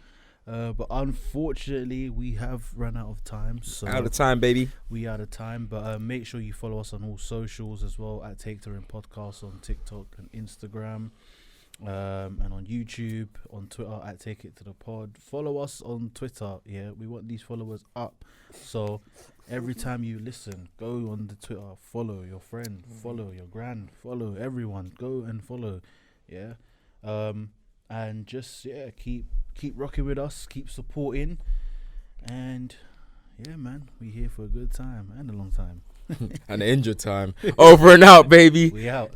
S1: But unfortunately, we have run out of time. So
S3: Out of time, baby.
S1: we out of time. But make sure you follow us on all socials as well at Take Two and Podcast on TikTok and Instagram. And on YouTube, on Twitter at Take It to the Pod. Follow us on Twitter. Yeah, we want these followers up. So every time you listen, go on the Twitter, follow your friend, follow your gran, follow everyone. Go and follow. Yeah. And just keep rocking with us, keep supporting, and yeah, man, we here for a good time and a long time.
S3: And the injured time. Over and out, baby.
S1: We out.